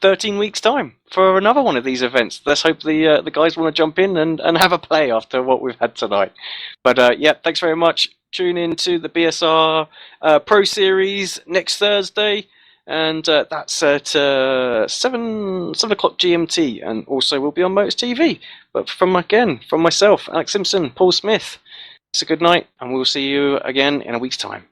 13 weeks time for another one of these events. Let's hope the guys want to jump in and have a play after what we've had tonight. But yeah, thanks very much. Tune in to the BSR Pro Series next Thursday. and that's at 7 o'clock GMT, and also will be on Motors TV. But from myself, Alex Simpson, Paul Smith, it's a good night, and we'll see you again in a week's time.